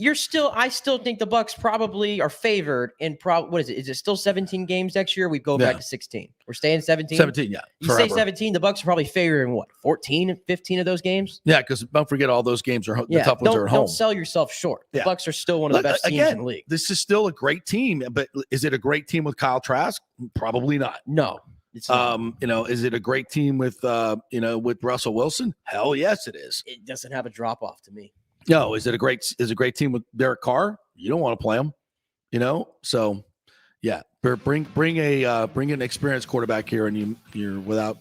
I still think the Bucks probably are favored in what is it? Is it still 17 games next year? We go back to 16. We're staying 17. 17, yeah. You say 17, the Bucks are probably favored in what? 14, 15 of those games? Yeah, because don't forget all those games the tough ones are at home. Don't sell yourself short. The Bucks are still one of the best teams in the league. This is still a great team, but is it a great team with Kyle Trask? Probably not. No. It's not. Is it a great team with Russell Wilson? Hell yes, it is. It doesn't have a drop off to me. No, is a great team with Derek Carr? You don't want to play him, So, yeah, bring an experienced quarterback here, and you're without.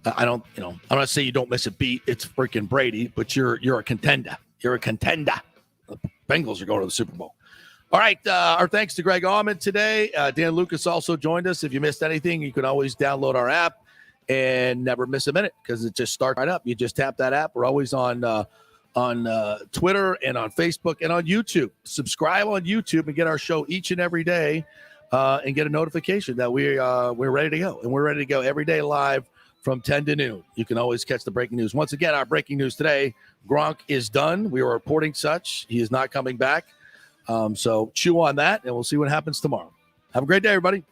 I'm not saying you don't miss a beat. It's freaking Brady, but you're a contender. You're a contender. The Bengals are going to the Super Bowl. All right. Our thanks to Greg Auman today. Dan Lucas also joined us. If you missed anything, you can always download our app and never miss a minute because it just starts right up. You just tap that app. We're always on Twitter and on Facebook and on YouTube. Subscribe on YouTube and get our show each and every day and get a notification that we're ready to go. And we're ready to go every day live from 10 to noon. You can always catch the breaking news. Once again, our breaking news today, Gronk is done. We are reporting such. He is not coming back. So chew on that, and we'll see what happens tomorrow. Have a great day, everybody.